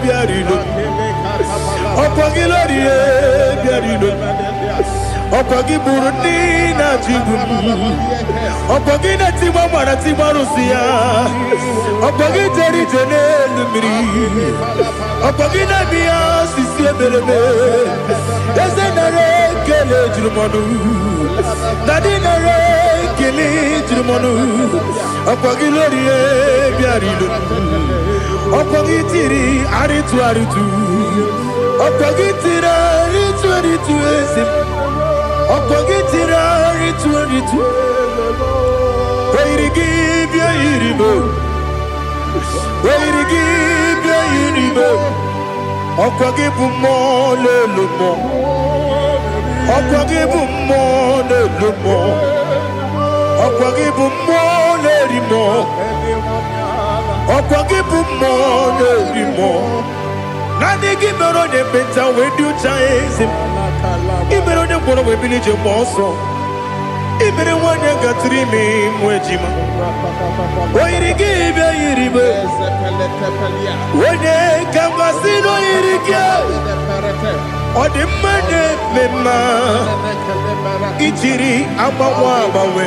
Speaker 1: bịa rilo, ọkwa gị lórí bịa rilo. Ọkwa gị bụrụ ndị na-achị igwu, ọkwa gị na-etigba mara tigba arụsị ya, ọkwa gị jere ije n'elu mmiri, ọkwa gị na-eme ya osisi emereme. Eze nara ekele juru m ọnụ, na dị nara ekele juru m ọnụ. Ọkwa gị lórí bịara ilo, ọkwa gị tiri arịtụ arịtụ, ọkwa gị tiri arịtụ arịtụ eze. Ọkwa gị tiri arịtụ arịtụ, oyiri gị bịa yiri mo, oyiri gị bịa yiri mo. Ọkwa gị bụ mmụọ n'elu mmụọ, ọkwa gị bụ mmụọ n'elu mmụọ, ọkwa gị bụ mmụọ n'eri mmụọ, ọkwa gị bụ mmụọ n'eri mmụọ. Naanị gị mere onye ekpenta wee dị ụcha eze m. I mere onye gwọrọ wee bili ije gba ọsọ, I mere nwanyị gatụrụ ime mụ ejima. Oyiri gị bịa yiri mo, onye ka mmasị n'oyiri gị. Ọ dị mma na-eme mma, ijiri agbanwe agbanwe,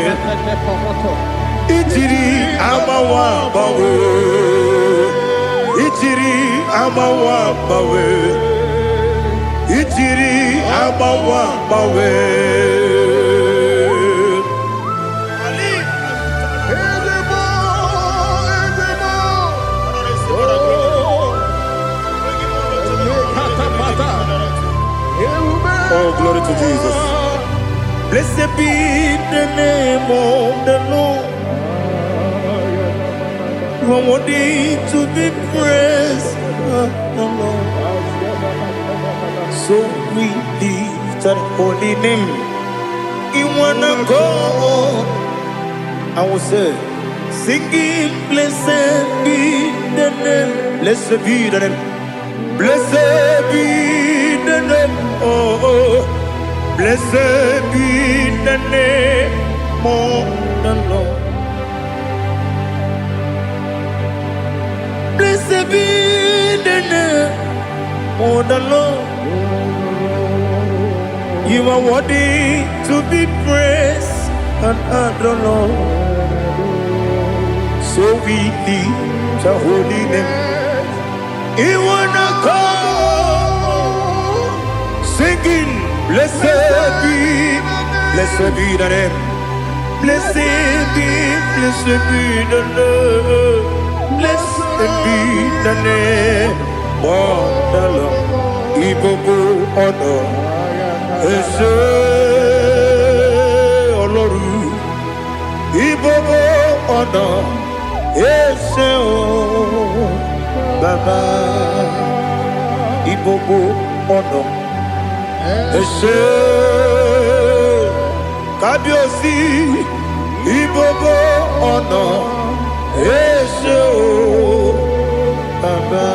Speaker 1: ijiri agbanwe agbanwe, ijiri agbanwe agbanwe, ijiri agbanwe agbanwe. Oh, glory to Jesus. Blessed be the name of the Lord. You are worthy to be praised, the Lord. So we lift that holy name. You wanna go, I will say, singing, blessed be the name, blessed be the name, blessed be the name, oh, blessed be the name of the Lord. Blessed be the name of the Lord. You are worthy to be praised and adored, Lord. So we lift your holy name. You wanna come singing, blessed be the name, blessed be the Lord, blessed be the name of the Lord. Igbo honor. Ese Ọlọ́run, Igbo ọ̀nà, ese o Baba, Igbo ọ̀nà, ese Kábíyèsí, Igbo ọ̀nà, ese o Baba.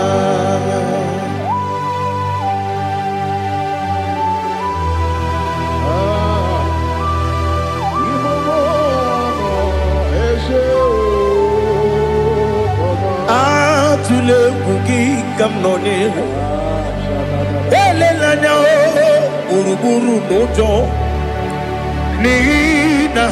Speaker 1: Tule kuki kamnone, elelanya o uruburu nojo, nina